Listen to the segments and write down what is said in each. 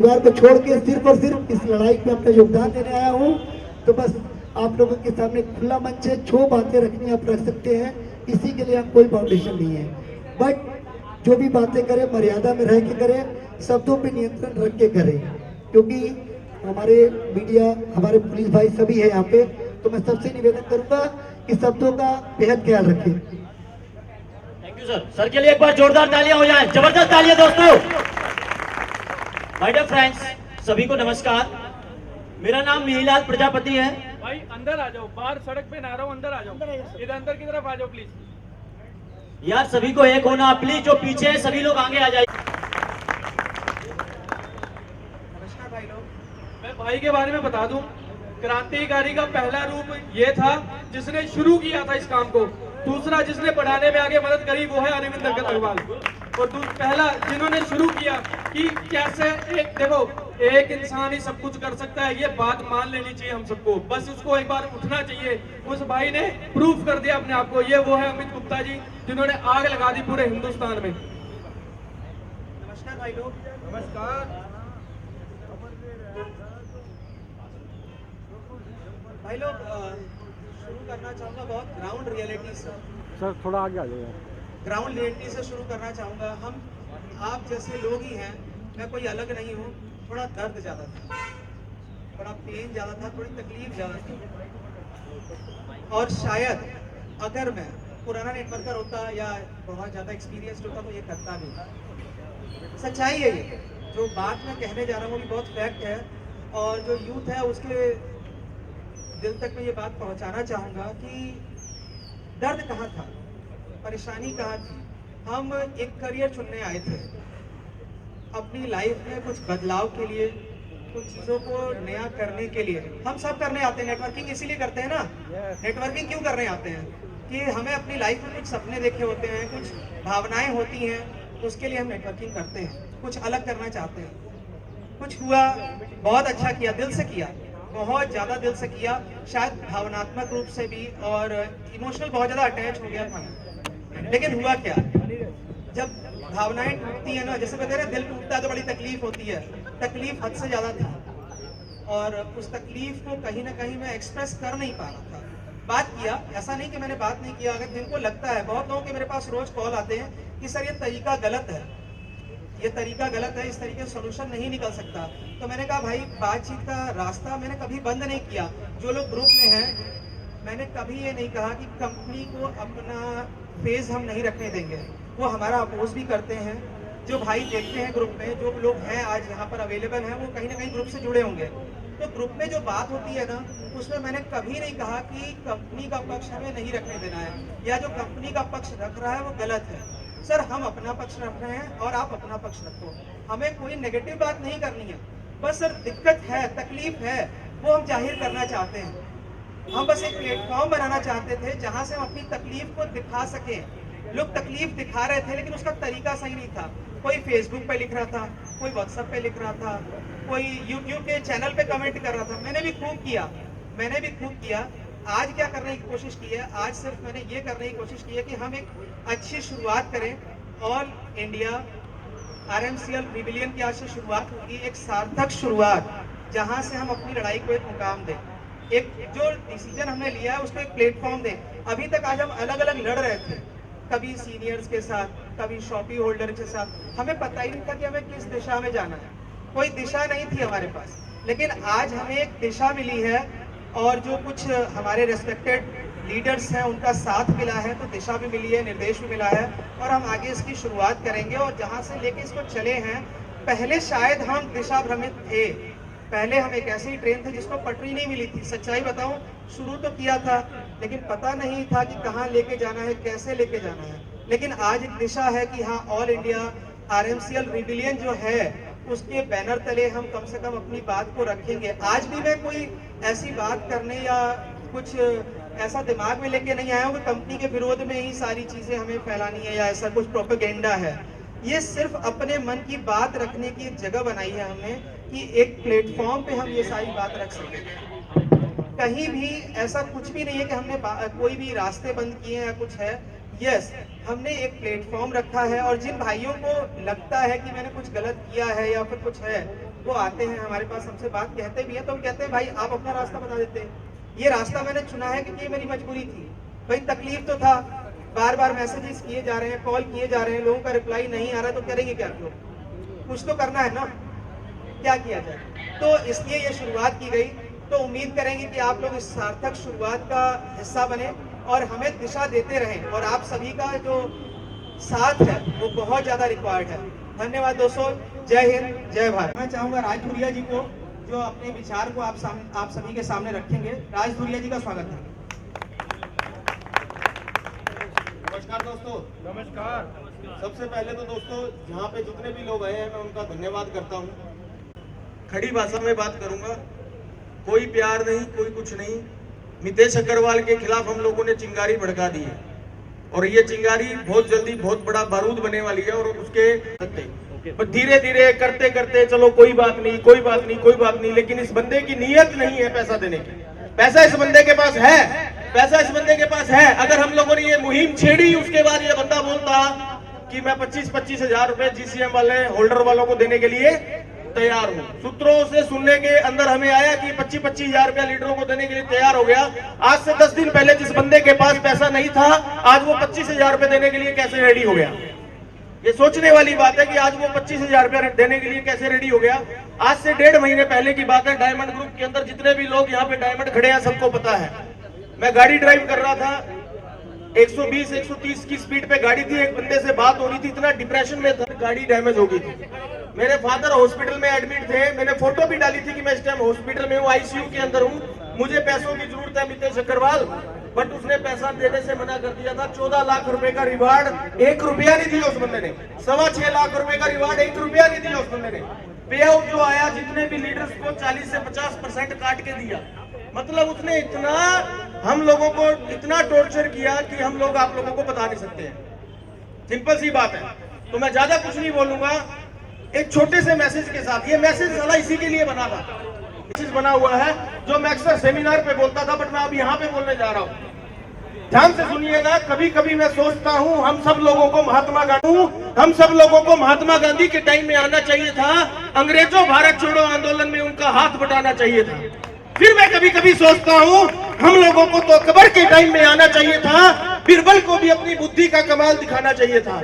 परिवार को छोड़ के सिर्फ और सिर्फ इस लड़ाई में अपना योगदान देने आया हूँ। तो बस आप लोगों के सामने खुला मंच है, जो बातें रखनी आप रख सकते हैं, इसी के लिए हम कोई फाउंडेशन नहीं है। बट जो भी बातें करें मर्यादा में रह के करें, शब्दों पे नियंत्रण रख के करें, क्योंकि हमारे मीडिया, हमारे पुलिस भाई सभी है यहाँ पे। तो मैं सबसे निवेदन करूंगा कि शब्दों का बेहद ख्याल रखें। Thank you sir. सर के लिए एक बार जोरदार तालियां हो जाएं, जबरदस्त तालियां दोस्तों। माय डियर फ्रेंड्स, सभी को नमस्कार। मेरा नाम मिहिलाल प्रजापति है। भाई अंदर आ जाओ, बाहर सड़क पे ना रहो, अंदर आ जाओ, इधर अंदर की तरफ आ जाओ प्लीज। यार सभी को एक होना प्लीज, जो पीछे है सभी लोग आगे आ जाइए। नमस्कार भाई लोग, मैं भाई के बारे में बता दूं, क्रांतिकारी का पहला रूप ये था जिसने शुरू किया था इस काम को। दूसरा जिसने बढ़ाने में आगे मदद करी वो है अरविंद अग्रवाल। और पहला जिन्होंने शुरू किया कि कैसे एक इंसान ही सब कुछ कर सकता है, ये बात मान लेनी चाहिए हम सबको। बस उसको एक बार उठना चाहिए। उस भाई ने प्रूफ कर दिया अपने आप को। ये वो है अमित गुप्ता जी, जिन्होंने आग लगा दी पूरे हिंदुस्तान में। नमस्कार भाई लोग। नमस्कार भाई लोग, शुरू करना चाहूंगा बहुत ग्राउंड रियलिटी से। सर थोड़ा आगे आ जाइए। ग्राउंड रियलिटी से शुरू करना चाहूंगा। हम आप जैसे लोग ही हैं, मैं कोई अलग नहीं हूँ। थोड़ा दर्द ज़्यादा था, थोड़ा पेन ज़्यादा था, थोड़ी तकलीफ ज़्यादा थी। और शायद अगर मैं पुराना नेटवर्कर होता या बहुत ज़्यादा एक्सपीरियंस्ड होता तो ये करता नहीं। सच्चाई है ये, जो बात मैं कहने जा रहा हूँ वो भी बहुत फैक्ट है। और जो यूथ है उसके दिल तक मैं ये बात पहुँचाना चाहूँगा कि दर्द कहाँ था, परेशानी कहाँ थी। हम एक करियर चुनने आए थे अपनी लाइफ में, कुछ बदलाव के लिए, कुछ चीज़ों को नया करने के लिए। हम सब करने आते हैं, नेटवर्किंग इसीलिए करते हैं ना। नेटवर्किंग क्यों करने आते हैं कि हमें अपनी लाइफ में कुछ सपने देखे होते हैं, कुछ भावनाएं होती हैं, उसके लिए हम नेटवर्किंग करते हैं। कुछ अलग करना चाहते हैं। कुछ हुआ, बहुत अच्छा किया, दिल से किया, बहुत ज़्यादा दिल से किया, शायद भावनात्मक रूप से भी, और इमोशनल बहुत ज़्यादा अटैच हो गया था। लेकिन हुआ क्या, जब भावनाएं टूटती है ना, जैसे कहते हैं दिल टूटता है तो बड़ी तकलीफ होती है। तकलीफ हद से ज़्यादा थी और उस तकलीफ को कहीं ना कहीं मैं एक्सप्रेस कर नहीं पा रहा था। बात किया, ऐसा नहीं कि मैंने बात नहीं किया। अगर जिनको लगता है, बहुत लोगों के मेरे पास रोज कॉल आते हैं कि सर ये तरीका गलत है, ये तरीका गलत है, इस तरीके से सोल्यूशन नहीं निकल सकता। तो मैंने कहा भाई, बातचीत का रास्ता मैंने कभी बंद नहीं किया। जो लोग ग्रुप में हैं, मैंने कभी ये नहीं कहा कि कंपनी को अपना फेज हम नहीं रखने देंगे। वो हमारा अपोज भी करते हैं। जो भाई देखते हैं ग्रुप में, जो लोग हैं आज यहाँ पर अवेलेबल हैं, वो कहीं ना कहीं ग्रुप से जुड़े होंगे। तो ग्रुप में जो बात होती है ना, उसमें मैंने कभी नहीं कहा कि कंपनी का पक्ष हमें नहीं रखने देना है, या जो कंपनी का पक्ष रख रहा है वो गलत है। सर हम अपना पक्ष रख रहे हैं और आप अपना पक्ष रखो, हमें कोई नेगेटिव बात नहीं करनी है। बस सर दिक्कत है, तकलीफ है, वो हम जाहिर करना चाहते हैं। हम बस एक प्लेटफॉर्म बनाना चाहते थे जहां से हम अपनी तकलीफ को दिखा सकें। लोग तकलीफ दिखा रहे थे लेकिन उसका तरीका सही नहीं था। कोई फेसबुक पे लिख रहा था, कोई व्हाट्सएप पे लिख रहा था, कोई यूट्यूब के चैनल पे कमेंट कर रहा था। मैंने भी खूब किया। आज क्या करने की कोशिश की है, आज सिर्फ मैंने ये करने की कोशिश की है कि हम एक अच्छी शुरुआत करें। ऑल इंडिया आरएमसीएल रिबिलियन की आज से शुरुआत होगी, एक सार्थक शुरुआत, जहां से हम अपनी लड़ाई को एक मुकाम दें। एक जो डिसीजन हमने लिया है उसको एक प्लेटफॉर्म दें। अभी तक आज हम अलग अलग लड़ रहे थे, कभी सीनियर्स के साथ, कभी शॉपी होल्डर के साथ। हमें पता ही नहीं था कि हमें किस दिशा में जाना है, कोई दिशा नहीं थी हमारे पास। लेकिन आज हमें एक दिशा मिली है और जो कुछ हमारे रेस्पेक्टेड लीडर्स हैं उनका साथ मिला है, तो दिशा भी मिली है, निर्देश भी मिला है, और हम आगे इसकी शुरुआत करेंगे। और जहाँ से लेके इसको चले हैं, पहले शायद हम दिशा भ्रमित थे। पहले हम एक ऐसी ट्रेन थे जिसको पटरी नहीं मिली थी। सच्चाई बताऊं, शुरू तो किया था लेकिन पता नहीं था कि कहाँ लेके जाना है, कैसे लेके जाना है। लेकिन आज एक दिशा है कि हाँ, ऑल इंडिया आरएमसीएल रिबिलियन जो है उसके बैनर तले हम कम से कम अपनी बात को रखेंगे। आज भी मैं कोई ऐसी बात करने या कुछ ऐसा दिमाग में लेके नहीं आया हूँ कि कंपनी के विरोध में ही सारी चीजें हमें फैलानी है या ऐसा कुछ प्रोपेगेंडा है। ये सिर्फ अपने मन की बात रखने की एक जगह बनाई है हमने कि एक प्लेटफॉर्म पे हम ये सारी बात रख सकें। कहीं भी ऐसा कुछ भी नहीं है कि हमने कोई भी रास्ते बंद किए हैं या कुछ है। यस, हमने एक प्लेटफॉर्म रखा है, और जिन भाइयों को लगता है कि मैंने कुछ गलत किया है या फिर कुछ है, वो आते हैं हमारे पास, हमसे बात कहते भी हैं तो हम कहते हैं भाई आप अपना रास्ता बता देते हैं। ये रास्ता मैंने चुना है क्योंकि ये मेरी मजबूरी थी। भाई तकलीफ तो था, बार बार मैसेजेस किए जा रहे हैं, कॉल किए जा रहे हैं, लोगों का रिप्लाई नहीं आ रहा है, तो करेंगे क्या लोग? कुछ तो करना है ना, क्या किया जाए? तो इसलिए ये शुरुआत की गई। तो उम्मीद करेंगे कि आप लोग इस सार्थक शुरुआत का हिस्सा बने और हमें दिशा देते रहें, और आप सभी का जो साथ है वो बहुत ज्यादा रिक्वायर्ड है। धन्यवाद दोस्तों, जय हिंद, जय भारत। मैं चाहूंगा राज धुरिया जी को, जो अपने विचार को आप सभी के सामने रखेंगे। राज धुरिया जी का स्वागत है। नमस्कार दोस्तों। नमस्कार। सबसे पहले तो दोस्तों यहाँ पे जितने भी लोग आए हैं मैं उनका धन्यवाद करता हूँ। खड़ी भाषा में बात करूंगा, कोई प्यार नहीं, कोई कुछ नहीं। मितेश अग्रवाल के खिलाफ हम लोगों ने चिंगारी भड़का दी है और ये चिंगारी बहुत जल्दी बहुत बड़ा बारूद बनने वाली है। और उसके धीरे धीरे करते करते चलो कोई बात नहीं, कोई बात नहीं, कोई बात नहीं, लेकिन इस बंदे की नीयत नहीं है पैसा देने की। पैसा इस बंदे के पास है, पैसा इस बंदे के पास है। अगर हम लोगों ने ये मुहिम छेड़ी, उसके बाद ये बंदा बोलता कि मैं 25-25 हजार रुपए जीसीएम वाले होल्डर वालों को देने के लिए तैयार हूं। सूत्रों से सुनने के अंदर हमें आया कि 25-25 हजार रुपया लीडरों को देने के लिए तैयार हो गया। आज से 10 दिन पहले जिस बंदे के पास पैसा नहीं था, आज वो 25 हजार रुपए देने के लिए कैसे रेडी हो गया? ये सोचने वाली बात है कि आज वो 25 हजार रुपया देने के लिए कैसे रेडी हो गया। आज से 1.5 महीने पहले की बात है। डायमंड ग्रुप के अंदर जितने भी लोग यहाँ पे डायमंड खड़े हैं सबको पता है। मैं गाड़ी ड्राइव कर रहा था, 120-130 की स्पीड पे गाड़ी थी, एक बंदे से बात हो रही थी, इतना डिप्रेशन में था, गाड़ी डैमेज हो गई थी। मेरे फादर हॉस्पिटल में एडमिट थे, मैंने फोटो भी डाली थी कि मैं इस टाइम हॉस्पिटल में हूँ, आईसीयू के अंदर हूँ, मुझे पैसों की जरूरत है मितेश अग्रवाल। बट उसने पैसा देने से मना कर दिया था। 14 लाख रुपए का रिवार्ड, 1 रुपया नहीं दिया उस बंदे ने। 6.25 लाख रुपए का रिवार्ड, 1 रुपया नहीं दिया उस बंदे ने। पे आउट जो आया जितने भी लीडर्स को 40 से 50% काट के दिया। मतलब उसने इतना हम लोगों को इतना टॉर्चर किया कि हम लोग आप लोगों को बता नहीं सकते हैं। सिंपल सी बात है। तो मैं ज्यादा कुछ नहीं बोलूंगा, एक छोटे से मैसेज के साथ। ये मैसेज साला इसी के लिए बना था, मैसेज बना हुआ है जो मैं अक्सर सेमिनार पे बोलता था, बट मैं अब यहाँ पे बोलने जा रहा हूँ। ध्यान से सुनिएगा। कभी कभी मैं सोचता हूँ हम सब लोगों को महात्मा गांधी के टाइम में आना चाहिए था, अंग्रेजों भारत छोड़ो आंदोलन में उनका हाथ बटाना चाहिए था। फिर मैं कभी कभी सोचता हूँ हम लोगों को तो अकबर के टाइम में आना चाहिए था, बीरबल को भी अपनी बुद्धि का कमाल दिखाना चाहिए था।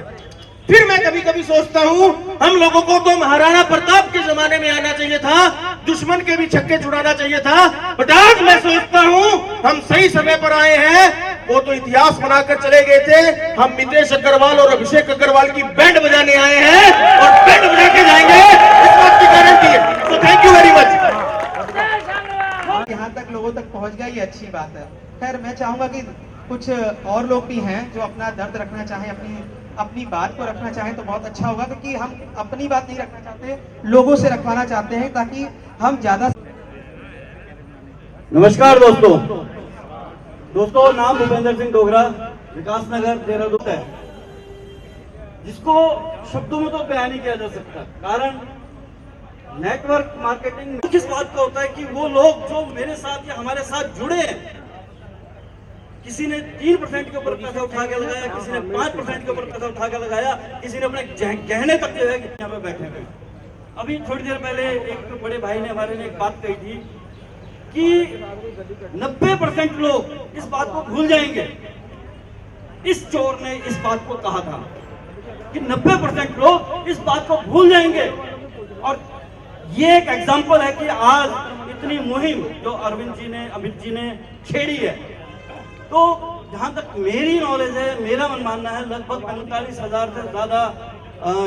फिर मैं कभी कभी सोचता हूँ हम लोगों को तो महाराणा प्रताप के जमाने में आना चाहिए था, दुश्मन के भी छक्के छुड़ाना चाहिए था। बट आज मैं सोचता हूँ हम सही समय पर आए हैं। वो तो इतिहास बनाकर चले गए थे, हम मितेश अग्रवाल और अभिषेक अग्रवाल की बैंड बजाने आए हैं और बैंड बजा के जाएंगे, इस बात की गारंटी है। तो थैंक यू वेरी मच। यहाँ तक लोगों तक पहुँच गया, ये अच्छी बात है। खैर मैं चाहूंगा कि कुछ और लोग भी हैं जो अपना दर्द रखना चाहें, अपनी बात को रखना चाहें तो बहुत अच्छा होगा, क्योंकि हम अपनी बात नहीं रखना चाहते, लोगों से रखवाना चाहते हैं ताकि हम ज्यादा। नमस्कार दोस्तों, नाम भूपेंद्र सिंह डोगरा, विकास नगर देहरादून है, जिसको शब्दों में तो बयान नहीं किया जा सकता। कारण नेटवर्क मार्केटिंग किस बात का होता है कि वो लोग जो मेरे साथ या हमारे साथ जुड़े हैं, किसी ने 3% के ऊपर पैसा उठा के लगाया, किसी ने 5% के ऊपर पैसा उठा के लगाया, किसी ने अपने गहने तक जो है यहाँ पे बैठे हुए। अभी थोड़ी देर पहले एक बड़े भाई ने हमारे ने एक बात कही थी कि 90% लोग इस बात को भूल जाएंगे। इस चोर ने इस बात को कहा था कि 90% लोग इस बात को भूल जाएंगे। और ये एक एग्जाम्पल है कि आज इतनी मुहिम जो अरविंद जी ने, अमित जी ने छेड़ी है, तो जहां तक मेरी नॉलेज है, मेरा मन मानना है, लगभग 45,000 से ज्यादा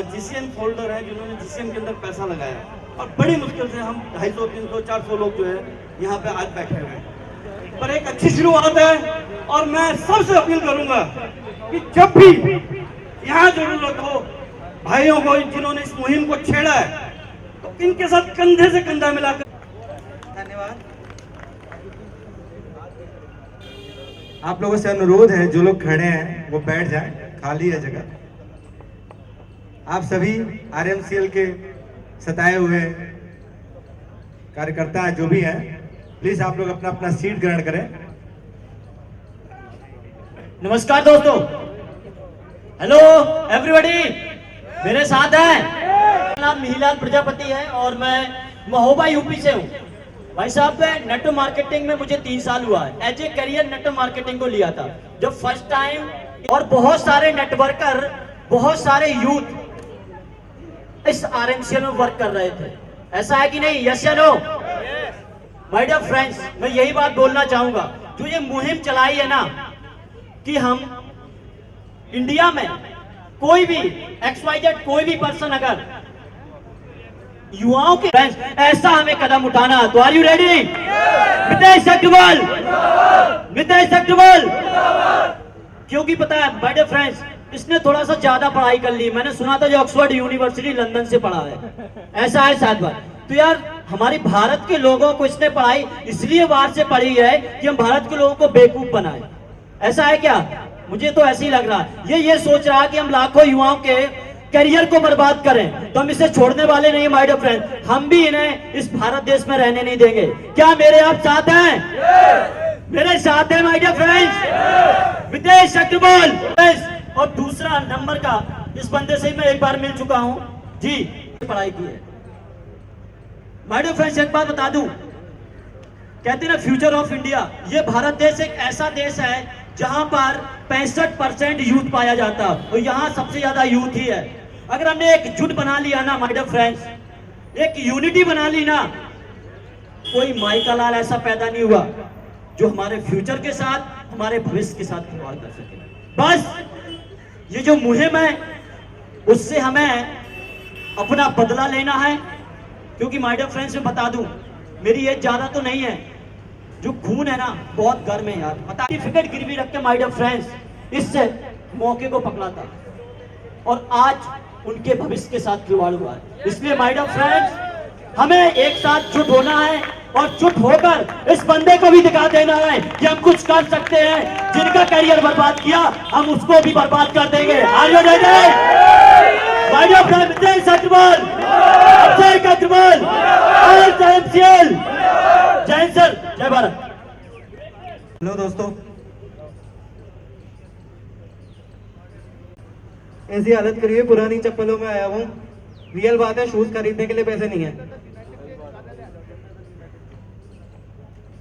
जीसीएम फोल्डर हैं जिन्होंने जीसीएम के अंदर पैसा लगाया। और बड़ी मुश्किल से हम 250, 300, 400 लोग जो है यहाँ पे आज बैठे हुए हैं। पर एक अच्छी शुरुआत है और मैं सबसे अपील करूंगा कि जब भी यहाँ जरूरत हो भाइयों को, जिन्होंने इस मुहिम को छेड़ा है, तो इनके साथ कंधे से कंधा मिलाकर। धन्यवाद। आप लोगों से अनुरोध है, जो लोग खड़े हैं वो बैठ जाएं, खाली है जगह। आप सभी आरएमसीएल के सताए हुए कार्यकर्ता हैं, जो भी हैं, प्लीज आप लोग अपना अपना सीट ग्रहण करें। नमस्कार दोस्तों, हेलो एवरीबॉडी, मेरे साथ है, मेरा नाम मिहिलाल प्रजापति है और मैं महोबा यूपी से हूँ भाई साहब। मैं नेटवर्क मार्केटिंग में मुझे 3 साल हुआ है, as a career network marketing को लिया था जब फर्स्ट टाइम। और बहुत सारे नेटवर्कर, बहुत सारे यूथ इस आरएमसीएल में वर्क कर रहे थे, ऐसा है कि नहीं? यस या नो? माय डियर फ्रेंड्स, मैं यही बात बोलना चाहूंगा, जो ये मुहिम चलाई है ना कि हम इंडिया में कोई भी XYZ कोई भी पर्सन अगर युवाओं के फ्रेंड्स ऐसा हमें कदम उठाना, तो are you ready? Mitesh Agarwal, Mitesh Agarwal. क्योंकि पता है माय डियर फ्रेंड्स, इसने थोड़ा सा ज्यादा पढ़ाई कर ली, मैंने सुना था जो ऑक्सफोर्ड यूनिवर्सिटी लंदन से पढ़ा है, ऐसा है शायद बात। तो यार हमारे भारत के लोगों को इसने पढ़ाई इसलिए बाहर से पढ़ी है कि हम भारत के लोगों को बेवकूफ बनाए, ऐसा है क्या? मुझे तो ऐसे ही लग रहा है। ये सोच रहा है कि हम लाखों युवाओं के करियर को बर्बाद करें, तो हम इसे छोड़ने वाले नहीं माय डियर फ्रेंड। हम भी इन्हें इस भारत देश में रहने नहीं देंगे। क्या मेरे आप साथ हैं? मेरे साथ हैं my dear friends? Mitesh Agarwal. और दूसरा नंबर का इस बंदे से मैं एक बार मिल चुका हूं जी, पढ़ाई की है। माय डियर फ्रेंड्स, एक बात बता दूं, कहते हैं ना फ्यूचर ऑफ इंडिया, ये भारत देश एक ऐसा देश है जहां पर 65% यूथ पाया जाता है, और यहां सबसे ज्यादा यूथ ही है। अगर हमने एक जुट बना लिया ना माय डियर फ्रेंड्स, एक यूनिटी बना ली ना, कोई माई का लाल ऐसा पैदा नहीं हुआ जो हमारे फ्यूचर के साथ, हमारे भविष्य के साथ खिलवाड़ कर सके। बस ये जो मुहिम है उससे हमें अपना बदला लेना है, क्योंकि माय डियर फ्रेंड्स मैं बता दूं, मेरी एज ज्यादा तो नहीं है, जो खून है ना बहुत गर्म है यार। पता सर्टिफिकेट गिरवी रख के माय डियर फ्रेंड्स इससे मौके को पकड़ा था, और आज उनके भविष्य के साथ खिलवाड़ हुआ है। इसलिए माय डियर फ्रेंड्स हमें एक साथ जुट होना है, और जुट होकर इस बंदे को भी दिखा देना है कि हम कुछ कर सकते हैं। जिनका करियर बर्बाद किया हम उसको भी बर्बाद कर देंगे। Are you ready? My dear friend, Mitesh Agarwal, Abhishek Agarwal, RMCL। जय हिंद सर, जय भारत। हेलो दोस्तों, ऐसी हालत करी है, पुरानी चप्पलों में आया हूँ। रियल बात है, शूज खरीदने के लिए पैसे नहीं है।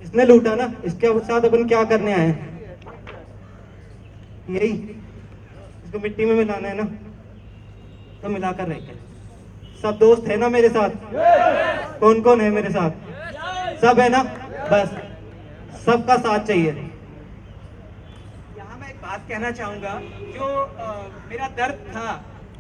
इसने लूटा ना, इसके साथ अपन क्या करने आए हैं? यही इसको मिट्टी में मिलाना है ना, तो मिलाकर रखें। सब दोस्त है ना मेरे साथ? कौन कौन है मेरे साथ? सब है ना? बस सबका साथ चाहिए। यहाँ मैं एक बात कहना चाहूंगा, जो मेरा दर्द था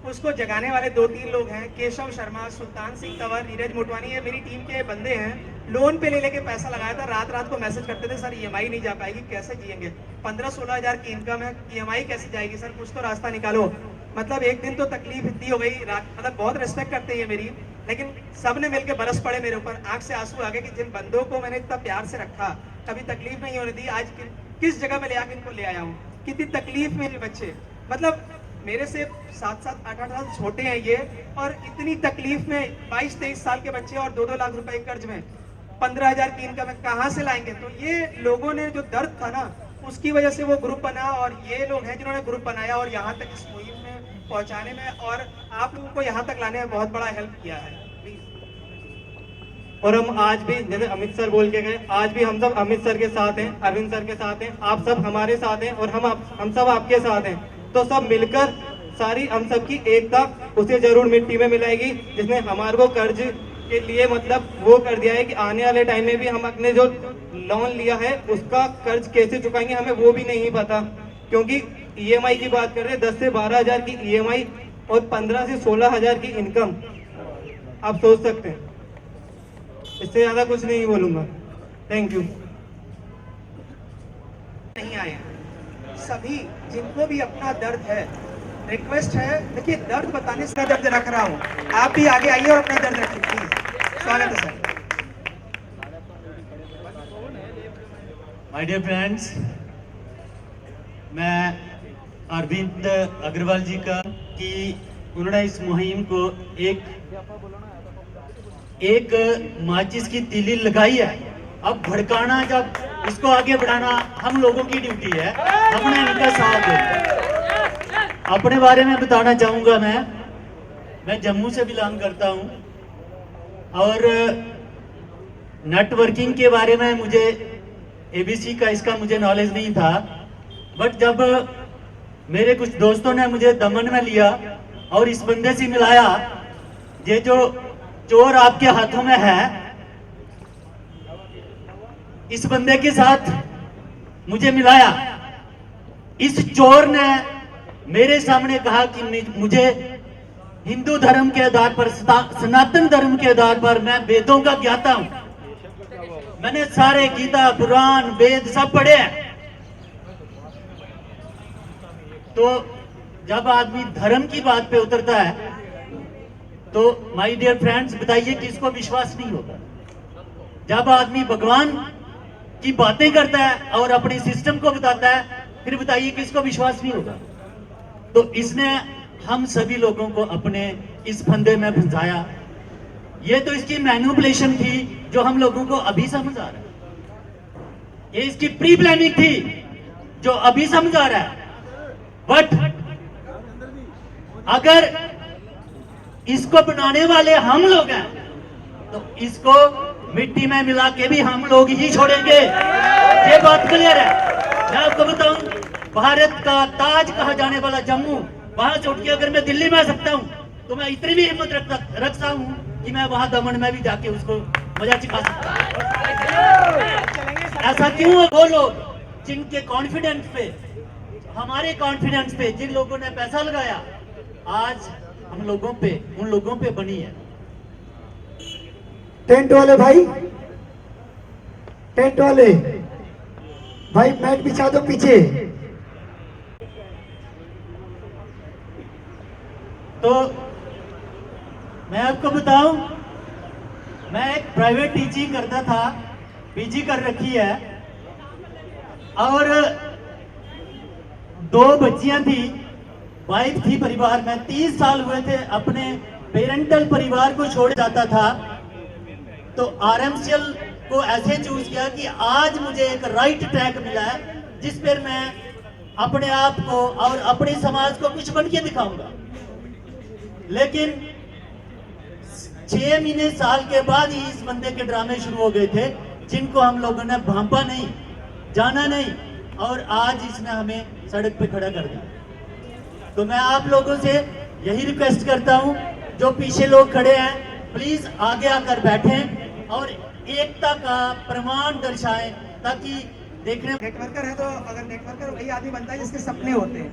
उसको जगाने वाले 2-3 लोग हैं। केशव शर्मा, सुल्तान सिंह तंवर, नीरज मोटवानी, ये मेरी टीम के बंदे हैं। लोन पे ले लेके पैसा लगाया था, रात रात को मैसेज करते थे, सर EMI नहीं जा पाएगी, कैसे जिएंगे? 15-16 हज़ार की इनकम है, EMI कैसे जाएगी सर? कुछ तो रास्ता निकालो। मतलब एक दिन तो तकलीफ इतनी हो गई, मतलब बहुत रिस्पेक्ट करते हैं ये मेरी, लेकिन सब ने मिलकर बरस पड़े मेरे ऊपर, आंख से आंसू आ गए कि जिन बंदों को मैंने इतना प्यार से रखा, कभी तकलीफ नहीं होने दी, आज किस जगह में ले आकर इनको ले आया हूँ। कितनी तकलीफ में ये बच्चे, मतलब मेरे से 7-7, 8-8 साल छोटे हैं ये, और इतनी तकलीफ में 22-23 साल के बच्चे और 2-2 लाख रुपए कर्ज में, 15 हज़ार की इनकम कहाँ से लाएंगे? तो ये लोगों ने जो दर्द था ना, उसकी वजह से वो ग्रुप बना, और ये लोग हैं जिन्होंने ग्रुप बनाया और यहाँ तक इस मुहिम में पहुँचाने में और आप लोगों को यहाँ तक लाने में बहुत बड़ा हेल्प किया है। और हम आज भी, जैसे अमित सर बोल के गए, आज भी हम सब अमित सर के साथ हैं, अरविंद सर के साथ हैं, आप सब हमारे साथ हैं, और हम सब आपके साथ हैं। तो सब मिलकर सारी हम सब की एकता उसे जरूर मिट्टी में मिलाएगी, जिसने हमारे को कर्ज के लिए मतलब वो कर दिया है कि आने वाले टाइम में भी हम अपने जो लोन लिया है उसका कर्ज कैसे चुकाएंगे, हमें वो भी नहीं पता। क्योंकि EMI की बात कर रहे हैं, 10 से 12 हज़ार की EMI और 15 से 16 हज़ार की इनकम, आप सोच सकते हैं। इससे ज्यादा कुछ नहीं बोलूंगा। Thank you. नहीं आए सभी जिनको भी अपना दर्द है, रिक्वेस्ट है, देखिए दर्द बताने से दर्द रख रहा हूँ, आप भी आगे आइए और अपना दर्द रखिए प्लीज। स्वागत है सर। माय डियर फ्रेंड्स, मैं अरविंद अग्रवाल जी का कि उन्होंने इस मुहिम को एक माचिस की तीली लगाई है। अब भड़काना, जब इसको आगे बढ़ाना हम लोगों की ड्यूटी है, हमने इनका साथ दिया। अपने बारे में बताना चाहूंगा, मैं जम्मू से बिलोंग करता हूं, और नेटवर्किंग के बारे में मुझे एबीसी का इसका मुझे नॉलेज नहीं था, बट जब मेरे कुछ दोस्तों ने मुझे दमन में लिया और इस बंदे से मिलाया, ये जो चोर आपके हाथों में है, इस बंदे के साथ मुझे मिलाया। इस चोर ने मेरे सामने कहा कि मुझे हिंदू धर्म के आधार पर, सनातन धर्म के आधार पर मैं वेदों का ज्ञाता हूं, मैंने सारे गीता पुराण वेद सब पढ़े हैं। तो जब आदमी धर्म की बात पे उतरता है तो माय डियर फ्रेंड्स, बताइए किसको विश्वास नहीं होगा। जब आदमी भगवान की बातें करता है और अपने सिस्टम को बताता है, फिर बताइए किसको विश्वास नहीं होगा। तो इसने हम सभी लोगों को अपने इस फंदे में फंसाया। ये तो इसकी मैनिपुलेशन थी जो हम लोगों को अभी समझ आ रहा है, ये इसकी प्री प्लानिंग थी जो अभी समझ आ रहा है। बट अगर इसको बनाने वाले हम लोग हैं तो इसको मिट्टी में मिला के भी हम लोग ही छोड़ेंगे, ये बात क्लियर है। मैं आपको बताऊं, भारत का ताज कहा जाने वाला जम्मू, वहां से उठ के अगर मैं दिल्ली में आ सकता हूं तो मैं इतनी भी हिम्मत रखता हूं कि मैं वहां दमन में भी जाके उसको मजा चिखा सकता हूं। ऐसा क्यों है? वो लोग जिनके कॉन्फिडेंस पे, हमारे कॉन्फिडेंस पे जिन लोगों ने पैसा लगाया, आज हम लोगों पे, उन लोगों पे बनी है। टेंट वाले भाई, टेंट वाले भाई, मैट बिछा दो पीछे। तो मैं आपको बताऊं, मैं एक प्राइवेट टीचिंग करता था, पीजी कर रखी है, और 2 बच्चियां थी, वाइफ थी परिवार में। 30 साल हुए थे अपने पेरेंटल परिवार को छोड़ जाता था, तो आरएमसीएल को ऐसे चूज किया कि आज मुझे एक राइट ट्रैक मिला है जिस पर मैं अपने आप को और अपने समाज को कुछ बन के दिखाऊंगा। लेकिन 6 महीने साल के बाद ही इस बंदे के ड्रामे शुरू हो गए थे, जिनको हम लोगों ने भांपा नहीं, जाना नहीं, और आज इसने हमें सड़क पे खड़ा कर दिया। तो मैं आप लोगों से यही रिक्वेस्ट करता हूं, जो पीछे लोग खड़े हैं, प्लीज आगे आकर बैठें और एकता का प्रमाण दर्शाएं, ताकि देखने। नेटवर्कर है तो अगर नेटवर्कर वही आदमी बनता है जिसके सपने होते हैं,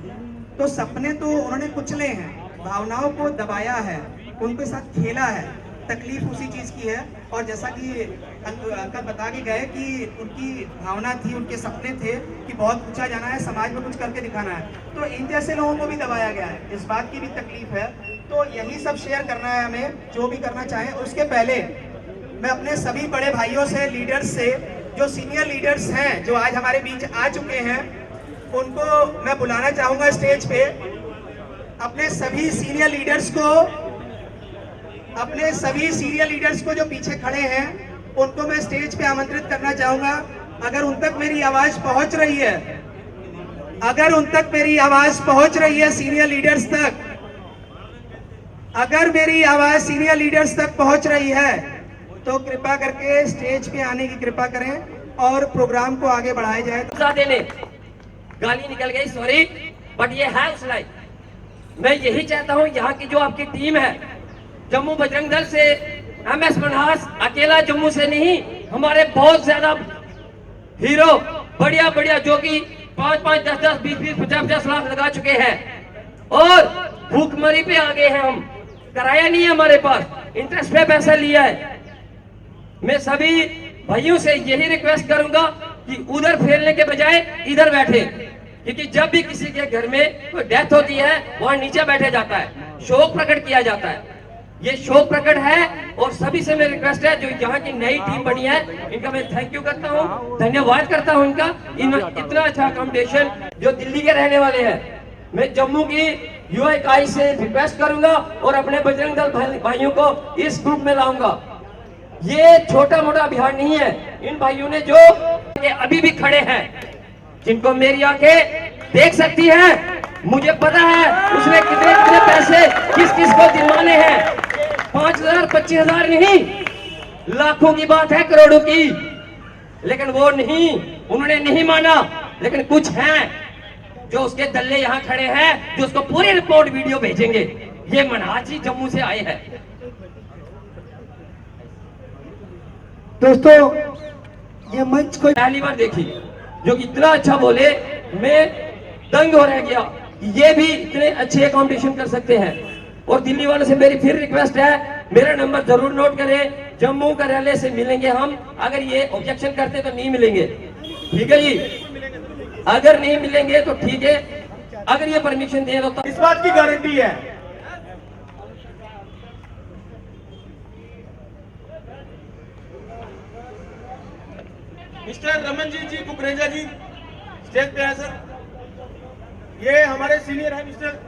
तो सपने तो उन्होंने कुचले हैं, भावनाओं को दबाया है, उनके साथ खेला है, तकलीफ उसी चीज की है। और जैसा कि अंकल बता के गए कि उनकी भावना थी, उनके सपने थे कि बहुत ऊंचा जाना है, समाज में कुछ करके दिखाना है, तो इन जैसे लोगों को भी दबाया गया है, इस बात की भी तकलीफ है। तो यही सब शेयर करना है हमें, जो भी करना चाहें। उसके पहले मैं अपने सभी बड़े भाइयों से, लीडर्स से, जो सीनियर लीडर्स हैं, जो आज हमारे बीच आ चुके हैं, उनको मैं बुलाना चाहूंगा स्टेज पे। अपने सभी सीनियर लीडर्स को जो पीछे खड़े हैं, उनको मैं स्टेज पे आमंत्रित करना चाहूंगा। अगर उन तक मेरी आवाज पहुंच रही है, अगर उन तक मेरी आवाज पहुंच रही है सीनियर लीडर्स तक, अगर मेरी आवाज सीनियर लीडर्स तक पहुंच रही है, तो कृपा करके स्टेज पे आने की कृपा करें और प्रोग्राम को आगे बढ़ाया जाए। देने गाली निकल गई, सॉरी, बट ये है उस लाइफ। मैं यही चाहता हूँ, यहाँ की जो आपकी टीम है, जम्मू बजरंग दल से, MS मनहास अकेला जम्मू से नहीं, हमारे बहुत ज्यादा हीरो बढ़िया बढ़िया, जो कि 5-5, 10-10, 20-20, 50-50 लाख लगा चुके हैं, और भूखमरी पे आ गए हैं हम। कराया नहीं है हमारे पास, इंटरेस्ट पे पैसा लिया है। मैं सभी भाइयों से यही रिक्वेस्ट करूंगा कि उधर फैलने के बजाय इधर बैठे, क्योंकि जब भी किसी के घर में कोई डेथ होती है, वहां नीचे बैठे जाता है, शोक प्रकट किया जाता है। ये शोक प्रकट है, और सभी से मेरी रिक्वेस्ट है, जो यहाँ की नई टीम बनी है, इनका मैं थैंक यू करता हूँ, धन्यवाद करता हूँ इनका, इतना अच्छा अकोमोडेशन। जो दिल्ली के रहने वाले हैं, मैं जम्मू की युवा इकाई से रिक्वेस्ट करूंगा और अपने बजरंग दल भाइयों को इस ग्रुप में लाऊंगा। ये छोटा मोटा अभियान नहीं है। इन भाइयों ने जो अभी भी खड़े हैं, जिनको मेरी आंखें देख सकती हैं, मुझे पता है उसने कितने कितने पैसे किस किस को दिलवाने हैं। 5,000 25,000 नहीं, लाखों की बात है, करोड़ों की, लेकिन वो नहीं, उन्होंने नहीं माना। लेकिन कुछ हैं जो उसके दल्ले यहाँ खड़े हैं, जो उसको पूरी रिपोर्ट वीडियो भेजेंगे। ये मनहाज जी जम्मू से आए हैं। दोस्तों ये मंच को पहली बार देखी, जो इतना अच्छा बोले, मैं दंग हो रह गया। ये भी इतने अच्छे कंपटीशन कर सकते हैं। और दिल्ली वालों से मेरी फिर रिक्वेस्ट है, मेरा नंबर जरूर नोट करें। जम्मू का रैली से मिलेंगे हम, अगर ये ऑब्जेक्शन करते तो नहीं मिलेंगे, ठीक है जी। अगर नहीं मिलेंगे तो ठीक है, अगर ये परमिशन दे दो तो इस बात की गारंटी है। मिस्टर रमनजीत जी कुकरेजा जी स्टेज पे है सर। ये हमारे सीनियर है मिस्टर।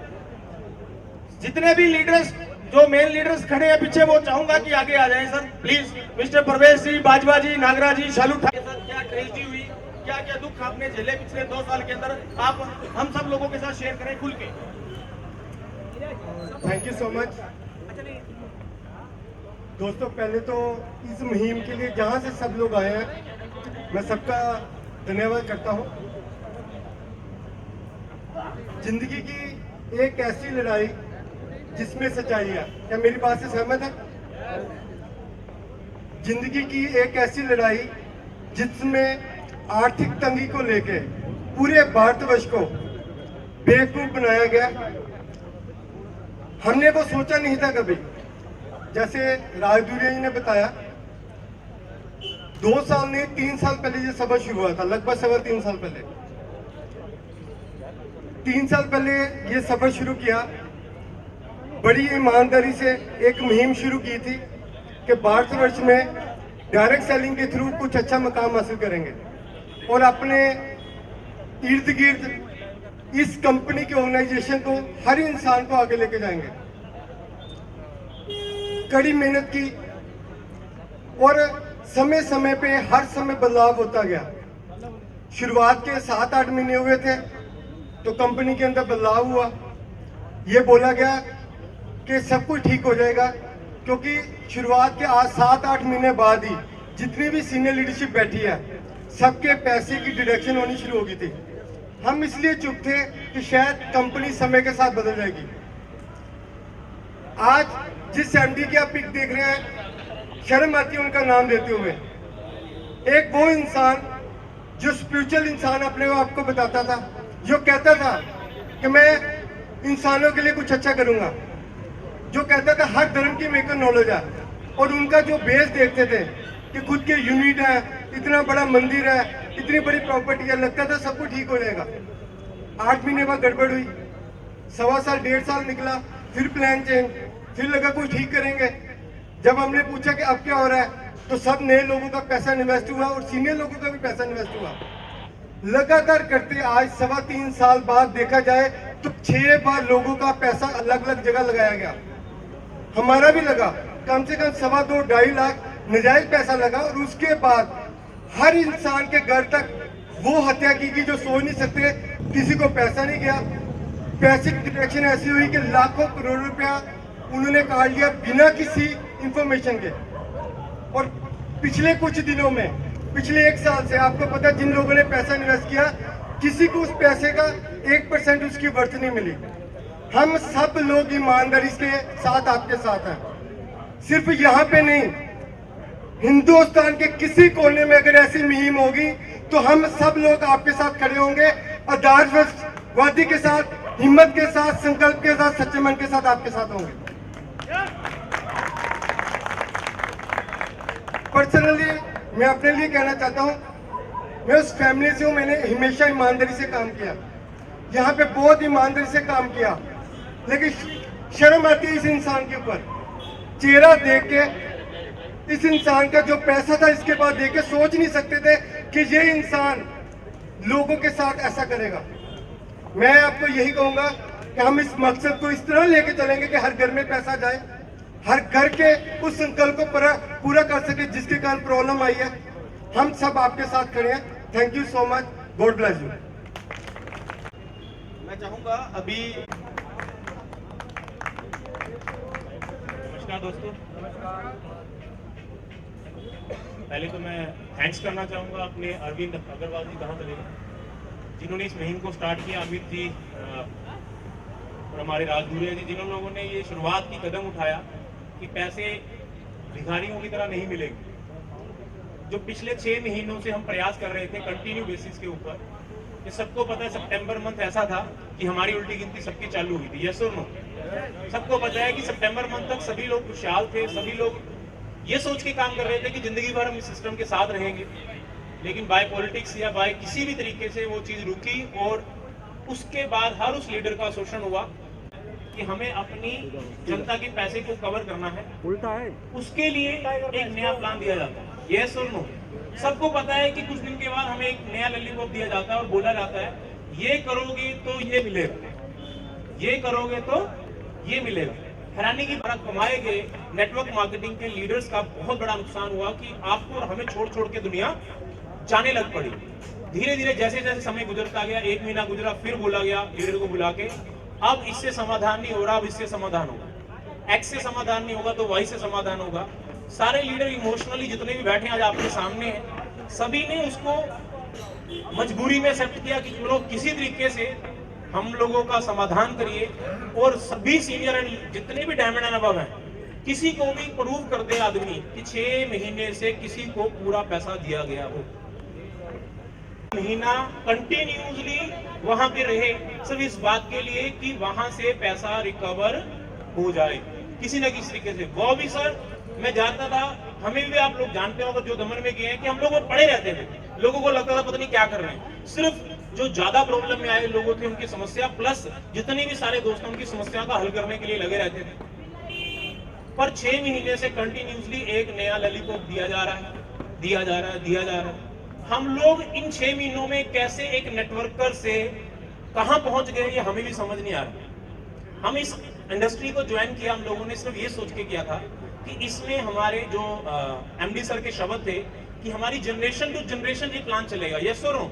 जितने भी लीडर्स, जो मेन लीडर्स खड़े हैं पीछे, वो चाहूंगा कि आगे आ जाएं sir please. Mister Parvesh ji, Bajwa ji, Nagraj ji, Shalu Thakur sir, क्या ट्रेजेडी हुई, क्या क्या दुख आपने झेले पिछले 2 साल के अंदर, आप हम सब लोगों के साथ शेयर करें खुल के। थैंक यू सो मच दोस्तों। पहले तो इस मुहिम के लिए जहां से सब लोग आए हैं, मैं सबका धन्यवाद करता हूं। जिंदगी की एक ऐसी लड़ाई जिसमें सच्चाई है, क्या मेरी बात से सहमत है? जिंदगी की एक ऐसी लड़ाई जिसमें आर्थिक तंगी को लेके पूरे भारतवर्ष को बेवकूफ बनाया गया। हमने वो सोचा नहीं था कभी। जैसे राजदूरिया जी ने बताया, 2 साल नहीं 3 साल पहले ये सफर शुरू हुआ था, लगभग 3.25 साल पहले। 3 साल पहले ये सफर शुरू किया, बड़ी ईमानदारी से एक मुहिम शुरू की थी कि भारतवर्ष में डायरेक्ट सेलिंग के थ्रू कुछ अच्छा मकाम हासिल करेंगे और अपने इर्द गिर्द इस कंपनी के ऑर्गेनाइजेशन को, हर इंसान को आगे लेके जाएंगे। कड़ी मेहनत की और समय समय पे हर समय बदलाव होता गया। शुरुआत के 7-8 महीने हुए थे तो कंपनी के अंदर बदलाव हुआ। ये बोला गया कि सब कुछ ठीक हो जाएगा, क्योंकि शुरुआत के आज 7-8 महीने बाद ही जितनी भी सीनियर लीडरशिप बैठी है, सबके पैसे की डिडक्शन होनी शुरू हो गई थी। हम इसलिए चुप थे कि शायद कंपनी समय के साथ बदल जाएगी। आज जिस एमडी की आप पिक देख रहे हैं, शर्म आती है उनका नाम लेते हुए। एक वो इंसान जो स्पिरिचुअल इंसान अपने आप को बताता था, जो कहता था कि मैं इंसानों के लिए कुछ अच्छा करूंगा, जो कहता था हर धर्म की मेरे को नॉलेज है, और उनका जो बेस देखते थे कि खुद के यूनिट है, इतना बड़ा मंदिर है, इतनी बड़ी प्रॉपर्टी है, लगता था सब कुछ ठीक हो जाएगा। 8 महीने बाद गड़बड़ हुई, 1.25 साल 1.5 साल निकला, फिर प्लान चेंज, फिर लगा कुछ ठीक करेंगे। जब हमने पूछा कि अब क्या हो रहा है, तो सब नए लोगों का पैसा इन्वेस्ट हुआ और सीनियर लोगों का भी पैसा इन्वेस्ट हुआ। लगातार करते आज 3.25 साल बाद देखा जाए तो 6 बार लोगों का पैसा अलग अलग जगह लगाया गया। हमारा भी लगा, कम से कम 2.25-2.5 लाख नजायज पैसा लगा, और उसके बाद हर इंसान के घर तक वो हत्या की जो सोच नहीं सकते। किसी को पैसा नहीं गया, पैसे की डिडक्शन ऐसी हुई कि लाखों करोड़ रुपया उन्होंने काट लिया बिना किसी इंफॉर्मेशन के। और पिछले कुछ दिनों में, पिछले 1 साल से आपको पता, जिन लोगों ने पैसा इन्वेस्ट किया, किसी को उस पैसे का 1% उसकी वर्थ नहीं मिली। हम सब लोग ईमानदारी के साथ आपके साथ हैं। सिर्फ यहाँ पे नहीं, हिंदुस्तान के किसी कोने में अगर ऐसी मुहिम होगी तो हम सब लोग आपके साथ खड़े होंगे, आदर्शवादी के साथ, हिम्मत के साथ, संकल्प के साथ, सच्चे मन के साथ आपके साथ होंगे। पर्सनली मैं अपने लिए कहना चाहता हूँ, मैं उस फैमिली से हूँ, मैंने हमेशा ईमानदारी से काम किया, यहाँ पे बहुत ईमानदारी से काम किया, लेकिन शर्म आती है इस इंसान के ऊपर। चेहरा देख के, इस इंसान का जो पैसा था इसके बाद देख के सोच नहीं सकते थे कि ये इंसान लोगों के साथ ऐसा करेगा। मैं आपको यही कहूंगा कि हम इस मकसद को इस तरह लेके चलेंगे कि हर घर में पैसा जाए, हर घर के उस संकल्प को पूरा कर सके जिसके कारण प्रॉब्लम आई है। हम सब आपके साथ खड़े हैं। Thank you so much, God bless you. मैं चाहूंगा अभी, नमस्कार दोस्तों, पहले तो मैं थैंक्स करना चाहूँगा अपने अरविंद अग्रवाल जी, कहाँ चले गए, जिन्होंने इस मुहिम को स्टार्ट किया, अमित जी और हमारे राजदूरिया जी, जिन लोगों ने ये शुरुआत की कदम उठाया कि पैसे भिखारियों की तरह नहीं मिलेंगे। जो पिछले 6 महीनों से हम प्रयास कर रहे थे कंटिन्यू बेसिस के ऊपर, ये सबको पता है सितंबर मंथ ऐसा था कि हमारी उल्टी गिनती सबकी चालू हुई थी, यस और नो? सबको पता है कि सितंबर मंथ तक सभी लोग खुशहाल थे, सभी लोग ये सोच के काम कर रहे थे कि जिंदगी भर हम इस सिस्टम के साथ रहेंगे। लेकिन बाय पॉलिटिक्स या बाय किसी भी तरीके से वो चीज रुकी और उसके बाद हर उस लीडर का शोषण हुआ कि हमें अपनी जनता के पैसे को कवर करना है, उल्टा है, उसके लिए एक नया प्लान दिया जाता है, यस और नो? सबको पता है कि कुछ दिन के बाद हमें एक नया लॉलीपॉप दिया जाता है और बोला जाता है ये करोगे तो ये मिलेगा, ये करोगे तो ये मिलेगा। हैरानी की बात, कमाए गए नेटवर्क मार्केटिंग के लीडर्स का बहुत बड़ा नुकसान हुआ कि आपको और हमें छोड़ छोड़ के दुनिया जाने लग पड़ी। धीरे धीरे जैसे जैसे समय गुजरता गया, 1 महीना गुजरा, फिर बोला गया लीडर को बुला के अब इससे समाधान नहीं हो रहा, अब इससे समाधान होगा, एक्स से समाधान नहीं होगा तो वाई से समाधान होगा। सारे लीडर इमोशनली जितने भी बैठे आज आपके सामने हैं, सभी ने उसको मजबूरी में एक्सेप्ट किया कि चलो किसी तरीके से हम लोगों का समाधान करिए और सभी सीनियर एंड जितने भी डायमंड एंड अबव हैं, किसी को भी प्रूव कर दे आदमी कि 6 महीने से किसी को पूरा पैसा दिया गया हो। महीना कंटिन्यूसली वहां पे रहे सिर्फ इस बात के लिए कि वहां से पैसा रिकवर हो जाए किसी न किसी तरीके से। वो भी सर मैं जानता था, हमें भी आप लोग जानते हो अगर जो दमन में गए हैं, कि हम लोग वो पड़े रहते थे, लोगों को लगता था पता नहीं क्या कर रहे हैं। सिर्फ जो ज्यादा प्रॉब्लम में आए लोगों थे उनकी समस्या प्लस जितने भी सारे दोस्त उनकी समस्या का हल करने के लिए लगे रहते थे। पर 6 महीने से कंटिन्यूसली एक नया लॉलीपॉप दिया जा रहा है, दिया जा रहा है, दिया जा रहा है। हम लोग इन 6 महीनों में कैसे एक नेटवर्कर से कहां पहुंच गए ये हमें भी समझ नहीं आ रहा। हम इस इंडस्ट्री को ज्वाइन किया, हम लोगों ने सिर्फ ये सोच के किया था कि इसमें हमारे जो एमडी सर के शब्द थे कि हमारी जनरेशन टू जनरेशन ये प्लान चलेगा, यस और नो?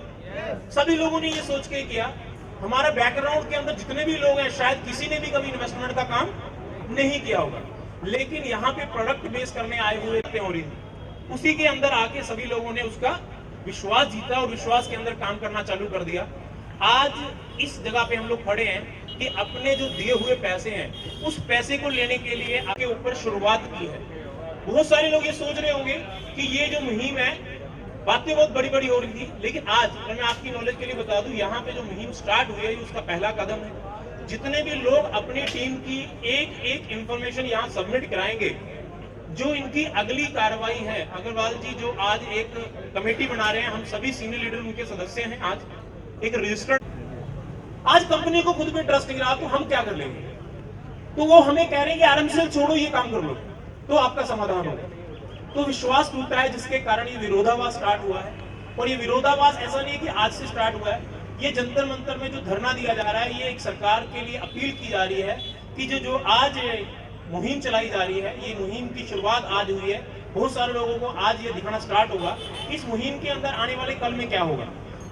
सभी लोगों ने ये सोच के किया। हमारा बैकग्राउंड के अंदर जितने भी लोग हैं शायद किसी ने भी कभी इन्वेस्टमेंट का काम नहीं किया होगा, लेकिन यहाँ पे प्रोडक्ट बेस करने आए हुए थे और उसी के अंदर आके सभी लोगों ने उसका विश्वास जीता और विश्वास के अंदर काम करना चालू कर दिया। आज इस जगह पे हम लोग खड़े हैं कि अपने जो दिए हुए पैसे हैं उस पैसे को लेने के लिए आपके ऊपर शुरुआत की है। बहुत सारे लोग ये सोच रहे होंगे कि ये जो मुहिम है, बातें बहुत बड़ी बड़ी हो रही थी, लेकिन आज मैं आपकी नॉलेज के लिए बता दूं, यहाँ पे जो मुहिम स्टार्ट हुई है ये उसका पहला कदम है। जितने भी लोग अपनी टीम की एक एक इंफॉर्मेशन यहाँ सबमिट कराएंगे, जो इनकी अगली कार्रवाई है, अग्रवाल जी जो आज एक कमेटी बना रहे हैं, हम सभी सीनियर लीडर उनके सदस्य हैं, आज एक रजिस्टर्ड, आज कंपनी को खुद भी ट्रस्ट नहीं रहा तो हम क्या कर लेंगे? तो वो हमें कह रहे हैं कि आरएमसीएल छोड़ो, ये काम कर लो तो आपका समाधान होगा। तो विश्वास टूटा है जिसके कारण ये विरोधाभास स्टार्ट हुआ है। और ये विरोधाभास ऐसा नहीं है कि आज से स्टार्ट हुआ है, ये जंतर मंतर में जो धरना दिया जा रहा है, ये एक सरकार के लिए अपील की जा रही है कि जो आज मुहिम चलाई जा रही है, ये मुहिम की शुरुआत आज हुई है। बहुत सारे लोगों को आज ये दिखाना स्टार्ट होगा इस मुहिम के अंदर आने वाले कल में क्या होगा।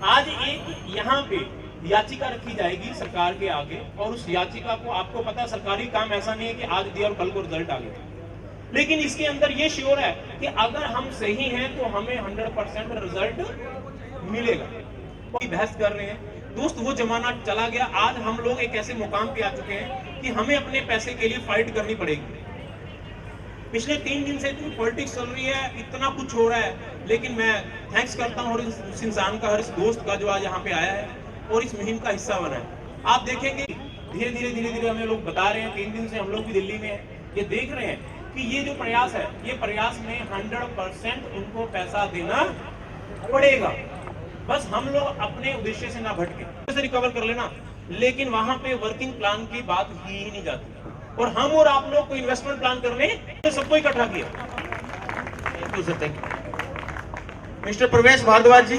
आज एक यहाँ पे याचिका रखी जाएगी सरकार के आगे, और उस याचिका को आपको पता सरकारी काम ऐसा नहीं है कि आज दिया और कल को रिजल्ट आ गया, लेकिन इसके अंदर ये श्योर है कि अगर हम सही हैं तो हमें 100% रिजल्ट मिलेगा। कोई बहस कर रहे हैं दोस्त, वो जमाना चला गया। आज हम लोग एक ऐसे मुकाम पे आ चुके हैं कि हमें अपने पैसे के लिए फाइट करनी पड़ेगी। पिछले 3 दिन से इतनी पॉलिटिक्स चल रही है, इतना कुछ हो रहा है, लेकिन मैं थैंक्स करता हूँ इस इंसान का, हर इस दोस्त का जो आज यहाँ पे आया है और इस मुहिम का हिस्सा बना है। आप देखेंगे धीरे धीरे हमें लोग बता रहे हैं, 3 दिन से हम लोग भी दिल्ली में हैं, ये देख रहे हैं कि ये जो प्रयास है, ये प्रयास में 100% उनको पैसा देना पड़ेगा। बस हम लोग अपने उद्देश्य से ना भटके, से रिकवर कर लेना, लेकिन वहां पे वर्किंग प्लान की बात ही नहीं जाती। और हम और आप लोग को इन्वेस्टमेंट प्लान करने तो सबको इकट्ठा किया। Thank you sir, thank you. Mister प्रवेश भारद्वाज जी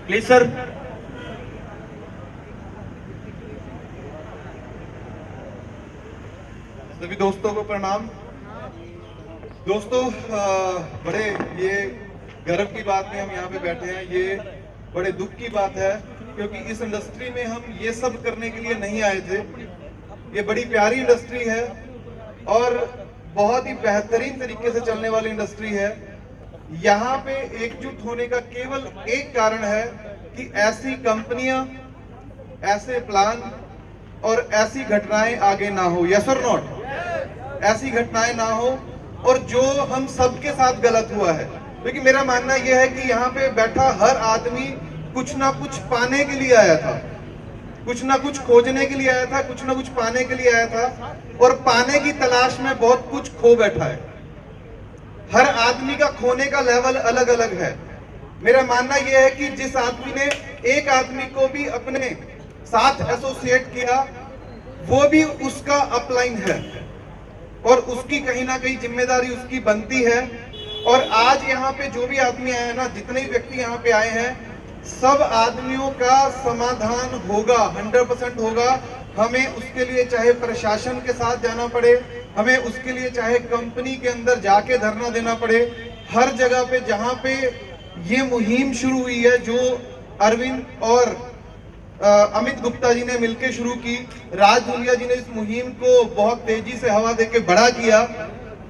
प्लीज सर। सभी दोस्तों को प्रणाम। दोस्तों बड़े ये गर्व की बात में हम यहाँ पे बैठे हैं, ये बड़े दुख की बात है, क्योंकि इस इंडस्ट्री में हम ये सब करने के लिए नहीं आए थे। ये बड़ी प्यारी इंडस्ट्री है और बहुत ही बेहतरीन तरीके से चलने वाली इंडस्ट्री है। यहाँ पे एकजुट होने का केवल एक कारण है कि ऐसी कंपनियां, ऐसे प्लान और ऐसी घटनाएं आगे ना हो। यस और नॉट? ऐसी घटनाएं ना हो, और जो हम सबके साथ गलत हुआ है, क्योंकि मेरा मानना यह है कि यहाँ पे बैठा हर आदमी कुछ ना कुछ पाने के लिए आया था, कुछ ना कुछ खोजने के लिए आया था, कुछ ना कुछ पाने के लिए आया था, और पाने की तलाश में बहुत कुछ खो बैठा है। हर आदमी का खोने का लेवल अलग अलग है। मेरा मानना यह है कि जिस आदमी ने एक आदमी को भी अपने साथ एसोसिएट किया, वो भी उसका अपलाइन है और उसकी कहीं ना कहीं जिम्मेदारी उसकी बनती है। और आज यहाँ पे जो भी आदमी आए हैं ना, जितने भी व्यक्ति यहाँ पे आए हैं, सब आदमियों का समाधान होगा, 100% होगा। हमें उसके लिए चाहे प्रशासन के साथ जाना पड़े, हमें उसके लिए चाहे कंपनी के अंदर जाके धरना देना पड़े, हर जगह पे जहाँ पे ये मुहिम शुरू हुई है, जो अरविंद और अमित गुप्ता जी ने मिलकर शुरू की, राज दुलिया जी ने इस मुहिम को बहुत तेजी से हवा देके बड़ा किया,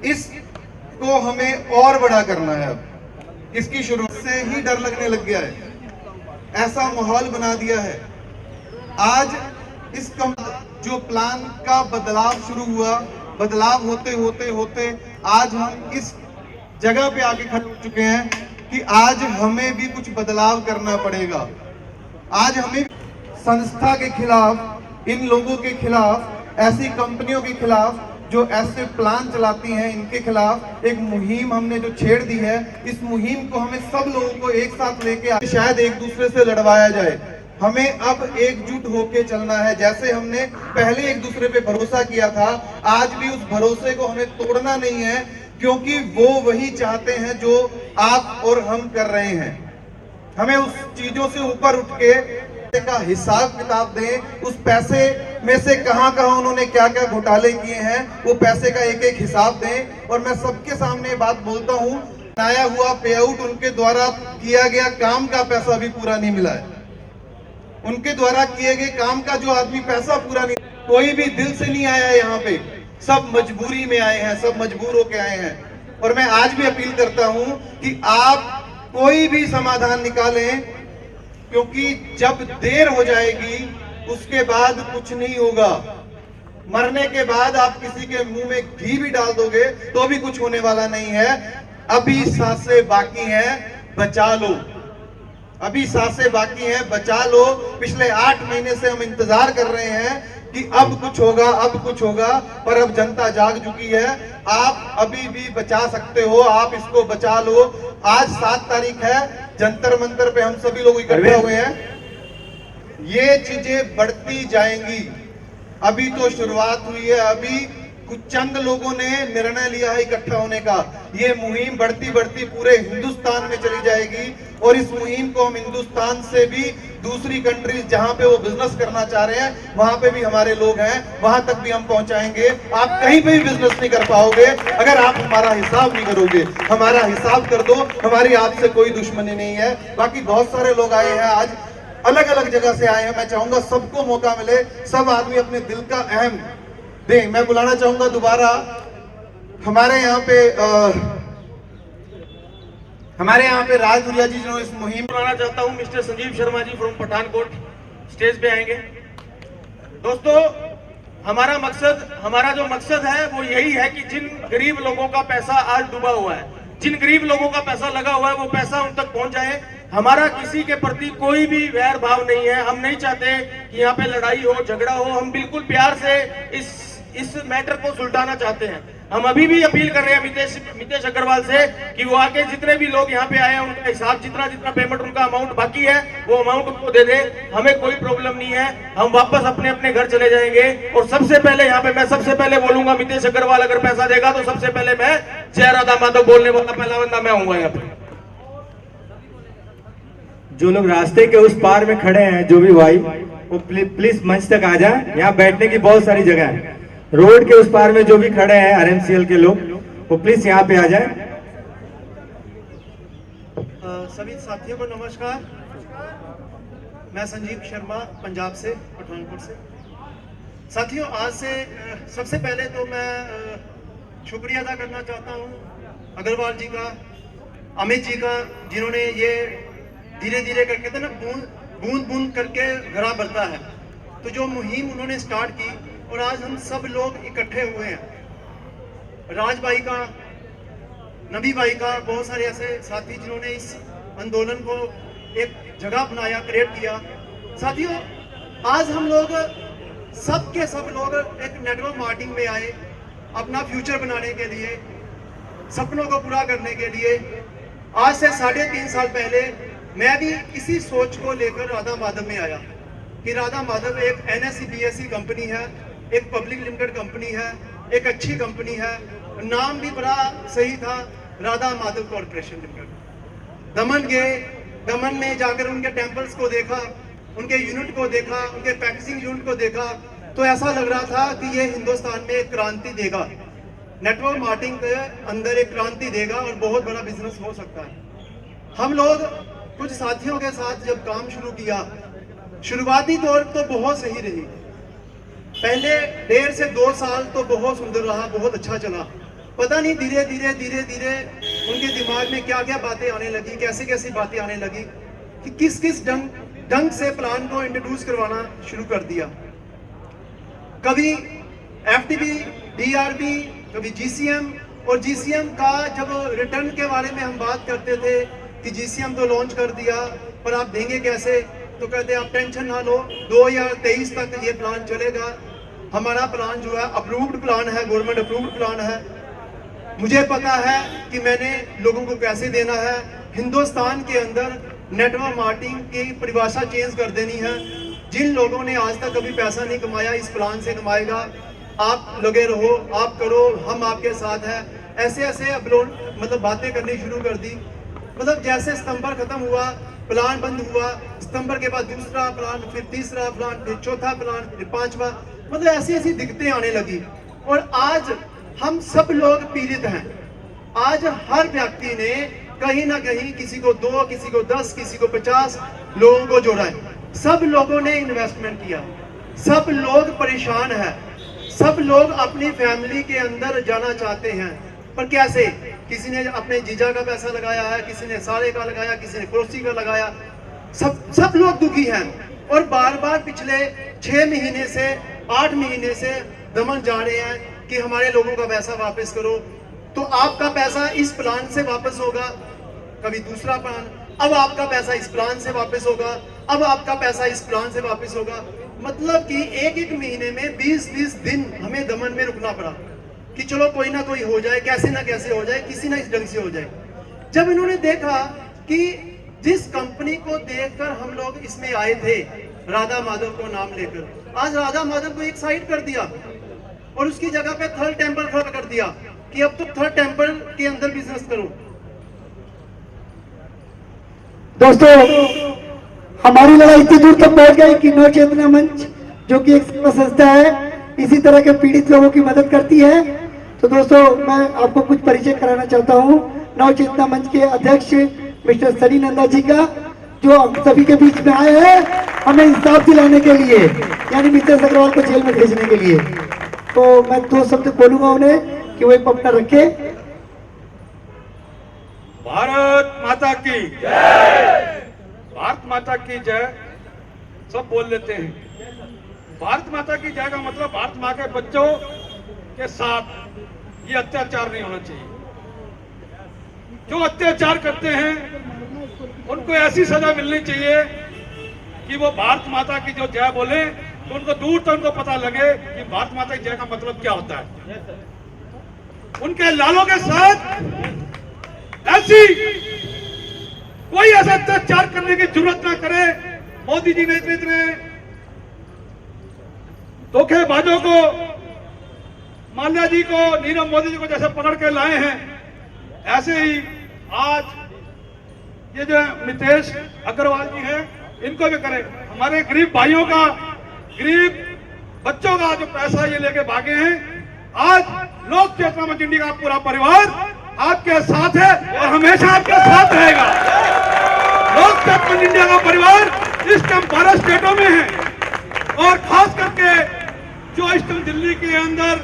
इसको हमें और बड़ा करना है। अब इसकी शुरुआत से ही डर लगने लग गया है, ऐसा माहौल बना दिया है। आज इस जो प्लान का बदलाव शुरू हुआ, बदलाव होते होते होते आज हम इस जगह पे आके खड़े हो चुके हैं कि आज हमें भी कुछ बदलाव करना पड़ेगा। आज हमें संस्था के खिलाफ, इन लोगों के खिलाफ, ऐसी कंपनियों के खिलाफ जो ऐसे प्लान चलाती हैं, इनके खिलाफ एक मुहिम हमने जो छेड़ दी है, इस मुहिम को हमें सब लोगों को एक साथ लेके शायद एक दूसरे से लड़वाया जाए। हमें अब एकजुट होके चलना है। जैसे हमने पहले एक दूसरे पे भरोसा किया था, आज भी उस भरोसे को हमें तोड़ना नहीं है, क्योंकि वो वही चाहते हैं जो आप और हम कर रहे हैं। हमें उस चीजों से ऊपर उठ के का हिसाब किताब दें, उस पैसे में से कहां कहां उन्होंने क्या क्या घोटाले किए हैं, वो पैसे का एक एक हिसाब दें। और मैं सबके सामने बात बोलता हूं, बनाया हुआ पे आउट, उनके द्वारा किया गया काम का पैसा भी पूरा नहीं मिला है। उनके द्वारा किए गए काम का जो आदमी पैसा पूरा नहीं, कोई भी दिल से नहीं आया है यहाँ पे, सब मजबूरी में आए हैं, सब मजबूर होके आए हैं। और मैं आज भी अपील करता हूं कि आप कोई भी समाधान निकालें, क्योंकि जब देर हो जाएगी उसके बाद कुछ नहीं होगा। मरने के बाद आप किसी के मुंह में घी भी डाल दोगे तो भी कुछ होने वाला नहीं है। अभी सांसें बाकी हैं, बचा लो। अभी सांसें बाकी हैं, बचा लो। पिछले 8 महीने से हम इंतजार कर रहे हैं कि अब कुछ होगा, अब कुछ होगा, पर अब जनता जाग चुकी है। आप अभी भी बचा सकते हो, आप इसको बचा लो। आज 7 तारीख है, जंतर मंतर पे हम सभी लोग इकट्ठे हुए हैं। ये चीजें बढ़ती जाएंगी, अभी तो शुरुआत हुई है। अभी कुछ चंद लोगों ने निर्णय लिया है इकट्ठा होने का। ये मुहिम बढ़ती बढ़ती पूरे हिंदुस्तान में चली जाएगी, और इस मुहिम को हम हिंदुस्तान से भी दूसरी कंट्रीज जहां पे वो बिजनेस करना चाह रहे हैं, वहां पे भी हमारे लोग हैं, वहां तक भी हम पहुंचाएंगे। आप कहीं पे भी बिजनेस नहीं कर पाओगे अगर आप हमारा हिसाब नहीं करोगे। हमारा हिसाब कर दो, हमारी आपसे कोई दुश्मनी नहीं है। बाकी बहुत सारे लोग आए हैं, आज अलग अलग जगह से आए हैं। मैं चाहूंगा सबको मौका मिले, सब आदमी अपने दिल का अहम दें। मैं बुलाना चाहूंगा दोबारा हमारे यहाँ पे राज दुलिया जी जो इस मुहिम बुलाना चाहता हूं mister Sanjeev Sharma ji from Pathankot, stage पे आएंगे। दोस्तों, हमारा जो मकसद है वो यही है कि जिन गरीब लोगों का पैसा आज डूबा हुआ है, जिन गरीब लोगों का पैसा लगा हुआ है, वो पैसा उन तक पहुंच जाए। हमारा किसी के प्रति कोई भी वैर भाव नहीं है। हम नहीं चाहते कि यहाँ पे लड़ाई हो, झगड़ा हो। हम बिल्कुल प्यार से इस मैटर को सुलझाना चाहते हैं। हम अभी भी अपील कर रहे हैं मितेश अग्रवाल से कि वो आके जितने भी लोग यहाँ पे आए हैं उनका हिसाब, जितना पेमेंट उनका अमाउंट बाकी है वो अमाउंट उनको दे दे। हमें कोई प्रॉब्लम नहीं है, हम वापस अपने अपने घर चले जाएंगे। और सबसे पहले यहाँ पे मैं सबसे पहले बोलूंगा, मितेश अग्रवाल अगर पैसा देगा तो सबसे पहले मैं जय राधा माधव बोलने वाला पहला बंदा मैं हूँ यहाँ पे। जो लोग रास्ते के उस पार में खड़े हैं, जो भी भाई, वो प्लीज मंच तक आ जाए। यहाँ बैठने की बहुत सारी जगह है। रोड के उस पार में जो भी खड़े हैं आरएमसीएल के लोग, वो प्लीज यहाँ पे आ जाए। सभी साथियों को नमस्कार। मैं संजीव शर्मा पंजाब से, पठानकोट से। साथियों, आज से सबसे पहले तो मैं शुक्रिया अदा करना चाहता हूँ अग्रवाल जी का, अमित जी का, जिन्होंने ये धीरे धीरे करके कहते हैं ना, बूंद बूंद करके घड़ा भरता है, तो जो मुहिम उन्होंने स्टार्ट की और आज हम सब लोग इकट्ठे हुए हैं। राज भाई का, नबी भाई का, बहुत सारे ऐसे साथी जिन्होंने इस आंदोलन को एक जगह बनाया, क्रिएट किया। साथियों, आज हम लोग सब के सब लोग एक नेटवर्क मार्केटिंग में आए अपना फ्यूचर बनाने के लिए, सपनों को पूरा करने के लिए। आज से 3.5 साल पहले मैं भी इसी सोच को लेकर राधा माधव में आया कि राधा माधव एक NSE BSE कंपनी है, एक पब्लिक लिमिटेड कंपनी है, एक अच्छी कंपनी है। नाम भी बड़ा सही था, राधा माधव कॉर्पोरेशन लिमिटेड। दमन गए, दमन में जाकर उनके टेम्पल्स को देखा, उनके यूनिट को देखा, उनके पैकेजिंग यूनिट को देखा, तो ऐसा लग रहा था कि ये हिंदुस्तान में एक क्रांति देगा, नेटवर्क मार्केटिंग के अंदर एक क्रांति देगा और बहुत बड़ा बिजनेस हो सकता है। हम लोग कुछ साथियों के साथ जब काम शुरू किया, शुरुआती दौर तो बहुत सही रही। पहले 1.5 से 2 साल तो बहुत सुंदर रहा, बहुत अच्छा चला। पता नहीं धीरे धीरे धीरे धीरे उनके दिमाग में क्या क्या बातें आने लगी, कैसी कैसी बातें आने लगी कि किस किस ढंग से प्लान को इंट्रोड्यूस करवाना शुरू कर दिया। कभी FTB, DRB, कभी GCM, और GCM का जब रिटर्न के बारे में हम बात करते थे कि GCM तो लॉन्च कर दिया, पर आप देंगे कैसे, तो कहते आप टेंशन ना लो, 2023 तक ये प्लान चलेगा। हमारा प्लान जो है अप्रूव्ड प्लान है, गवर्नमेंट अप्रूव्ड प्लान है। मुझे पता है कि मैंने लोगों को कैसे देना है। हिंदुस्तान के अंदर नेटवर्क मार्केटिंग की परिभाषा चेंज कर देनी है। जिन लोगों ने आज तक कभी पैसा नहीं कमाया, इस प्लान से कमाएगा। आप लगे रहो, आप करो, हम आपके साथ हैं। ऐसे ऐसे मतलब बातें करनी शुरू कर दी। मतलब जैसे सितंबर खत्म हुआ, प्लान बंद हुआ, सितंबर के बाद दूसरा प्लान, फिर तीसरा प्लान, फिर चौथा प्लान, फिर 5वां, मतलब ऐसी ऐसी दिक्कतें आने लगी। और आज हम सब लोग पीड़ित हैं। आज हर व्यक्ति ने कहीं ना कहीं किसी को 2, किसी को 10, किसी को 50 लोगों को जोड़ा है। सब लोगों ने इन्वेस्टमेंट किया, सब लोग परेशान हैं, सब लोग अपनी फैमिली के अंदर जाना चाहते हैं, पर कैसे? किसी ने अपने जीजा का पैसा लगाया है, किसी ने सारे का लगाया, किसी ने पड़ोसी का लगाया। सब लोग दुखी हैं। और बार बार पिछले 6 महीने से 8 महीने से दमन जा रहे हैं कि हमारे लोगों का पैसा वापस करो। तो आपका पैसा इस प्लान से वापस होगा, कभी दूसरा प्लान, अब आपका पैसा इस प्लान से वापस होगा, अब आपका पैसा इस प्लान से वापस होगा। मतलब कि एक महीने में 20-20 दिन हमें दमन में रुकना पड़ा कि चलो कोई ना कोई हो जाए, कैसे ना कैसे हो जाए, किसी ना इस ढंग से हो जाए। जब इन्होंने देखा कि जिस कंपनी को देखकर हम लोग इसमें आए थे, राधा माधव को नाम लेकर, आज राधा माधव को एक साइड कर दिया और उसकी जगह पे थर्ड टेम्पल खड़ा कर दिया कि अब तो थर्ड टेम्पल के अंदर बिजनेस करो। दोस्तों, हमारी लड़ाई इतनी दूर तक पहुंच गई कि नव चेतना मंच, जो कि एक सेवा संस्था है, इसी तरह के पीड़ित लोगों की मदद करती है। तो दोस्तों, मैं आपको कुछ परिचय कराना चाहता हूं नव चेतना मंच के अध्यक्ष मिस्टर सनी नंदा जी का, जो हम सभी के बीच में आए हैं हमें इंसाफ दिलाने के लिए, यानी मितेश अग्रवाल को जेल में भेजने के लिए। तो मैं 2 शब्द बोलूंगा उन्हें कि वो एक अपना रखे। भारत माता की जय, भारत माता की जय। सब बोल लेते हैं। भारत माता की जय का मतलब भारत माँ के बच्चों के साथ ये अत्याचार नहीं होना चाहिए। जो अत्याचार करते हैं उनको ऐसी सजा मिलनी चाहिए कि वो भारत माता की जो जय बोले तो उनको दूर तक उनको पता लगे कि भारत माता की जय का मतलब क्या होता है। उनके लालों के साथ ऐसी कोई ऐसा अत्याचार करने की जरूरत ना करे। मोदी जी ने इतने धोखेबाजों को, माल्या जी को, नीरव मोदी जी को जैसे पकड़ के लाए हैं, ऐसे ही आज ये जो मितेश अग्रवाल जी हैं, इनको भी करें। हमारे गरीब भाइयों का, गरीब बच्चों का जो पैसा ये लेके भागे हैं, आज लोक चेतना मंच इंडिया का पूरा परिवार आपके साथ है और हमेशा आपके साथ रहेगा। लोक चेतना मंच इंडिया का परिवार इस टाइम 12 स्टेटों में है और खास करके जो इस टाइम दिल्ली के अंदर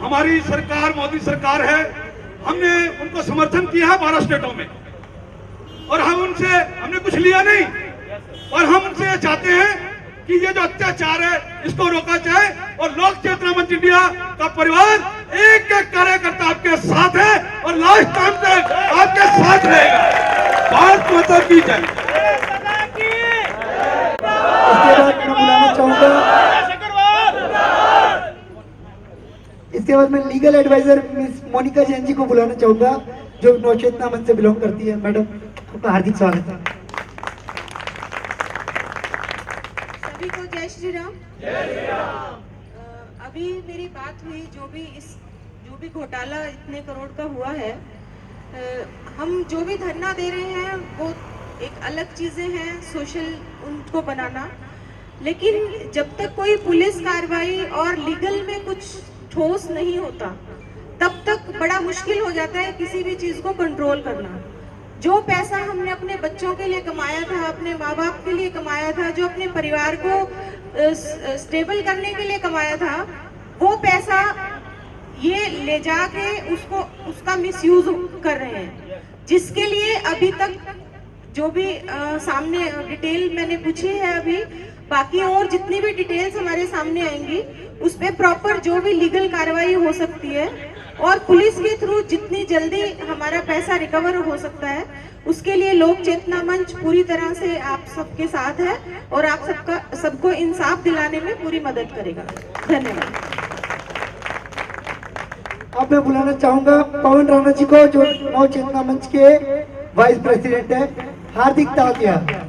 हमारी सरकार, मोदी सरकार है, हमने उनको समर्थन किया है 12 स्टेटों में, और हमने कुछ लिया नहीं, और हम उनसे ये चाहते हैं कि ये जो अत्याचार है इसको रोका जाए, और लोक चेतना मंच इंडिया का परिवार एक एक कार्यकर्ता आपके साथ है और लास्ट टाइम तक आपके साथ रहेगा। भारत माता की जय। इसके बाद मैं legal adviser miss Monika Jain ji को बुलाना चाहूंगा, जो नवचेतना मंच से बिलोंग करती है। मैडम, आपका हार्दिक स्वागत है। सभी को जय श्री राम। अभी मेरी बात हुई, जो भी घोटाला इतने करोड़ का हुआ है, हम जो भी धरना दे रहे हैं वो एक अलग चीजें हैं, सोशल उनको बनाना, लेकिन जब तक कोई पुलिस कार्रवाई और लीगल में कुछ ठोस नहीं होता तब तक बड़ा मुश्किल हो जाता है किसी भी चीज को कंट्रोल करना। जो पैसा हमने अपने बच्चों के लिए कमाया था, अपने माँ बाप के लिए कमाया था, जो अपने परिवार को स्टेबल करने के लिए कमाया था, वो पैसा ये ले जाके उसका मिसयूज कर रहे हैं, जिसके लिए अभी तक जो भी सामने डिटेल मैंने पूछी है, अभी बाकी और जितनी भी डिटेल्स हमारे सामने आएंगी उस पे प्रॉपर जो भी लीगल कार्रवाई हो सकती है और पुलिस के थ्रू जितनी जल्दी हमारा पैसा रिकवर हो सकता है, उसके लिए लोक चेतना मंच पूरी तरह से आप सबके साथ है और आप सबको इंसाफ दिलाने में पूरी मदद करेगा। धन्यवाद। अब मैं बुलाना चाहूंगा पवन राणा जी को, जो नव चेतना मंच के वाइस प्रेसिडेंट है। हार्दिक तालियां। जय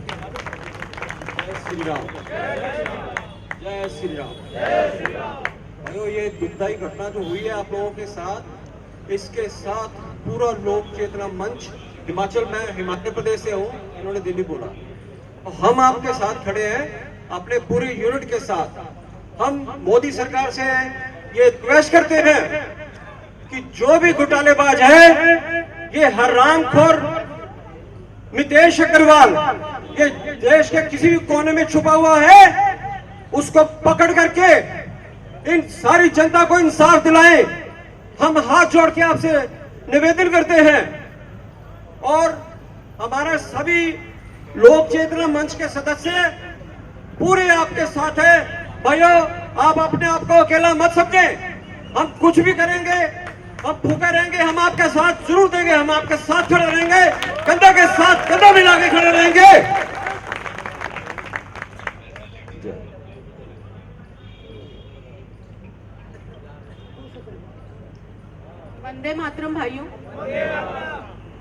श्री राम। जय श्री राम। भाइयों, ये दुखदाई घटना जो हुई है आप लोगों के साथ, इसके साथ पूरा लोक चेतना मंच, हिमाचल में हिमाचल प्रदेश से हूँ, इन्होंने दिल्ली बोला, और हम आपके साथ खड़े हैं अपने पूरी यूनिट के साथ। हम मोदी सरकार से ये रिक्वेस्ट करते हैं कि जो भी घोटालेबाज है, ये हरामखोर मितेश अग्रवाल, ये देश के किसी भी कोने में छुपा हुआ है, उसको पकड़ करके इन सारी जनता को इंसाफ दिलाएं। हम हाथ जोड़ के आपसे निवेदन करते हैं, और हमारा सभी लोक चेतना मंच के सदस्य पूरे आपके साथ है। भाइयों, आप अपने आप को अकेला मत समझें, हम कुछ भी करेंगे, हम भूखे रहेंगे, हम आपके साथ जरूर देंगे, हम आपके साथ खड़े रहेंगे, कंधा के साथ कंधा मिला के खड़े रहेंगे। वंदे मातरम। भाइयों,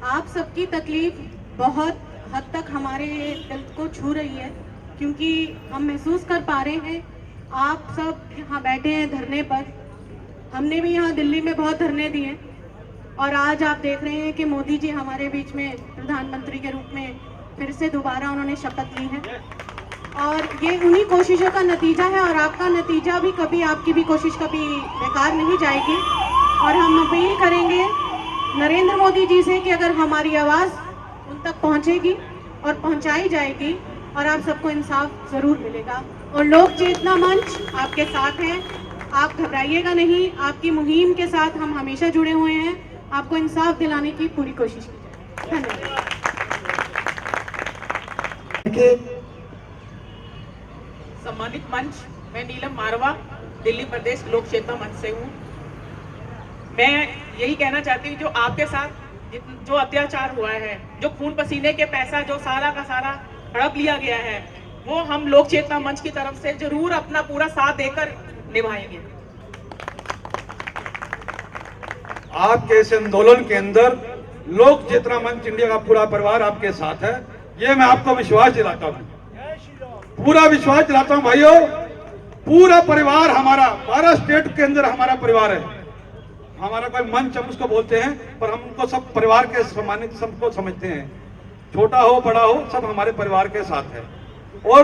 आप सबकी तकलीफ बहुत हद तक हमारे दिल को छू रही है, क्योंकि हम महसूस कर पा रहे हैं आप सब यहाँ बैठे हैं धरने पर। हमने भी यहाँ दिल्ली में बहुत धरने दिए, और आज आप देख रहे हैं कि मोदी जी हमारे बीच में प्रधानमंत्री के रूप में फिर से दोबारा उन्होंने शपथ ली है, और ये उन्हीं कोशिशों का नतीजा है, और आपका नतीजा भी कभी, आपकी भी कोशिश कभी बेकार नहीं जाएगी। और हम अपील करेंगे नरेंद्र मोदी जी से कि अगर हमारी आवाज़ उन तक पहुंचेगी और पहुंचाई जाएगी, और आप सबको इंसाफ जरूर मिलेगा। और लोक चेतना मंच आपके साथ है, आप घबराइएगा नहीं, आपकी मुहिम के साथ हम हमेशा जुड़े हुए हैं, आपको इंसाफ दिलाने की पूरी कोशिश की जाए। धन्यवाद। सम्मानित मंच, मैं नीलम मारवा, दिल्ली प्रदेश लोक चेतना मंच से हूँ। मैं यही कहना चाहती हूँ, जो आपके साथ जो अत्याचार हुआ है, जो खून पसीने के पैसा जो सारा का सारा हड़प लिया गया है, वो हम लोक चेतना मंच की तरफ से जरूर अपना पूरा साथ देकर निभाएंगे। आपके इस आंदोलन के अंदर लोक चेतना मंच इंडिया का पूरा परिवार आपके साथ है, ये मैं आपको विश्वास दिलाता हूँ, पूरा विश्वास दिलाता हूँ। भाइयों, पूरा परिवार हमारा 12 स्टेट के अंदर हमारा परिवार है। हमारा कोई मंच हम उसको बोलते हैं, पर हम उनको सब परिवार के सम्मानित सबको समझते हैं, छोटा हो बड़ा हो, सब हमारे परिवार के साथ है। और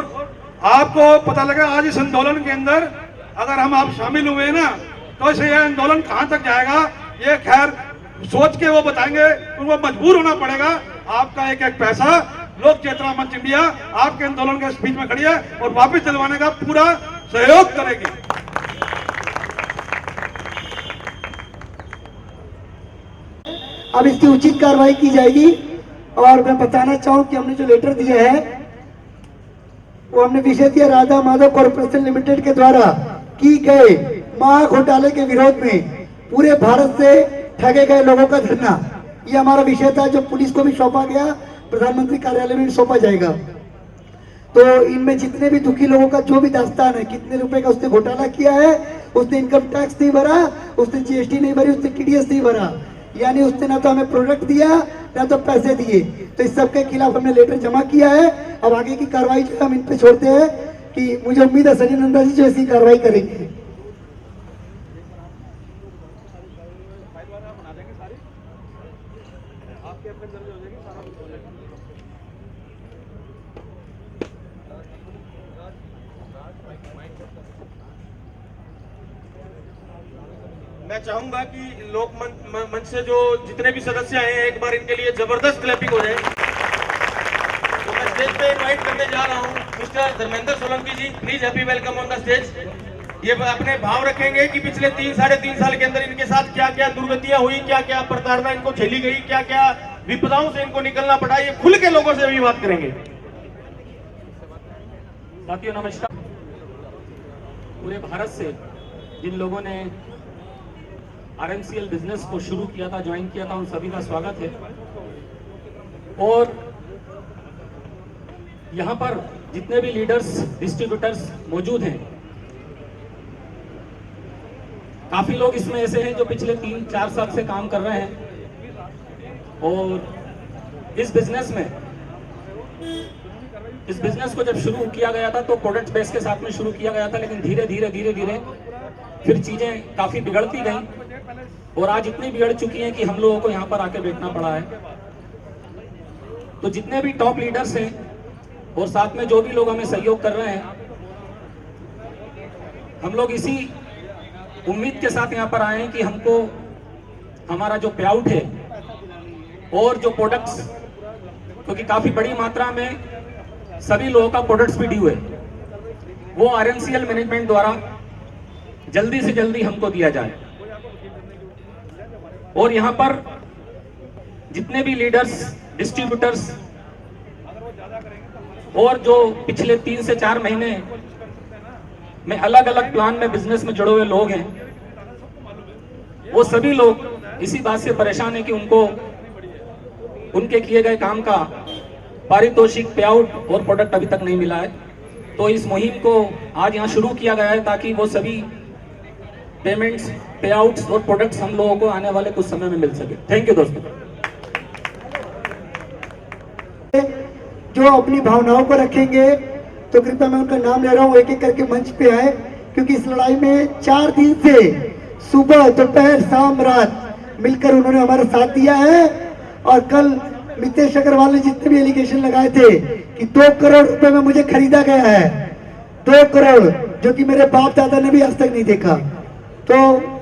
आपको पता लगा आज इस आंदोलन के अंदर अगर हम आप शामिल हुए ना, तो इसे यह आंदोलन कहां तक जाएगा, ये खैर सोच के वो बताएंगे, उनको मजबूर होना पड़ेगा। आपका एक एक पैसा लोक चेतना मंच इंडिया आपके आंदोलन के बीच में खड़ी है और वापस दिलवाने का पूरा सहयोग करेगी। अब इसकी उचित कार्रवाई की जाएगी। और मैं बताना चाहूँ कि हमने जो लेटर दिया है वो हमने विषय दिया राधा माधव कॉर्पोरेशन लिमिटेड के द्वारा की गए महा घोटाले के विरोध में पूरे भारत से ठगे गए लोगों का धरना। ये हमारा विषय था जो पुलिस को भी सौंपा गया, प्रधानमंत्री कार्यालय में भी सौंपा जाएगा। तो इनमें जितने भी दुखी लोगों का जो भी दास्तान है, कितने रुपए का उसने घोटाला किया है, उसने इनकम टैक्स नहीं भरा, उसने जीएसटी नहीं भरी, उसने टीडीएस नहीं भरा, यानी उसने ना तो हमें प्रोडक्ट दिया ना तो पैसे दिए। तो इस सब के खिलाफ हमने लेटर जमा किया है। अब आगे की कार्रवाई जो हम इन पे छोड़ते हैं कि मुझे उम्मीद है सनी नंदा जी जो ऐसी कार्रवाई करेंगे। मैं चाहूंगा कि लोक मंच से जो जितने भी सदस्य आए हैं एक बार इनके लिए जबरदस्त क्लैपिंग हो जाए। तो मैं स्टेज पे इनवाइट करने जा रहा हूं mister Dharmendra Solanki ji, please happy welcome on the stage. ये अपने भाव रखेंगे कि पिछले 3-3.5 साल के अंदर इनके साथ क्या क्या दुर्गतियां हुई, क्या क्या प्रताड़ना इनको झेली गई, क्या क्या विपदाओं से इनको निकलना पड़ा, ये खुल के लोगों से भी बात करेंगे। साथियों नमस्कार। पूरे भारत से जिन लोगों ने आरएमसीएल बिजनेस को शुरू किया था, ज्वाइन किया था, उन सभी का स्वागत है। और यहाँ पर जितने भी लीडर्स, डिस्ट्रीब्यूटर्स मौजूद हैं, काफी लोग इसमें ऐसे हैं जो पिछले 3-4 साल से काम कर रहे हैं। और इस बिजनेस को जब शुरू किया गया था तो प्रोडक्ट बेस के साथ में शुरू किया गया था, लेकिन धीरे धीरे फिर चीजें काफी बिगड़ती गई और आज इतनी बिगड़ चुकी हैं कि हम लोगों को यहाँ पर आके बैठना पड़ा है। तो जितने भी टॉप लीडर्स हैं और साथ में जो भी लोग हमें सहयोग कर रहे हैं, हम लोग इसी उम्मीद के साथ यहाँ पर आए हैं कि हमको हमारा जो पे आउट है और जो प्रोडक्ट्स, क्योंकि काफी बड़ी मात्रा में सभी लोगों का प्रोडक्ट्स भी ड्यू है, वो आरएमसीएल मैनेजमेंट द्वारा जल्दी से जल्दी हमको दिया जाए। और यहाँ पर जितने भी लीडर्स, डिस्ट्रीब्यूटर्स और जो पिछले 3 से 4 महीने में अलग अलग प्लान में बिजनेस में जुड़े हुए लोग हैं, वो सभी लोग इसी बात से परेशान है कि उनको उनके किए गए काम का पारितोषिक, पे आउट और प्रोडक्ट अभी तक नहीं मिला है। तो इस मुहिम को आज यहाँ शुरू किया गया है ताकि वो सभी पेमेंट्स, पे आउट्स और प्रोडक्ट्स हम लोगों को आने वाले कुछ समय में मिल सके। थैंक यू दोस्तों। जो अपनी भावनाओं को रखेंगे तो कृपया मैं उनका नाम ले रहा हूँ, एक एक करके मंच पे आए, क्योंकि इस लड़ाई में 4 दिन से सुबह, दोपहर, शाम, रात मिलकर उन्होंने हमारा साथ दिया है। और कल मितेश अग्रवाल ने जितने भी एलिगेशन लगाए थे कि 2 करोड़ रुपए में मुझे खरीदा गया है, 2 करोड़, जो कि मेरे बाप दादा ने भी आज तक नहीं देखा। तो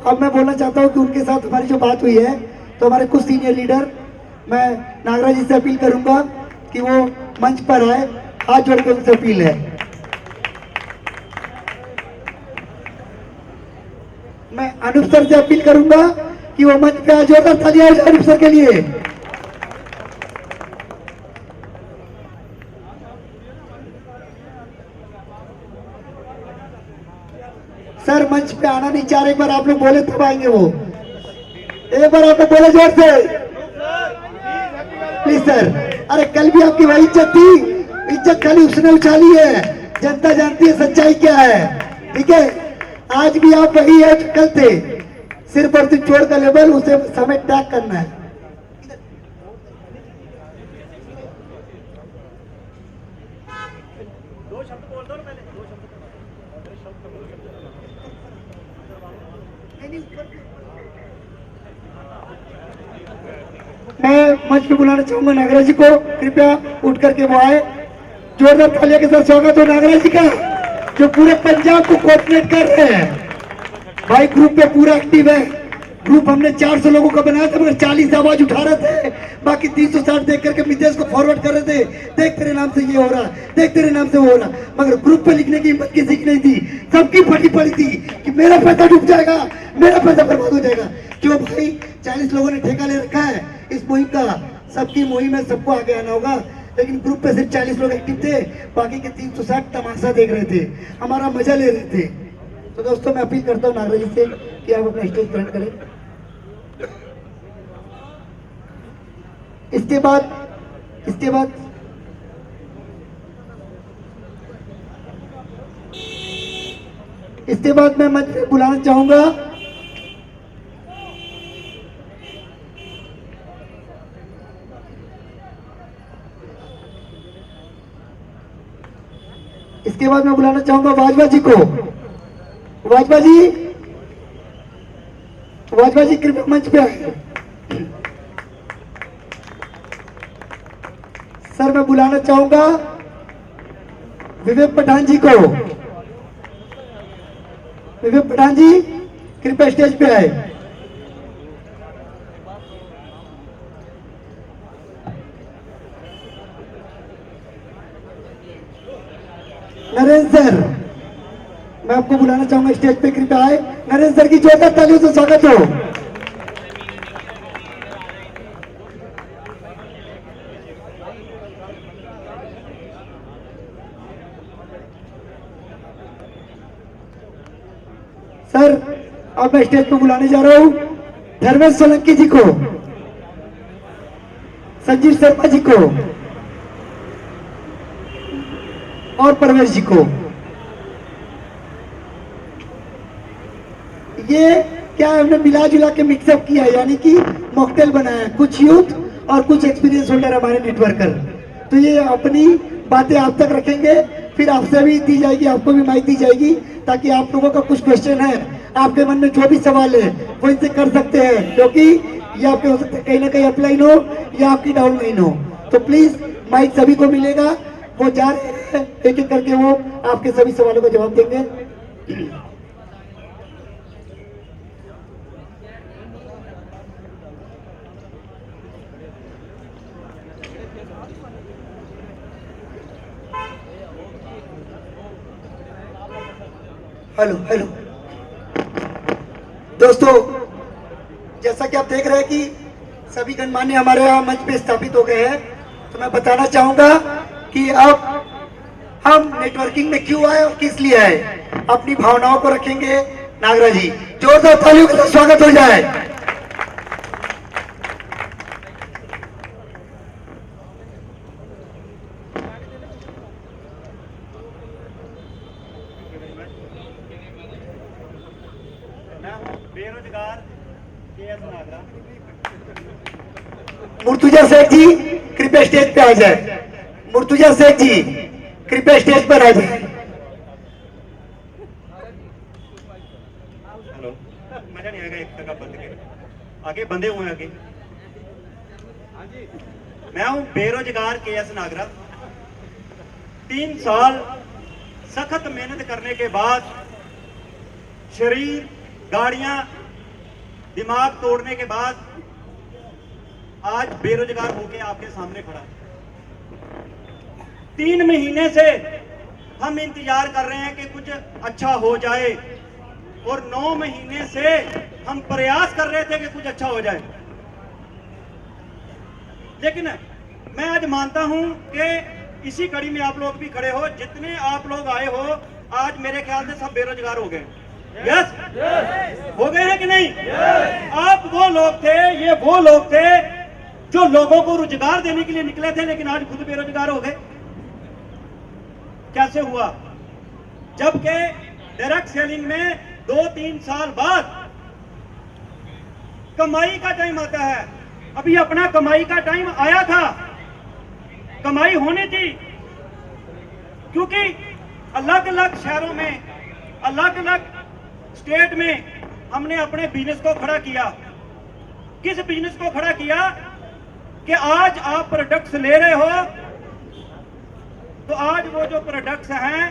अब मैं बोलना चाहता हूँ कि उनके साथ हमारी जो बात हुई है, तो हमारे कुछ सीनियर लीडर, मैं नागराज जी से अपील करूंगा कि वो मंच पर आए, हाथ जोड़ के उनसे अपील है। मैं अनूप सर से अपील करूंगा कि वो मंच पे आ, जोरदार तालियां अनूप सर के लिए। सर मंच पे आना नहीं चाह रहे, एक बार आप लोग बोले तब आएंगे वो, एक बार आप लोग बोले जोर से प्लीज सर। अरे कल भी आपकी वही इज्जत थी, इज्जत खाली उसने उछाली है, जनता जानती है सच्चाई क्या है, ठीक है। आज भी आप वही है जो कल थे, सिर्फ और सिर्फ चोर का लेवल, उसे समय टैग करना है। मैं मंच पे बुलाना चाहूंगा नागराज जी को, कृपया उठ करके वो आए। जोरदार तालियों के साथ स्वागत हो नागराज जी का, जो पूरे पंजाब को कोऑर्डिनेट कर रहे हैं। भाई ग्रुप पे पूरा एक्टिव है। ग्रुप हमने 400 लोगों का बनाया था, मगर 40 आवाज उठा रहे थे, बाकी 360 देख करके मितेश को फॉरवर्ड कर रहे थे, देख तेरे नाम से ये हो रहा, देख तेरे नाम से वो हो रहा, मगर ग्रुप पे लिखने की हिम्मत किसी की नहीं थी। सबकी फटी पड़ी थी कि मेरा पैसा डूब जाएगा, मेरा पैसा बर्बाद हो जाएगा। जो भाई 40 लोगों ने ठेका ले रखा है इस मुहिम का, सबकी मुहिम में सबको आगे आना होगा, लेकिन ग्रुप पे सिर्फ 40 लोग एक्टिव थे, बाकी के 360 तमाशा देख रहे थे, हमारा मजा ले रहे थे। तो दोस्तों मैं अपील करता हूँ नागराज जी से कि आप अपना स्टेज ग्रहण करें। इसके बाद मैं मंच पे बुलाना चाहूंगा वाजवा जी को। वाजवा जी कृपया मंच पे आए। सर मैं बुलाना चाहूंगा विवेक पठान जी को। विवेक पठान जी कृपया स्टेज पे आए। नरेंद्र सर मैं आपको बुलाना चाहूंगा स्टेज पे, कृपया आए। नरेंद्र सर की जोरदार तालियों से स्वागत हो। सर अब मैं स्टेज पे बुलाने जा रहा हूं धर्मेश सोलंकी जी को, संजीव शर्मा जी को और परवेश जी को। ये क्या हमने मिला जुला के मिक्सअप किया, यानी कि मॉकटेल बनाया, कुछ यूथ और कुछ एक्सपीरियंस होल्डर हमारे नेटवर्कर। तो ये अपनी बातें आप तक रखेंगे, फिर आपसे भी दी जाएगी, आपको भी माइक दी जाएगी, ताकि आप लोगों का कुछ क्वेश्चन है, आपके मन में जो भी सवाल है वो इनसे कर सकते हैं, क्योंकि ये आपके हो सकते कहीं ना कहीं अपलाइन हो या आपकी डाउन लाइन हो। तो प्लीज माइक सभी को मिलेगा, वो जा रहे हैं एक एक करके, वो आपके सभी सवालों का जवाब देंगे। हेलो दोस्तों, जैसा कि आप देख रहे हैं कि सभी गणमान्य हमारे यहाँ मंच पे स्थापित हो गए हैं, तो मैं बताना चाहूंगा कि अब हम नेटवर्किंग में क्यों आए और किस लिए आए, अपनी भावनाओं को रखेंगे। नागराज जी जोरदार तालियों के साथ स्वागत हो जाए। बेरोजगार केएस नागरा। मुर्तुजा शेख जी कृपया स्टेज पे आ जाए। मुर्तुजा शेख जी कृपया स्टेज पर आ जाए। हेलो, मजा नहीं आएगा, एक जगह बंद के आगे बंधे हुए हैं आगे। मैं हूं बेरोजगार केएस नागरा। 3 साल सख्त मेहनत करने के बाद, शरीर, गाड़ियां, दिमाग तोड़ने के बाद आज बेरोजगार होके आपके सामने खड़ा। 3 महीने से हम इंतजार कर रहे हैं कि कुछ अच्छा हो जाए, और 9 महीने से हम प्रयास कर रहे थे कि कुछ अच्छा हो जाए। लेकिन मैं आज मानता हूं कि इसी कड़ी में आप लोग भी खड़े हो, जितने आप लोग आए हो, आज मेरे ख्याल से सब बेरोजगार हो गए। यस हो गए हैं कि नहीं? आप वो लोग थे, ये वो लोग थे जो लोगों को रोजगार देने के लिए निकले थे, लेकिन आज खुद बेरोजगार हो गए। कैसे हुआ? जबकि डायरेक्ट सेलिंग में 2-3 साल बाद कमाई का टाइम आता है। अभी अपना कमाई का टाइम आया था, कमाई होनी थी, क्योंकि अलग अलग शहरों में, अलग अलग स्टेट में हमने अपने बिजनेस को खड़ा किया। किस बिजनेस को खड़ा किया कि आज आप प्रोडक्ट्स ले रहे हो, तो आज वो जो प्रोडक्ट्स हैं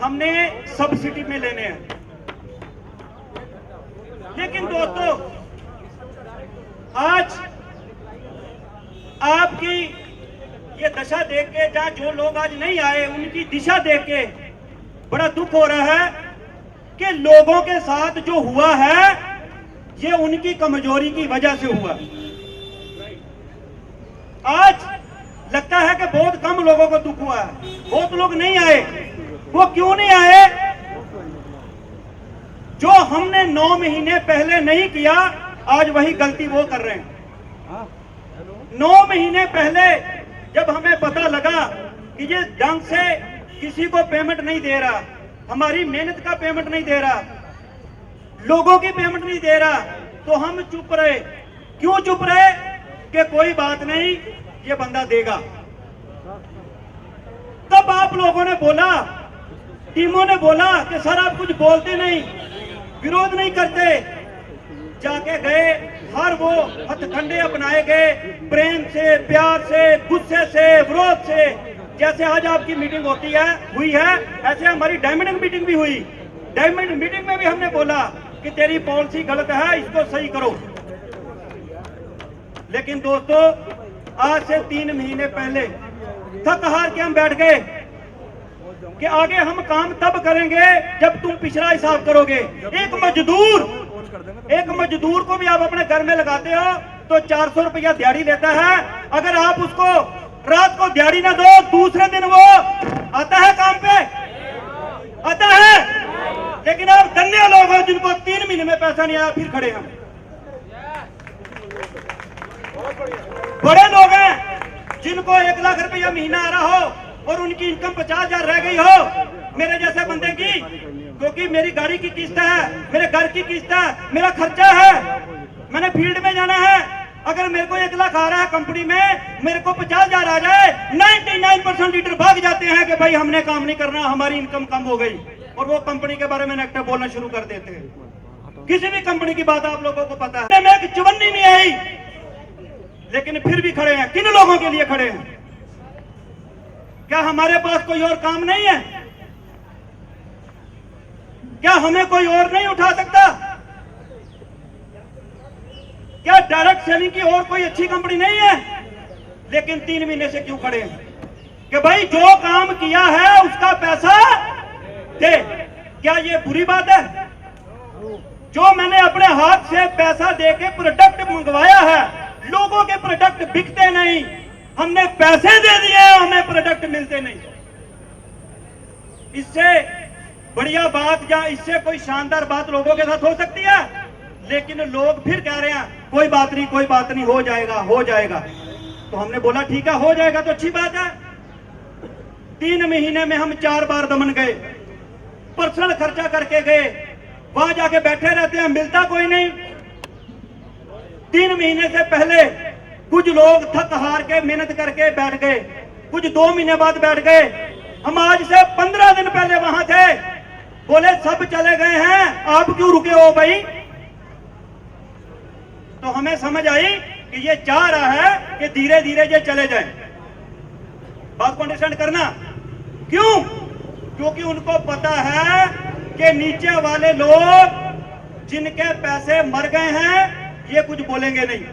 हमने सब्सिडी में लेने हैं। लेकिन दोस्तों, आज आपकी ये दशा देख के, जहां जो लोग आज नहीं आए उनकी दिशा देख के बड़ा दुख हो रहा है कि लोगों के साथ जो हुआ है ये उनकी कमजोरी की वजह से हुआ। आज लगता है कि बहुत कम लोगों को दुख हुआ है, बहुत लोग नहीं आए। वो क्यों नहीं आए? जो हमने 9 महीने पहले नहीं किया, आज वही गलती वो कर रहे हैं। 9 महीने पहले जब हमें पता लगा कि ये ढंग से किसी को पेमेंट नहीं दे रहा, हमारी मेहनत का पेमेंट नहीं दे रहा, लोगों की पेमेंट नहीं दे रहा, तो हम चुप रहे। क्यों चुप रहे? कि कोई बात नहीं, ये बंदा देगा। तब आप लोगों ने बोला, टीमों ने बोला कि सर आप कुछ बोलते नहीं, विरोध नहीं करते। जाके गए, हर वो हथकंडे अपनाए गए, प्रेम से, प्यार से, गुस्से से, विरोध से। जैसे आज आपकी मीटिंग हुई है, ऐसे हमारी डायमंड मीटिंग भी हुई। डायमंड मीटिंग में भी हमने बोला कि तेरी पॉलिसी गलत है, इसको सही करो। लेकिन दोस्तों, आज से 3 महीने पहले थक हार के हम बैठ गए कि आगे हम काम तब करेंगे जब तुम पिछला हिसाब करोगे। एक मजदूर को भी आप अपने घर में लगाते हो तो 400 रुपया दिहाड़ी लेता है। अगर आप उसको रात को दिहाड़ी ना दो, दूसरे दिन वो आता है काम पे, आता है। लेकिन आप धन्य लोग हो जिनको 3 महीने में पैसा नहीं आया, फिर खड़े हम। बड़े लोग हैं जिनको 1 लाख रुपया महीना आ रहा हो और उनकी इनकम 50,000 रह गई हो, मेरे जैसे बंदे की, क्योंकि मेरी गाड़ी की किस्त है, मेरे घर की किस्त है, मेरा खर्चा है, मैंने फील्ड में जाना है। अगर मेरे को 1 लाख आ रहा है कंपनी में, मेरे को 50,000 आ जाए, 99% लीडर भाग जाते हैं कि भाई हमने काम नहीं करना, हमारी इनकम कम हो गई, और वो कंपनी के बारे में नेगेटिव बोलना शुरू कर देते हैं। किसी भी कंपनी की बात आप लोगों को पता है। मैं चुवन्नी नहीं आई, लेकिन फिर भी खड़े हैं। किन लोगों के लिए खड़े हैं? क्या हमारे पास कोई और काम नहीं है? क्या हमें कोई और नहीं उठा सकता? क्या डायरेक्ट सेलिंग की और कोई अच्छी कंपनी नहीं है? लेकिन 3 महीने से क्यों खड़े हैं कि भाई जो काम किया है उसका पैसा दे? क्या ये बुरी बात है? जो मैंने अपने हाथ से पैसा देके प्रोडक्ट मंगवाया है, लोगों के प्रोडक्ट बिकते नहीं, हमने पैसे दे दिए, हमें प्रोडक्ट मिलते नहीं। इससे बढ़िया बात या इससे कोई शानदार बात लोगों के साथ हो सकती है? लेकिन लोग फिर कह रहे हैं कोई बात नहीं, कोई बात नहीं, हो जाएगा, हो जाएगा। तो हमने बोला ठीक है, हो जाएगा तो अच्छी बात है। 3 महीने में हम 4 बार दमन गए, पर्सनल खर्चा करके गए, वहां जाके बैठे रहते हैं, मिलता कोई नहीं। 3 महीने से पहले कुछ लोग थक हार के मेहनत करके बैठ गए, कुछ 2 महीने बाद बैठ गए। हम आज से 15 दिन पहले वहां थे, बोले सब चले गए हैं, आप क्यों रुके हो भाई? तो हमें समझ आई कि ये चाह रहा है कि धीरे धीरे ये चले जाएं। बात को अंडरस्टैंड करना। क्यों? क्योंकि उनको पता है कि नीचे वाले लोग जिनके पैसे मर गए हैं, ये कुछ बोलेंगे नहीं।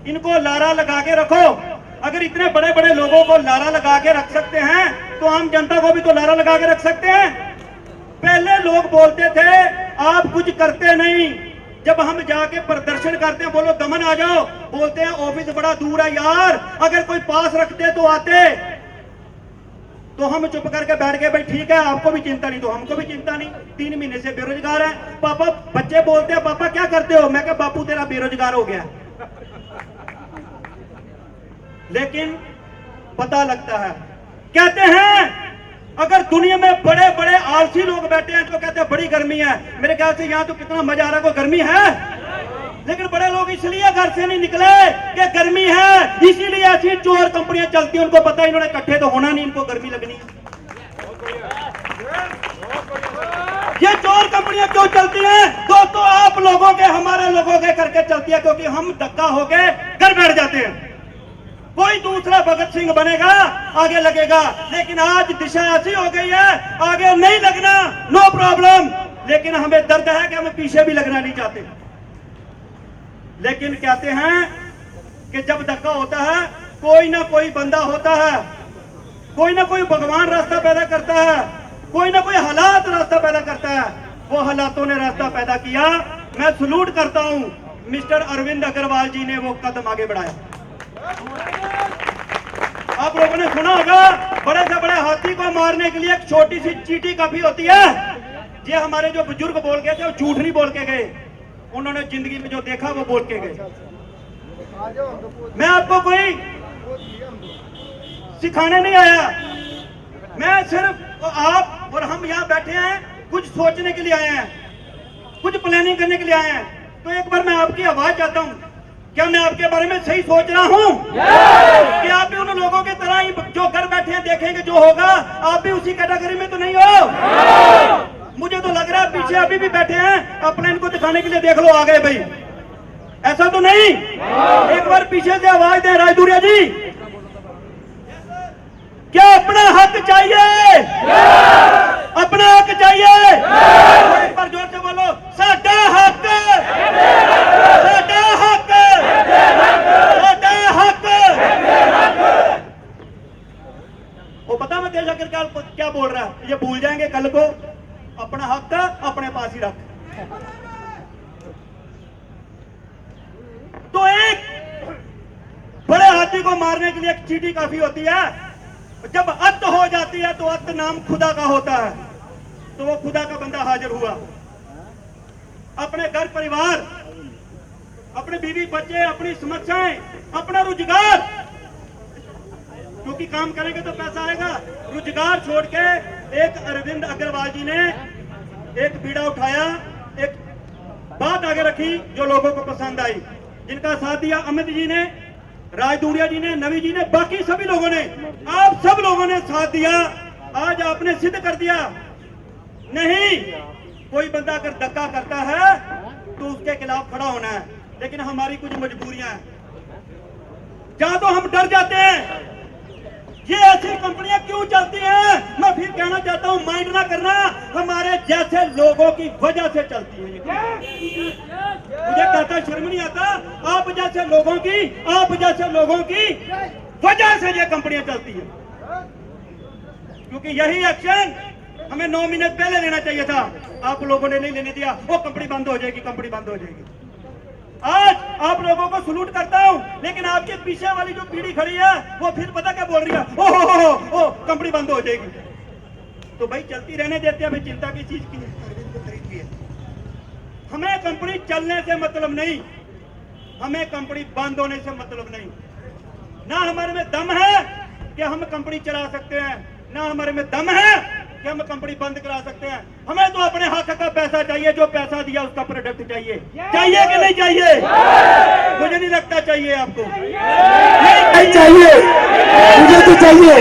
इनको लारा लगा के रखो। अगर इतने बड़े बड़े लोगों को लारा लगा के रख सकते हैं, तो आम जनता को भी तो लारा लगा के रख सकते हैं। पहले लोग बोलते थे आप कुछ करते नहीं, जब हम जाके प्रदर्शन करते हैं, बोलो दमन आ जाओ, बोलते हैं ऑफिस बड़ा दूर है यार, अगर कोई पास रखते तो आते। तो हम चुप करके बैठ गए, भाई ठीक है, आपको भी चिंता नहीं तो हमको भी चिंता नहीं। 3 महीने से बेरोजगार है। पापा, बच्चे बोलते हैं पापा क्या करते हो? मैं कहा बापू तेरा बेरोजगार हो गया। लेकिन पता लगता है, कहते हैं अगर दुनिया में बड़े बड़े आलसी लोग बैठे हैं जो कहते हैं बड़ी गर्मी है, मेरे ख्याल से यहाँ तो कितना मजा आ रहा है, कोई गर्मी है? लेकिन बड़े लोग इसलिए घर से नहीं निकले कि गर्मी है, इसीलिए ऐसी चोर कंपनियां चलती हैं। उनको पता है इन्होंने इकट्ठे तो होना नहीं, इनको गर्मी लगनी है। ये चोर कंपनियां क्यों चलती हैं? दोस्तों आप लोगों के, हमारे लोगों के करके चलती है, क्योंकि हम धक्का होके घर बैठ जाते हैं। कोई दूसरा भगत सिंह बनेगा, आगे लगेगा। लेकिन आज दिशा ऐसी हो गई है, आगे नहीं लगना, नो प्रॉब्लम। लेकिन हमें दर्द है कि हम पीछे भी लगना नहीं चाहते। लेकिन कहते हैं कि जब धक्का होता है, कोई ना कोई बंदा होता है, कोई ना कोई भगवान रास्ता पैदा करता है, कोई ना कोई हालात रास्ता पैदा करता है। वो हालातों ने रास्ता पैदा किया। मैं सलूट करता हूं, मिस्टर अरविंद अग्रवाल जी ने वो कदम आगे बढ़ाया। आप लोगों ने सुना होगा बड़े से बड़े हाथी को मारने के लिए एक छोटी सी चींटी काफी होती है। ये हमारे जो बुजुर्ग बोल गए थे वो झूठ नहीं बोल के गए, उन्होंने जिंदगी में जो देखा वो बोल के गए। मैं आपको कोई सिखाने नहीं आया, मैं सिर्फ आप और हम यहाँ बैठे हैं कुछ सोचने के लिए आए हैं, कुछ प्लानिंग करने के लिए आए हैं। तो एक बार मैं आपकी आवाज चाहता हूँ, क्या मैं आपके बारे में सही सोच रहा हूँ? कि आप भी उन लोगों की तरह ही जो घर बैठे हैं देखेंगे जो होगा, आप भी उसी कैटेगरी में तो नहीं हो? मुझे तो लग रहा है पीछे अभी भी बैठे हैं, अपने इनको दिखाने के लिए देख लो आ गए भाई, ऐसा तो नहीं? एक बार पीछे से आवाज दें राजदूरिया जी, क्या अपना हक चाहिए? अपना हक चाहिए? एक बार जोर से बोलो, साडा हक, साडा हक, साडा हक। वो पता मैं देश आखिर क्या बोल रहा है, ये भूल जाएंगे कल को, अपना हक अपने पास ही रख। तो एक बड़े हाथी को मारने के लिए एक चींटी काफी होती है, जब अत हो जाती है तो अत नाम खुदा का होता है। तो वो खुदा का बंदा हाजिर हुआ, अपने घर परिवार, अपने बीवी बच्चे, अपनी समस्याएं, अपना रोजगार, क्योंकि काम करेंगे तो पैसा आएगा, रोजगार छोड़ के एक अरविंद अग्रवाल जी ने एक बीड़ा उठाया, एक बात आगे रखी जो लोगों को पसंद आई, जिनका साथ दिया अमित जी ने, राजदूरिया जी ने, नवी जी ने, बाकी सभी लोगों ने, आप सब लोगों ने साथ दिया। आज आपने सिद्ध कर दिया, नहीं कोई बंदा अगर धक्का करता है तो उसके खिलाफ खड़ा होना है, लेकिन हमारी कुछ मजबूरियां हैं, जहां तो हम डर जाते हैं। ये ऐसी कंपनियां क्यों चलती हैं? मैं फिर कहना चाहता हूं, माइंड ना करना, हमारे जैसे लोगों की वजह से चलती है। मुझे कहता शर्म नहीं आता, आप जैसे लोगों की वजह से ये कंपनियां चलती है। क्योंकि यही एक्शन हमें 9 मिनट पहले लेना चाहिए था, आप लोगों ने नहीं लेने दिया। वो कंपनी बंद हो जाएगी, कंपनी बंद हो जाएगी। आज आप लोगों को सलूट करता हूं, लेकिन आपके पीछे वाली जो पीढ़ी खड़ी है वो फिर पता क्या बोल रही है, ओ कंपनी बंद हो जाएगी। तो भाई चलती रहने देते हैं, भाई चिंता की चीज की है। हमें कंपनी चलने से मतलब नहीं, हमें कंपनी बंद होने से मतलब नहीं। ना हमारे में दम है कि हम कंपनी चला सकते हैं, ना हमारे में दम है कि हम कंपनी बंद करा सकते हैं। हमें तो अपने हक का पैसा चाहिए, जो पैसा दिया उसका प्रोडक्ट चाहिए। चाहिए कि नहीं चाहिए? मुझे नहीं लगता चाहिए आपको, नहीं चाहिए, मुझे तो चाहिए,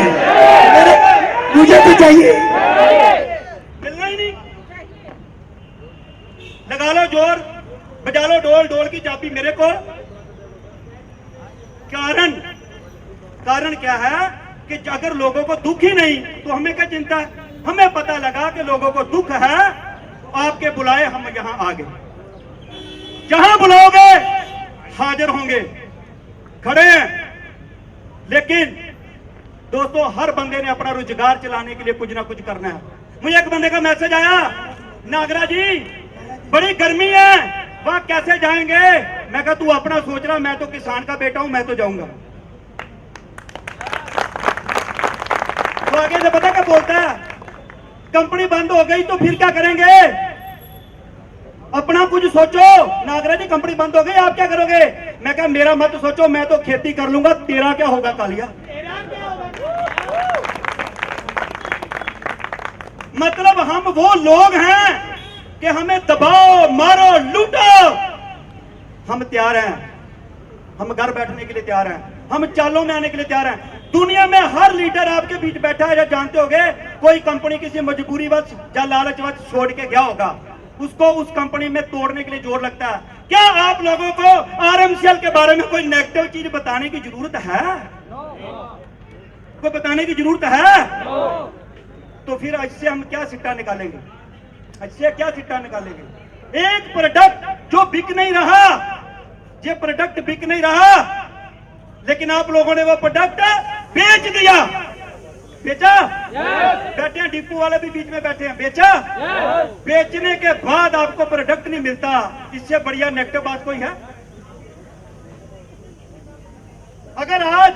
मुझे तो चाहिए, मिलना ही नहीं। लगा लो जोर, बजा लो ढोल, ढोल की चाबी मेरे को। कारण क्या है कि अगर लोगों को दुख ही नहीं तो हमें क्या चिंता है? हमें पता लगा कि लोगों को दुख है, आपके बुलाए हम यहां आ गए, जहां बुलाओगे हाजिर होंगे, खड़े हैं। लेकिन दोस्तों, हर बंदे ने अपना रोजगार चलाने के लिए कुछ ना कुछ करना है। मुझे एक बंदे का मैसेज आया, नागरा जी बड़ी गर्मी है, वहां कैसे जाएंगे? मैं कहा तू अपना सोच रहा, मैं तो किसान का बेटा हूं, मैं तो जाऊंगा। तो आगे से पता क्या बोलता है, कंपनी बंद हो गई तो फिर क्या करेंगे? अपना कुछ सोचो। नागरा जी कंपनी बंद हो गई, आप क्या करोगे? मैं कहा मेरा मत सोचो, मैं तो खेती कर लूंगा, तेरा क्या होगा कालिया? मतलब हम वो लोग हैं कि हमें दबाओ, मारो, लूटो, हम तैयार हैं। हम घर बैठने के लिए तैयार हैं, हम चालों में आने के लिए तैयार हैं। दुनिया में हर लीडर आपके बीच बैठा है, या जानते होंगे, कोई कंपनी किसी मजबूरीवश या लालचवश छोड़ के गया होगा, उसको उस कंपनी में तोड़ने के लिए जोर लगता है। क्या आप लोगों को आरएमसीएल के बारे में कोई नेगेटिव चीज बताने की जरूरत है? कोई बताने की जरूरत है? तो फिर इससे हम क्या सिट्टा निकालेंगे? इससे क्या सिट्टा निकालेंगे? एक प्रोडक्ट जो बिक नहीं रहा, ये प्रोडक्ट बिक नहीं रहा, लेकिन आप लोगों ने वो प्रोडक्ट बेच दिया। बेचा? बैठे हैं डिपो वाले भी बीच में बैठे हैं, बेचा? बेचने के बाद आपको प्रोडक्ट नहीं मिलता, इससे बढ़िया नेगेटिव बात कोई है? अगर आज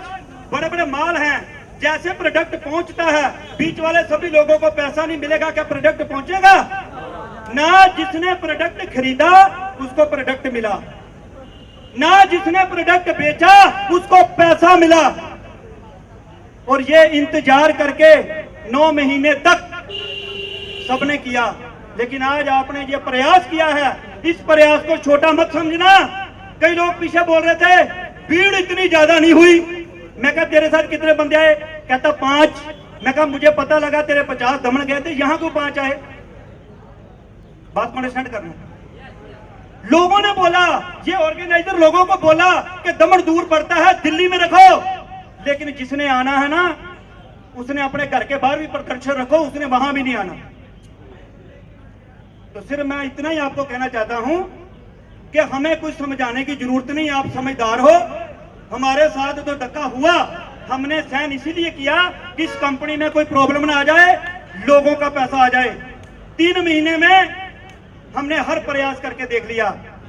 बड़े बड़े माल हैं, जैसे प्रोडक्ट पहुंचता है बीच वाले सभी लोगों को पैसा नहीं मिलेगा, क्या प्रोडक्ट पहुंचेगा? ना जिसने प्रोडक्ट खरीदा उसको प्रोडक्ट मिला, ना जिसने प्रोडक्ट बेचा उसको पैसा मिला। और ये इंतजार करके 9 महीने तक सबने किया, लेकिन आज आपने ये प्रयास किया है, इस प्रयास को छोटा मत समझना। कई लोग पीछे बोल रहे थे भीड़ इतनी ज्यादा नहीं हुई। मैं कहा तेरे साथ कितने बंदे आए? कहता 5। मैं कहा मुझे पता लगा तेरे 50 दमन गए थे, यहां क्यों 5 आए? बात को अंडरस्टैंड करना। लोगों ने बोला, ये ऑर्गेनाइजर लोगों को बोला कि दमन दूर पड़ता है, दिल्ली में रखो, लेकिन जिसने आना है ना उसने अपने घर के बाहर भी प्रदर्शन रखो, उसने वहां भी नहीं आना। तो सिर्फ मैं इतना ही आपको कहना चाहता हूं कि हमें कुछ समझाने की जरूरत नहीं, आप समझदार हो। हमारे साथ तो धक्का हुआ, हमने सहन इसीलिए किया कि इस कंपनी में कोई प्रॉब्लम ना आ जाए, लोगों का पैसा आ जाए। 3 महीने में हमने हर प्रयास करके देख लिया,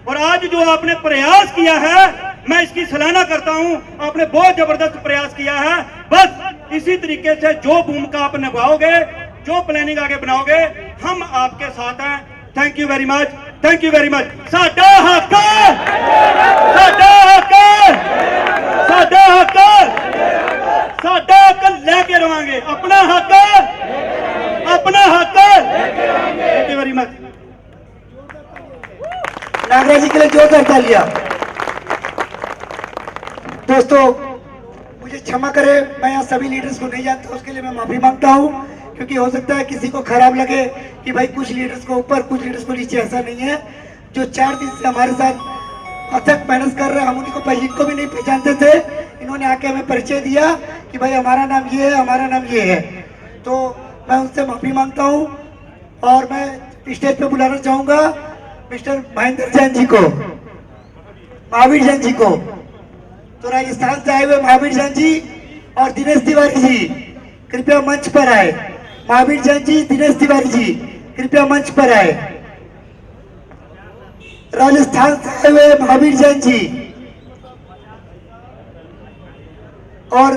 और आज जो आपने प्रयास किया है मैं इसकी सराहना करता हूं। आपने बहुत जबरदस्त प्रयास किया है। बस इसी तरीके से जो भूमिका आप निभाओगे, जो प्लानिंग आगे बनाओगे, हम आपके साथ हैं। Thank you very much, thank you very much. साडा हक, साडा हक, साडा हक, साडा हक लेके रवांगे, अपना हक, अपना हक। Thank you very much. Nagraj ji के लिए जोरदार तालियां। दोस्तों मुझे क्षमा करें, मैं यहाँ सभी लीडर्स को नहीं जानता, उसके लिए मैं माफी मांगता हूँ, क्योंकि हो सकता है किसी को खराब लगे कि भाई कुछ लीडर्स को ऊपर कुछ लीडर्स को नीचे। ऐसा नहीं है। जो 4 दिन से हमारे साथ अथक मेहनत कर रहे हैं, हम उनको भी नहीं पहचानते थे, इन्होंने आके हमें परिचय दिया कि भाई हमारा नाम ये है, हमारा नाम ये है। तो मैं उनसे माफी मांगता हूँ, और मैं स्टेज पे बुलाना चाहूंगा मिस्टर महेंद्र जैन जी को, महावीर जैन जी को। तो राजस्थान से आए हुए महावीर जैन जी और दिनेश तिवारी जी कृपया मंच पर आए। महावीर जैन जी, दिनेश तिवारी जी कृपया मंच पर आए। राजस्थान से आए हुए महावीर जैन जी और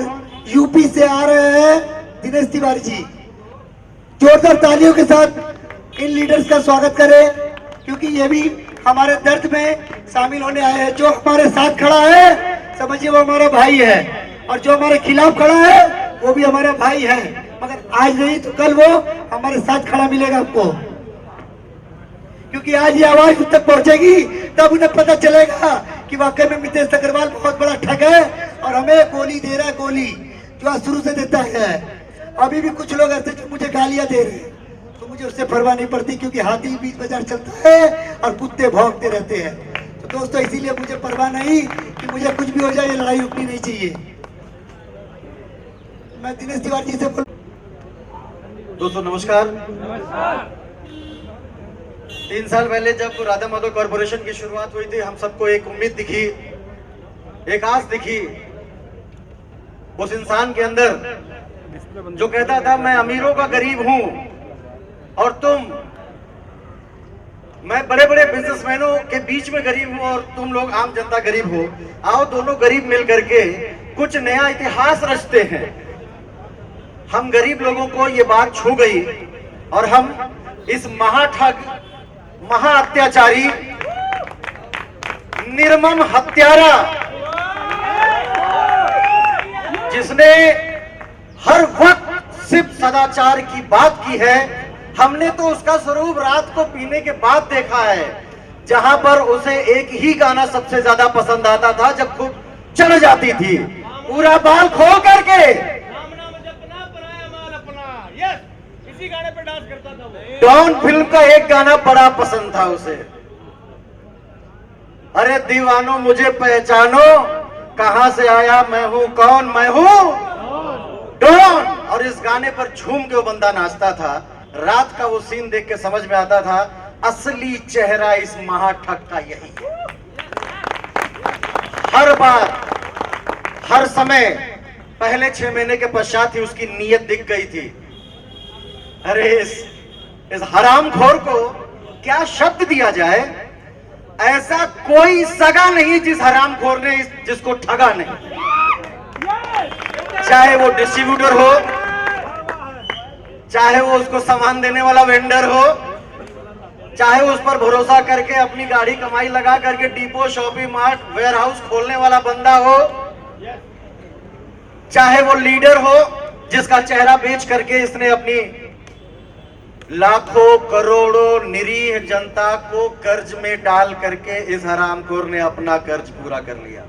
यूपी से आ रहे हैं दिनेश तिवारी जी। जोरदार तालियों के साथ इन लीडर्स का स्वागत करें, क्योंकि ये भी हमारे दर्द में शामिल होने आए हैं। जो हमारे साथ खड़ा है समझिए वो हमारा भाई है, और जो हमारे खिलाफ खड़ा है वो भी हमारा भाई है, मगर आज नहीं तो कल वो हमारे साथ खड़ा मिलेगा आपको। क्योंकि आज ये आवाज उन तक पहुंचेगी, तब उन्हें पता चलेगा कि वाकई में मितेश अग्रवाल बहुत बड़ा ठग है, और हमें गोली दे रहा है, गोली जो आज शुरू से देता है। अभी भी कुछ लोग ऐसे जो मुझे गालियां दे रहे हैं, तो मुझे उससे परवाह नहीं पड़ती, क्योंकि हाथी बीच बाजार चलता है और कुत्ते भौंकते रहते हैं। तो दोस्तों इसीलिए मुझे परवाह नहीं कि मुझे कुछ भी हो जाए, ये लड़ाई रुकनी नहीं चाहिए। मैं दिनेश तिवारी जी से बोल। दोस्तों नमस्कार। 3 साल पहले जब राधा माधव कॉर्पोरेशन की शुरुआत हुई थी, हम सबको एक उम्मीद दिखी, एक आस दिखी उस इंसान के अंदर जो कहता था मैं अमीरों का गरीब हूं और मैं बड़े बड़े बिजनेसमैनों के बीच में गरीब हूं और तुम लोग आम जनता गरीब हो। आओ दोनों गरीब मिल करके कुछ नया इतिहास रचते हैं। हम गरीब लोगों को ये बात छू गई, और हम इस महाठग, महा अत्याचारी, निर्मम हत्यारा, जिसने हर वक्त सिर्फ सदाचार की बात की है, हमने तो उसका स्वरूप रात को पीने के बाद देखा है, जहां पर उसे एक ही गाना सबसे ज्यादा पसंद आता था जब खूब चढ़ जाती थी, पूरा बाल खोल करके इसी गाने पे डांस करता था वो। डॉन फिल्म का एक गाना बड़ा पसंद था उसे, अरे दीवानो मुझे पहचानो, कहां से आया मैं हूं कौन, मैं हूं डॉन। और इस गाने पर झूम के वो बंदा नाचता था। रात का वो सीन देख के समझ में आता था असली चेहरा इस महाठग का यही है। हर बार, हर समय, पहले 6 महीने के पश्चात ही उसकी नीयत दिख गई थी। अरे इस हरामखोर को क्या शब्द दिया जाए, ऐसा कोई सगा नहीं जिस हरामखोर ने जिसको ठगा नहीं। चाहे वो डिस्ट्रीब्यूटर हो, चाहे वो उसको सामान देने वाला वेंडर हो, चाहे उस पर भरोसा करके अपनी गाड़ी कमाई लगा करके depot, shopping mart, warehouse खोलने वाला बंदा हो, चाहे वो लीडर हो जिसका चेहरा बेच करके इसने अपनी लाखों करोड़ों निरीह जनता को कर्ज में डाल करके इस हरामखोर ने अपना कर्ज पूरा कर लिया।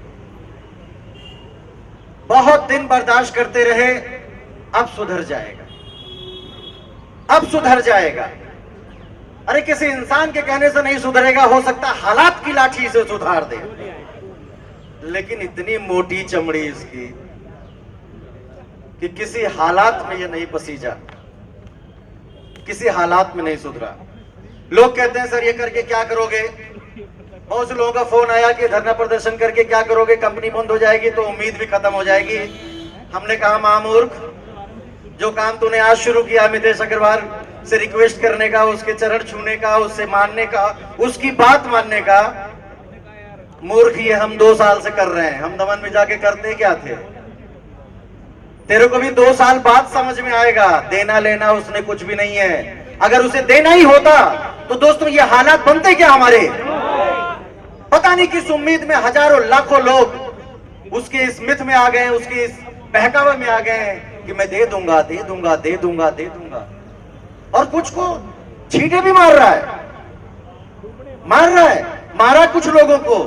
बहुत दिन बर्दाश्त करते रहे, अब सुधर जाएगा, अब सुधर जाएगा। अरे किसी इंसान के कहने से नहीं सुधरेगा, हो सकता हालात की लाठी से सुधार दे, लेकिन इतनी मोटी चमड़ी इसकी कि किसी हालात में ये नहीं पसीजा, किसी हालात में नहीं सुधरा। लोग कहते हैं सर ये करके क्या करोगे? बहुत से लोगों का फोन आया कि धरना प्रदर्शन करके क्या करोगे, कंपनी बंद हो जाएगी तो उम्मीद भी खत्म हो जाएगी। हमने कहा महामूर्ख, जो काम तूने आज शुरू किया मितेश अग्रवाल से रिक्वेस्ट करने का, उसके चरण छूने का, उससे मानने का, उसकी बात मानने का, मूर्ख ये हम 2 साल से कर रहे हैं। हम दमन में जाके करते क्या थे? तेरे को भी 2 साल बाद समझ में आएगा, देना लेना उसने कुछ भी नहीं है। अगर उसे देना ही होता तो दोस्तों ये हालात बनते क्या हमारे? पता नहीं किस उम्मीद में हजारों लाखों लोग उसके इस मिथ में आ गए, उसके इस बहकावे में आ गए कि मैं दे दूंगा, दे दूंगा, दे दूंगा, दे दूंगा, और कुछ को छींटे भी मार रहा है, मारा कुछ लोगों को,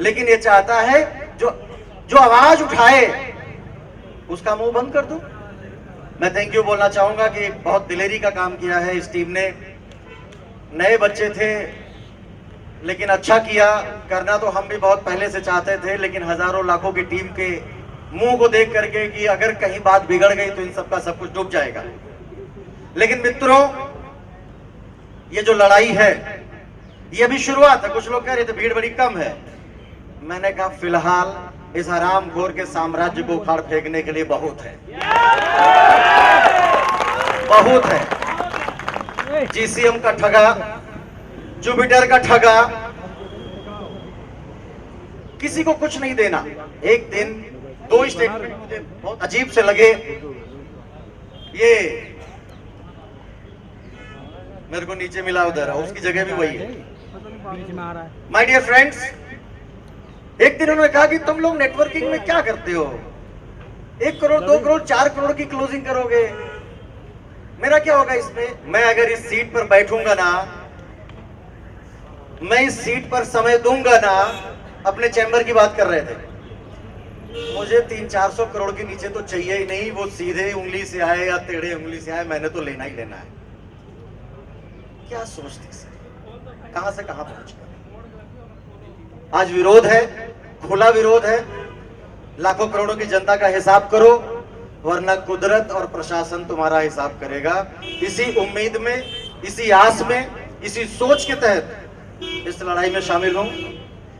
लेकिन ये चाहता है जो आवाज उठाए उसका मुंह बंद कर दो। मैं थैंक यू बोलना चाहूंगा कि बहुत दिलेरी का काम किया है इस टीम ने। नए बच्चे थे लेकिन अच्छा किया। करना तो हम भी बहुत पहले से चाहते थे, लेकिन हजारों लाखों की टीम के मुंह को देख करके कि अगर कहीं बात बिगड़ गई तो इन सबका सब कुछ डूब जाएगा। लेकिन मित्रों, ये जो लड़ाई है ये भी शुरुआत है। कुछ लोग कह रहे थे भीड़ बड़ी कम है, मैंने कहा फिलहाल इस हरामखोर के साम्राज्य को उखाड़ फेंकने के लिए बहुत है, बहुत है। जीसीएम का ठगा, जुपिटर का ठगा, किसी को कुछ नहीं देना। एक दिन 2 स्टेटमेंट मुझे बहुत अजीब से लगे। ये मेरे को नीचे मिला उधर, उसकी जगह भी वही है। माय डियर फ्रेंड्स, एक दिन उन्होंने कहा कि तुम लोग नेटवर्किंग में क्या करते हो, 1 करोड़ 2 करोड़ 4 करोड़ की क्लोजिंग करोगे, मेरा क्या होगा इसमें? मैं अगर इस सीट पर बैठूंगा ना, मैं इस सीट पर समय दूंगा ना, अपने चैम्बर की बात कर रहे थे, मुझे 300-400 करोड़ के नीचे तो चाहिए ही नहीं। वो सीधे उंगली से आए या टेढ़े उंगली से आए, मैंने तो लेना ही लेना है। क्या सोचते सर, कहां से कहां पहुंच गए? आज विरोध है, खुला विरोध है। लाखों करोड़ों की जनता का हिसाब करो, वरना कुदरत और प्रशासन तुम्हारा हिसाब करेगा। इसी उम्मीद में, इसी आस में, इसी सोच के तहत इस लड़ाई में शामिल हूं।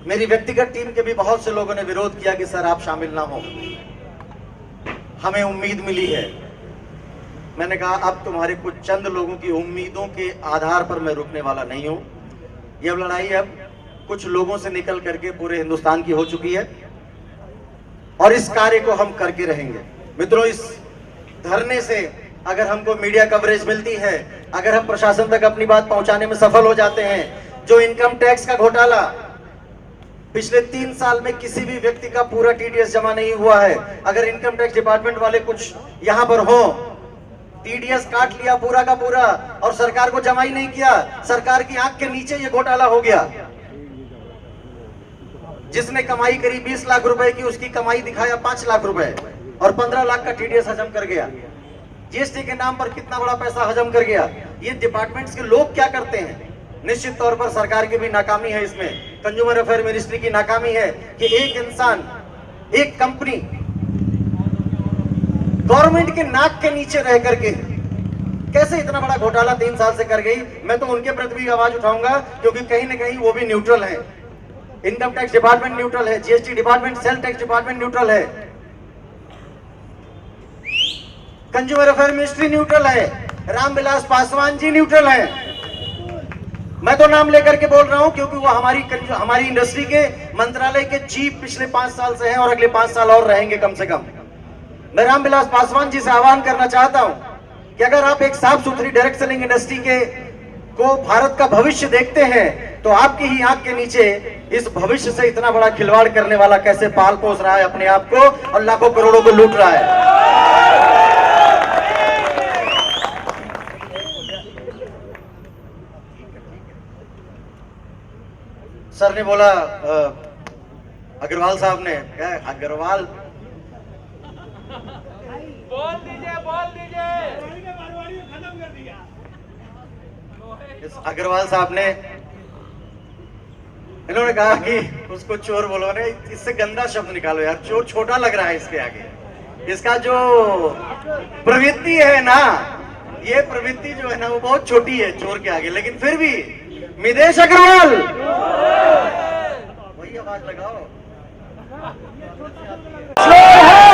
मेरी व्यक्तिगत टीम के भी बहुत से लोगों ने विरोध किया कि सर आप शामिल ना हो, हमें उम्मीद मिली है। मैंने कहा अब तुम्हारे कुछ चंद लोगों की उम्मीदों के आधार पर मैं रुकने वाला नहीं हूं। यह लड़ाई अब कुछ लोगों से निकल करके पूरे हिंदुस्तान की हो चुकी है और इस कार्य को हम करके रहेंगे। मित्रों, इस धरने से अगर हमको मीडिया कवरेज मिलती है, अगर हम प्रशासन तक अपनी बात पहुंचाने में सफल हो जाते हैं, जो इनकम टैक्स का घोटाला पिछले 3 साल में किसी भी व्यक्ति का पूरा टीडीएस जमा नहीं हुआ है, अगर इनकम टैक्स डिपार्टमेंट वाले कुछ यहां पर हो, टीडीएस काट लिया पूरा का पूरा और सरकार को जमा ही नहीं किया, सरकार की आंख के नीचे ये घोटाला हो गया। जिसने कमाई करी 20 लाख रुपए की, उसकी कमाई दिखाया 5 लाख रुपए और 15 लाख का टीडीएस हजम कर गया। जीएसटी के नाम पर कितना बड़ा पैसा हजम कर गया। ये डिपार्टमेंट्स के लोग क्या करते हैं? निश्चित तौर पर सरकार की भी नाकामी है इसमें, कंज्यूमर अफेयर मिनिस्ट्री की नाकामी है कि एक इंसान, एक कंपनी गवर्नमेंट के नाक के नीचे रह करके कैसे इतना बड़ा घोटाला 3 साल से कर गई। मैं तो उनके प्रति भी आवाज उठाऊंगा क्योंकि कहीं ना कहीं वो भी न्यूट्रल है। इनकम टैक्स डिपार्टमेंट न्यूट्रल है, GST department, sale tax department neutral है, कंज्यूमर अफेयर मिनिस्ट्री न्यूट्रल है, रामविलास पासवान जी न्यूट्रल है। मैं तो नाम लेकर के बोल रहा हूं क्योंकि वो हमारी इंडस्ट्री के मंत्रालय के चीफ पिछले 5 साल से हैं और अगले 5 साल और रहेंगे कम से कम। मैं रामविलास पासवान जी से आह्वान करना चाहता हूं कि अगर आप एक साफ सुथरी डायरेक्ट सेलिंग इंडस्ट्री को भारत का भविष्य देखते हैं तो आपकी ही आंख के नीचे इस भविष्य से इतना बड़ा खिलवाड़ करने वाला कैसे पाल पोस रहा है अपने आप को और लाखों करोड़ों को लूट रहा है। सर ने बोला अग्रवाल साहब ने क्या अग्रवाल बोल दीजिए इस अग्रवाल साहब ने इन्होंने कहा कि उसको चोर बोलो ने, इससे गंदा शब्द निकालो यार, चोर छोटा लग रहा है इसके आगे। इसका जो प्रवृत्ति है ना, ये प्रवृत्ति जो है ना वो बहुत छोटी है चोर के आगे, लेकिन फिर भी मितेश अग्रवाल वही आवाज लगाओ, चोर है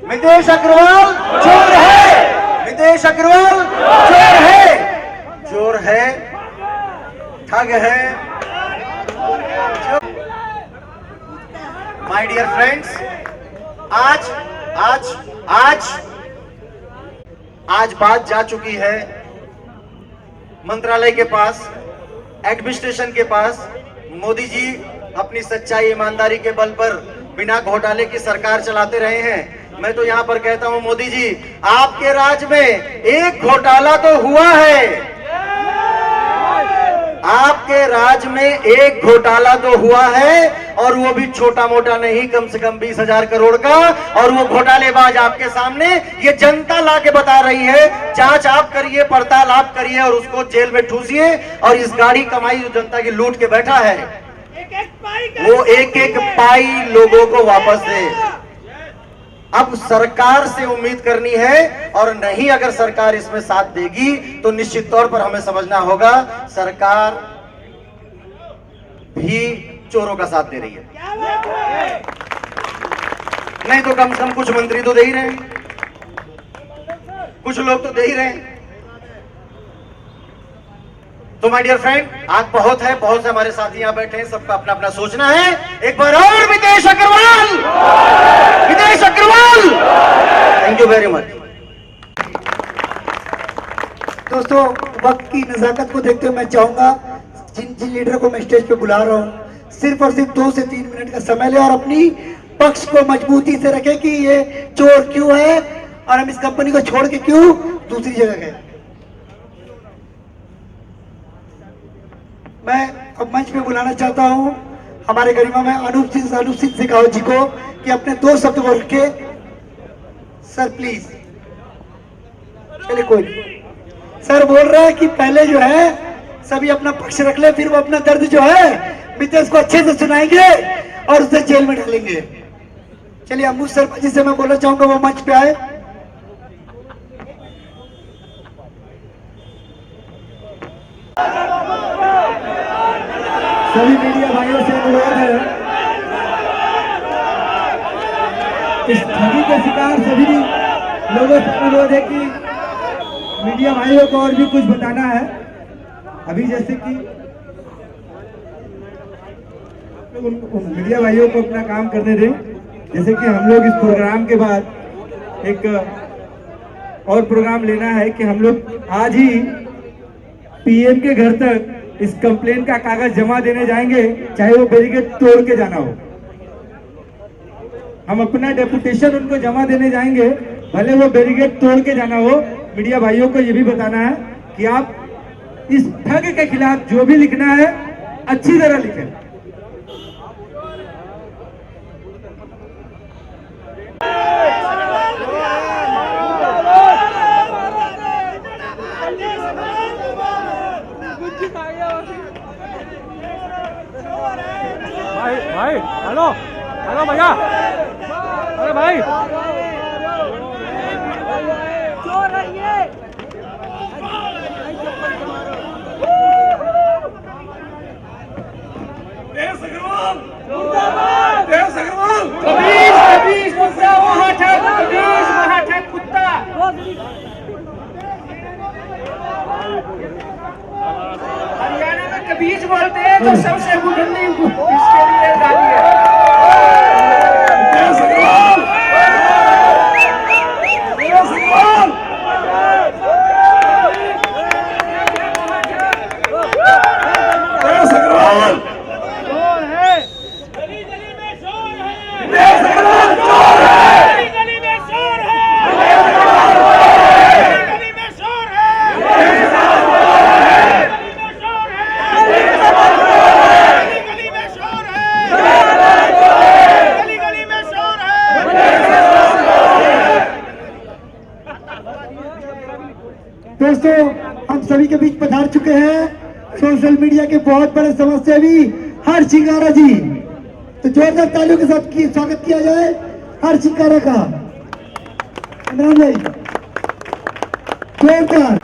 मितेश अग्रवाल, चोर है मितेश अग्रवाल, चोर है, ठग है। माय डियर फ्रेंड्स, आज बात जा चुकी है मंत्रालय के पास, एडमिनिस्ट्रेशन के पास। मोदी जी अपनी सच्चाई ईमानदारी के बल पर बिना घोटाले की सरकार चलाते रहे हैं। मैं तो यहां पर कहता हूं मोदी जी, आपके राज में एक घोटाला तो हुआ है, आपके राज में एक घोटाला तो हुआ है, और वो भी छोटा मोटा नहीं, कम से कम 20,000 करोड़ का। और वो घोटालेबाज आपके सामने ये जनता ला के बता रही है। जांच आप करिए, पड़ताल आप करिए और उसको जेल में ठूसिए, और इस गाड़ी कमाई जो जनता की लूट के बैठा है वो एक एक पाई लोगों को वापस दे। अब सरकार से उम्मीद करनी है, और नहीं अगर सरकार इसमें साथ देगी तो निश्चित तौर पर हमें समझना होगा सरकार भी चोरों का साथ दे रही है। नहीं तो कम से कम कुछ मंत्री तो दे ही रहे हैं, कुछ लोग तो दे ही रहे हैं। तो माय डियर फ्रेंड, आज बहुत है, बहुत से हमारे साथी यहाँ बैठे हैं, सबका अपना अपना सोचना है। एक बार और Mitesh Agarwal, Mitesh Agarwal, thank you very much. दोस्तों, वक्त की नजाकत को देखते हुए मैं चाहूंगा जिन लीडर को मैं स्टेज पे बुला रहा हूँ, सिर्फ और सिर्फ 2 से 3 मिनट का समय ले और अपनी पक्ष को मजबूती से रखे कि ये चोर क्यों है और हम इस कंपनी को छोड़ के क्यों दूसरी जगह गए। मैं अब मंच पे बुलाना चाहता हूं हमारे गरिमा में अनूप सिंह सिखाओ जी को कि अपने 2 शब्द बोल के। Sir please. चलिए कोई नहीं। सर बोल रहा है कि पहले जो है सभी अपना पक्ष रख ले, फिर वो अपना दर्द जो है मितेश को अच्छे से सुनाएंगे और उसे जेल में डालेंगे। चलिए अमूज सरपंच जी से मैं बोलना चाहूंगा वो मंच पे आए। सभी मीडिया भाइयों से अनुरोध है, इस ठगी के शिकार सभी लोगों से अनुरोध है कि मीडिया भाइयों को और भी कुछ बताना है। अभी जैसे कि उन मीडिया भाइयों को अपना काम करने दें। जैसे कि हम लोग इस प्रोग्राम के बाद एक और प्रोग्राम लेना है कि हम लोग आज ही पीएम के घर तक इस कंप्लेन का कागज जमा देने जाएंगे, चाहे वो बैरिकेड तोड़ के जाना हो। हम अपना डेपुटेशन उनको जमा देने जाएंगे, भले वो बैरिकेड तोड़ के जाना हो। मीडिया भाइयों को ये भी बताना है कि आप इस ठग के खिलाफ जो भी लिखना है अच्छी तरह लिखें। भाई हेलो हेलो भैया, अरे भाई देश अग्रवाल मुर्दाबाद, देश अग्रवाल कबीर मुर्दा महाठग, कबीर महाठग कुत्ता। हरियाणा में कबीर बोलते हैं तो सबसे बुढ़नी इसके लिए गाली है। देश अग्रवाल दोस्तों हम सभी के बीच पधार चुके हैं सोशल मीडिया के बहुत बड़े समस्या भी हर्ष चिंगारा जी। तो जोरदार तालियों के साथ स्वागत किया जाए हर्ष चिंगारा का। इमरान भाई जोरदार।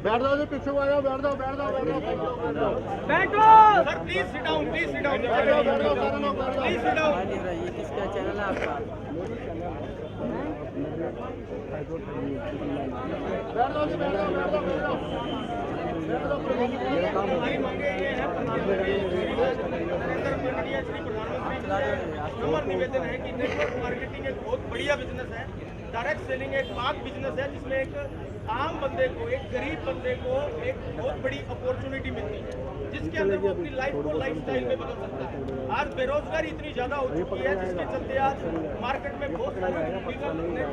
बैठ जाओ जी, पीछे आ जाओ, बैठ जाओ, बैठ जाओ, बैठ जाओ, बैठो sir, please sit down, please sit down, please sit down. ये किसका चैनल है आपका? बैठ जाओ जी, बैठ जाओ, बैठ जाओ, बैठ जाओ। हमारी मांगे ये है प्रधानमंत्री नंबर निवेदन है कि नेटवर्क मार्केटिंग एक बहुत बढ़िया बिजनेस है। डायरेक्ट सेलिंग एक बात बिजनेस है जिसमें एक आम बंदे को, एक गरीब बंदे को एक बहुत बड़ी अपॉर्चुनिटी मिलती है, जिसके अंदर वो अपनी लाइफ को लाइफस्टाइल में बदल सकता है। आज बेरोजगारी इतनी ज्यादा हो चुकी है जिसके चलते आज मार्केट में बहुत सारे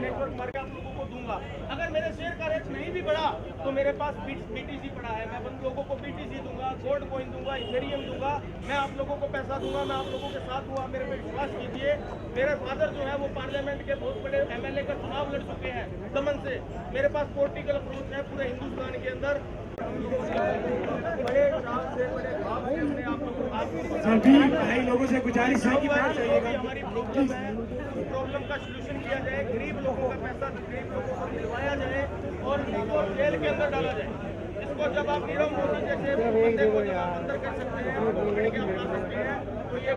नेटवर्क मार्केट आप लोगों को दूंगा। अगर मेरे शेयर का रेट नहीं भी बढ़ा तो मेरे पास बीटीसी पड़ा है, मैं लोगों को बीटीसी दूंगा, गोल्ड कॉइन दूंगा, इथेरियम दूंगा, मैं आप लोगों को पैसा दूंगा, मैं आप लोगों के साथ हुआ, मेरे पे विश्वास कीजिए। मेरे फादर जो है वो पार्लियामेंट के बहुत बड़े एमएलए का चुनाव लड़ चुके हैं दमन से। मेरे पास पॉलिटिकल अप्रोच है पूरे हिंदुस्तान के अंदर। बड़े चाव से बड़े भाव से हमने सभी भाई लोगों से गुजारिश है कि हमारी प्रॉब्लम है, प्रॉब्लम का सलूशन किया जाए, गरीब लोगों का पैसा गरीब लोगों को दिलवाया जाए और इनको जेल के अंदर डाला जाए। इसको जब आप नीरव मोदी जैसे बंदे को जब आप अंदर कर सकते हैं, लड़कियां बना सकते हैं, तो ये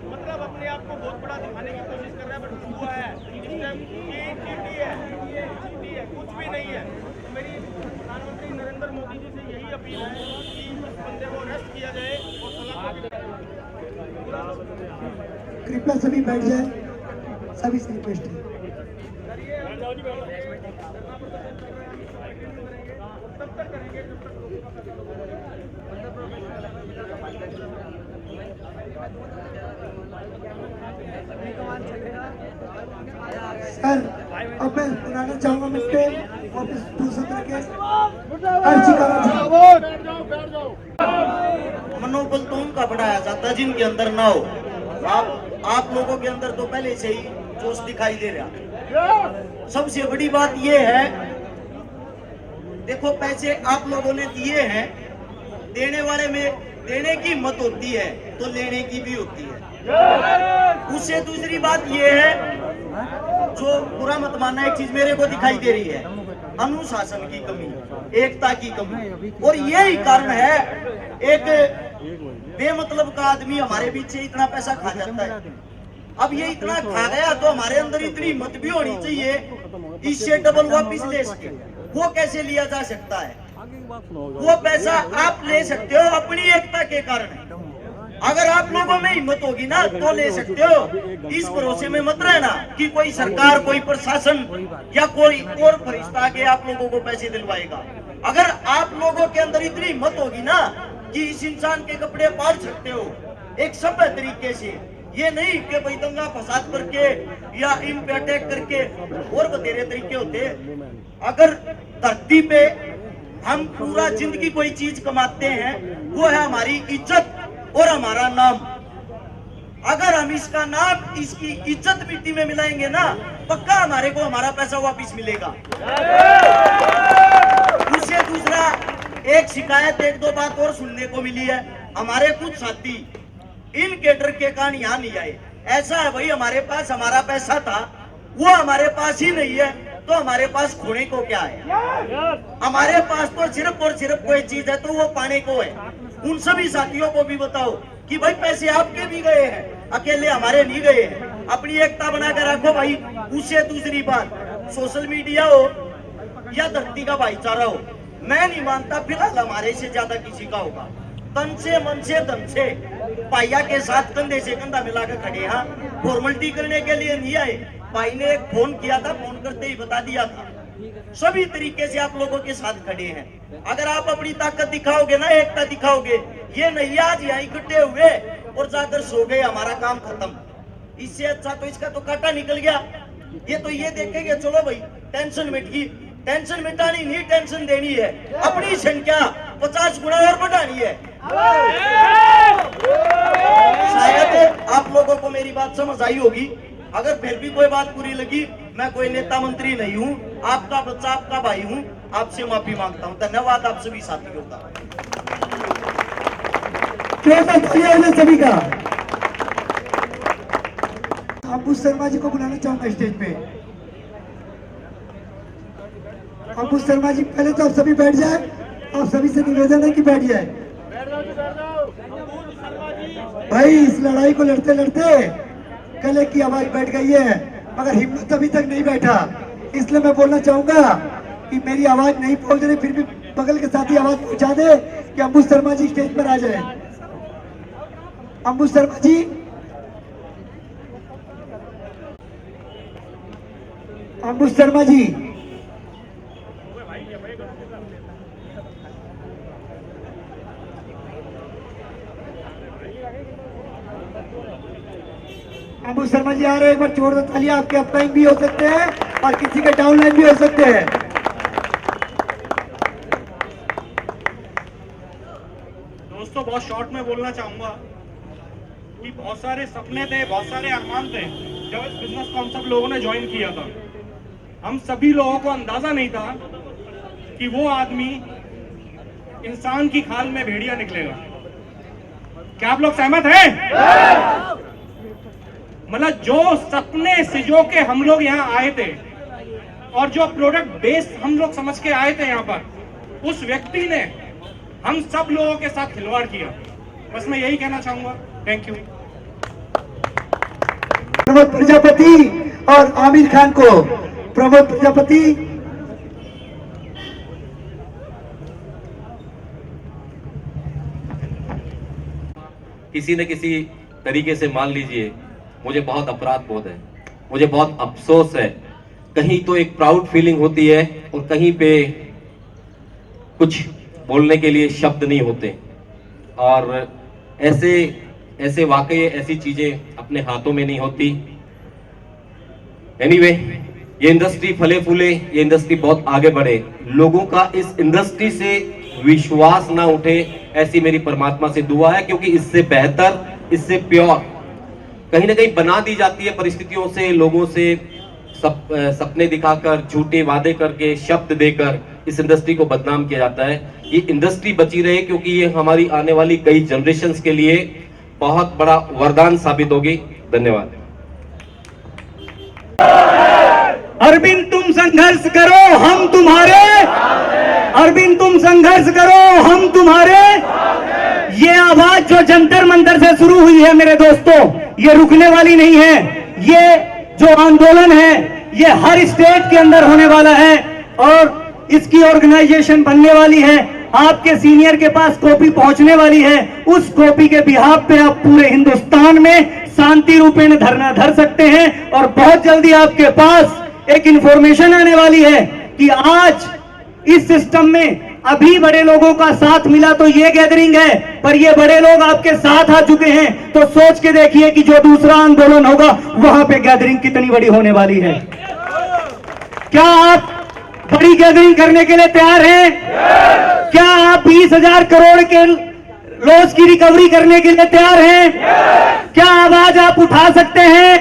मतलब अपने आप को बहुत बड़ा दिखाने की कोशिश कर रहा है, बट हुआ है इस टाइम चीटी है, कुछ भी नहीं है। तो मेरी प्रधानमंत्री नरेंद्र मोदी जी से यही अपील है कि इस बंदे को अरेस्ट किया जाए और कृपया सभी बैठ जाए, सभी से रिक्वेस्ट है। तब तक करेंगे जब तक सर अब मैं बुलाना चाहूंगा मुझको वापस दूसरे तरह के हर्ष चिंगारा जी। मनोबल तो उनका बढ़ाया जाता है जिनके अंदर ना हो। आप लोगों के अंदर तो पहले से ही जोश दिखाई दे रहा। सबसे बड़ी बात यह है, देखो पैसे आप लोगों ने दिए हैं, देने वाले में देने की मत होती है तो लेने की भी होती है। उससे दूसरी बात यह है, जो बुरा मत मानना, एक चीज मेरे को दिखाई दे रही है, अनुशासन की कमी, एकता की कमी, और यही कारण है एक बेमतलब का आदमी हमारे बीच से इतना पैसा खा जाता है। अब ये इतना खा गया तो हमारे अंदर इतनी हिम्मत भी होनी चाहिए इससे डबल वापिस ले सके। वो कैसे लिया जा सकता है? वो पैसा आप ले सकते हो अपनी एकता के कारण। अगर आप लोगों में हिम्मत होगी ना तो ले सकते हो। इस भरोसे में मत रहना कि कोई सरकार, कोई प्रशासन या कोई और फरिश्ता आके आप लोगों को पैसे दिलवाएगा। अगर आप लोगों के अंदर इतनी हिम्मत होगी ना कि इस इंसान के कपड़े पाड़ सकते हो एक सभ्य तरीके से, ये नहीं कि भाई दंगा फसाद करके या इन पे अटैक करके और बतेरे तरीके होते। अगर धरती पे हम पूरा जिंदगी कोई चीज कमाते हैं, वो है हमारी इज्जत और हमारा नाम। अगर हम इसका नाम, इसकी इज्जत मिट्टी में मिलाएंगे ना, पक्का हमारे को हमारा पैसा वापस मिलेगा। उससे दूसरा, एक शिकायत, एक दो बात और सुनने को मिली है, हमारे कुछ साथी इन केडर के कारण यहाँ नहीं आए। ऐसा है भाई, हमारे पास हमारा पैसा था, वो हमारे पास ही नहीं है, तो हमारे पास खोने को क्या है? हमारे पास तो सिर्फ और सिर्फ कोई चीज है तो वो पाने को है। उन सभी साथियों को भी बताओ कि भाई पैसे आपके भी गए हैं, अकेले हमारे नहीं गए हैं। अपनी एकता बनाकर रखो भाई। उससे दूसरी बात, सोशल मीडिया हो या धरती का भाईचारा हो, मैं नहीं मानता फिलहाल हमारे से ज्यादा किसी का होगा। तन से, मन से, धन से, पाइया के साथ कंधे से कंधा मिलाकर खड़े। हाँ, फॉर्मेलिटी करने के लिए नहीं आए। भाई ने एक फोन किया था, फोन करते ही बता दिया था। सभी तरीके से आप लोगों के साथ खड़े हैं। अगर आप अपनी ताकत दिखाओगे ना, एकता दिखाओगे, ये नहीं आज यहाँ इकट्ठे हुए और जाकर सो गए, हमारा काम खत्म। इससे अच्छा तो इसका तो कांटा निकल गया। ये तो ये देखेंगे, चलो भाई टेंशन मिट गई। टेंशन मिटानी नहीं, टेंशन देनी है। अपनी संख्या 50 गुना और बढ़ानी है। शायद आप लोगों को मेरी बात समझ आई होगी। अगर फिर भी कोई बात बुरी लगी, मैं कोई नेता मंत्री नहीं हूँ, आपका बच्चा, आपका भाई हूँ, आपसे माफी मांगता हूँ। धन्यवाद आप सभी साथियों का। सभी का अंबुज शर्मा जी को बुलाना चाहूंगा स्टेज पे। अंबुज शर्मा जी, पहले तो आप सभी बैठ जाए। आप सभी से निवेदन है कि बैठ जाए। भाई इस लड़ाई को लड़ते लड़ते गले की आवाज बैठ गई है, मगर हिम्मत अभी तक नहीं बैठा। इसलिए मैं बोलना चाहूंगा कि मेरी आवाज नहीं पहुंच रही, फिर भी बगल के साथ ही आवाज पहुंचा दे कि अंबुज शर्मा जी स्टेज पर आ जाए। अंबुज शर्मा जी, अंबुज शर्मा जी, अंबुज शर्मा जी आ रहे हैं। एक बार छोड़ दो तालियां। आपके अपलाइन भी हो सकते हैं और किसी के डाउनलाइन भी हो सकते हैं। दोस्तों बहुत शॉर्ट में बोलना चाहूंगा कि बहुत सारे सपने थे, बहुत सारे अरमान थे जब इस बिजनेस को हम सब लोगों ने ज्वाइन किया था। हम सभी लोगों को अंदाजा नहीं था कि वो आदमी इंसान की खाल में भेड़िया निकलेगा। क्या आप लोग सहमत हैं? मतलब जो सपने सिजो के हम लोग यहाँ आए थे और जो प्रोडक्ट बेस हम लोग समझ के आए थे यहाँ पर, उस व्यक्ति ने हम सब लोगों के साथ खिलवाड़ किया। बस मैं यही कहना चाहूंगा। Thank you. प्रमोद प्रजापति और आमिर खान को। प्रमोद प्रजापति, किसी न किसी तरीके से मान लीजिए मुझे बहुत अपराध बोध है, मुझे बहुत अफसोस है। कहीं तो एक प्राउड फीलिंग होती है और कहीं पे कुछ बोलने के लिए शब्द नहीं होते। और ऐसे वाकई ऐसी चीजें अपने हाथों में नहीं होती। एनीवे, ये इंडस्ट्री फले फूले, ये इंडस्ट्री बहुत आगे बढ़े, लोगों का इस इंडस्ट्री से विश्वास ना उठे, ऐसी मेरी परमात्मा से दुआ है। क्योंकि इससे बेहतर, इससे प्योर कहीं ना कहीं बना दी जाती है परिस्थितियों से, लोगों से सपने दिखाकर, झूठे वादे करके, शब्द देकर इस इंडस्ट्री को बदनाम किया जाता है। ये इंडस्ट्री बची रहे क्योंकि ये हमारी आने वाली कई जनरेशंस के लिए बहुत बड़ा वरदान साबित होगी। धन्यवाद। अरविंद तुम संघर्ष करो, हम तुम्हारे। अरविंद तुम संघर्ष करो, हम तुम्हारे। ये आवाज जो जंतर मंतर से शुरू हुई है मेरे दोस्तों, ये रुकने वाली नहीं है। ये जो आंदोलन है ये हर स्टेट के अंदर होने वाला है और इसकी ऑर्गेनाइजेशन बनने वाली है। आपके सीनियर के पास कॉपी पहुंचने वाली है। उस कॉपी के बिहाफ पे आप पूरे हिंदुस्तान में शांति रूपेण धरना धर सकते हैं। और बहुत जल्दी आपके पास एक इंफॉर्मेशन आने वाली है कि आज इस सिस्टम में अभी बड़े लोगों का साथ मिला तो ये गैदरिंग है, पर ये बड़े लोग आपके साथ आ चुके हैं। तो सोच के देखिए कि जो दूसरा आंदोलन होगा वहां पे गैदरिंग कितनी बड़ी होने वाली है। क्या आप बड़ी गैदरिंग करने के लिए तैयार हैं? क्या आप 20,000 करोड़ के लॉस की रिकवरी करने के लिए तैयार हैं? क्या आवाज आप उठा सकते हैं?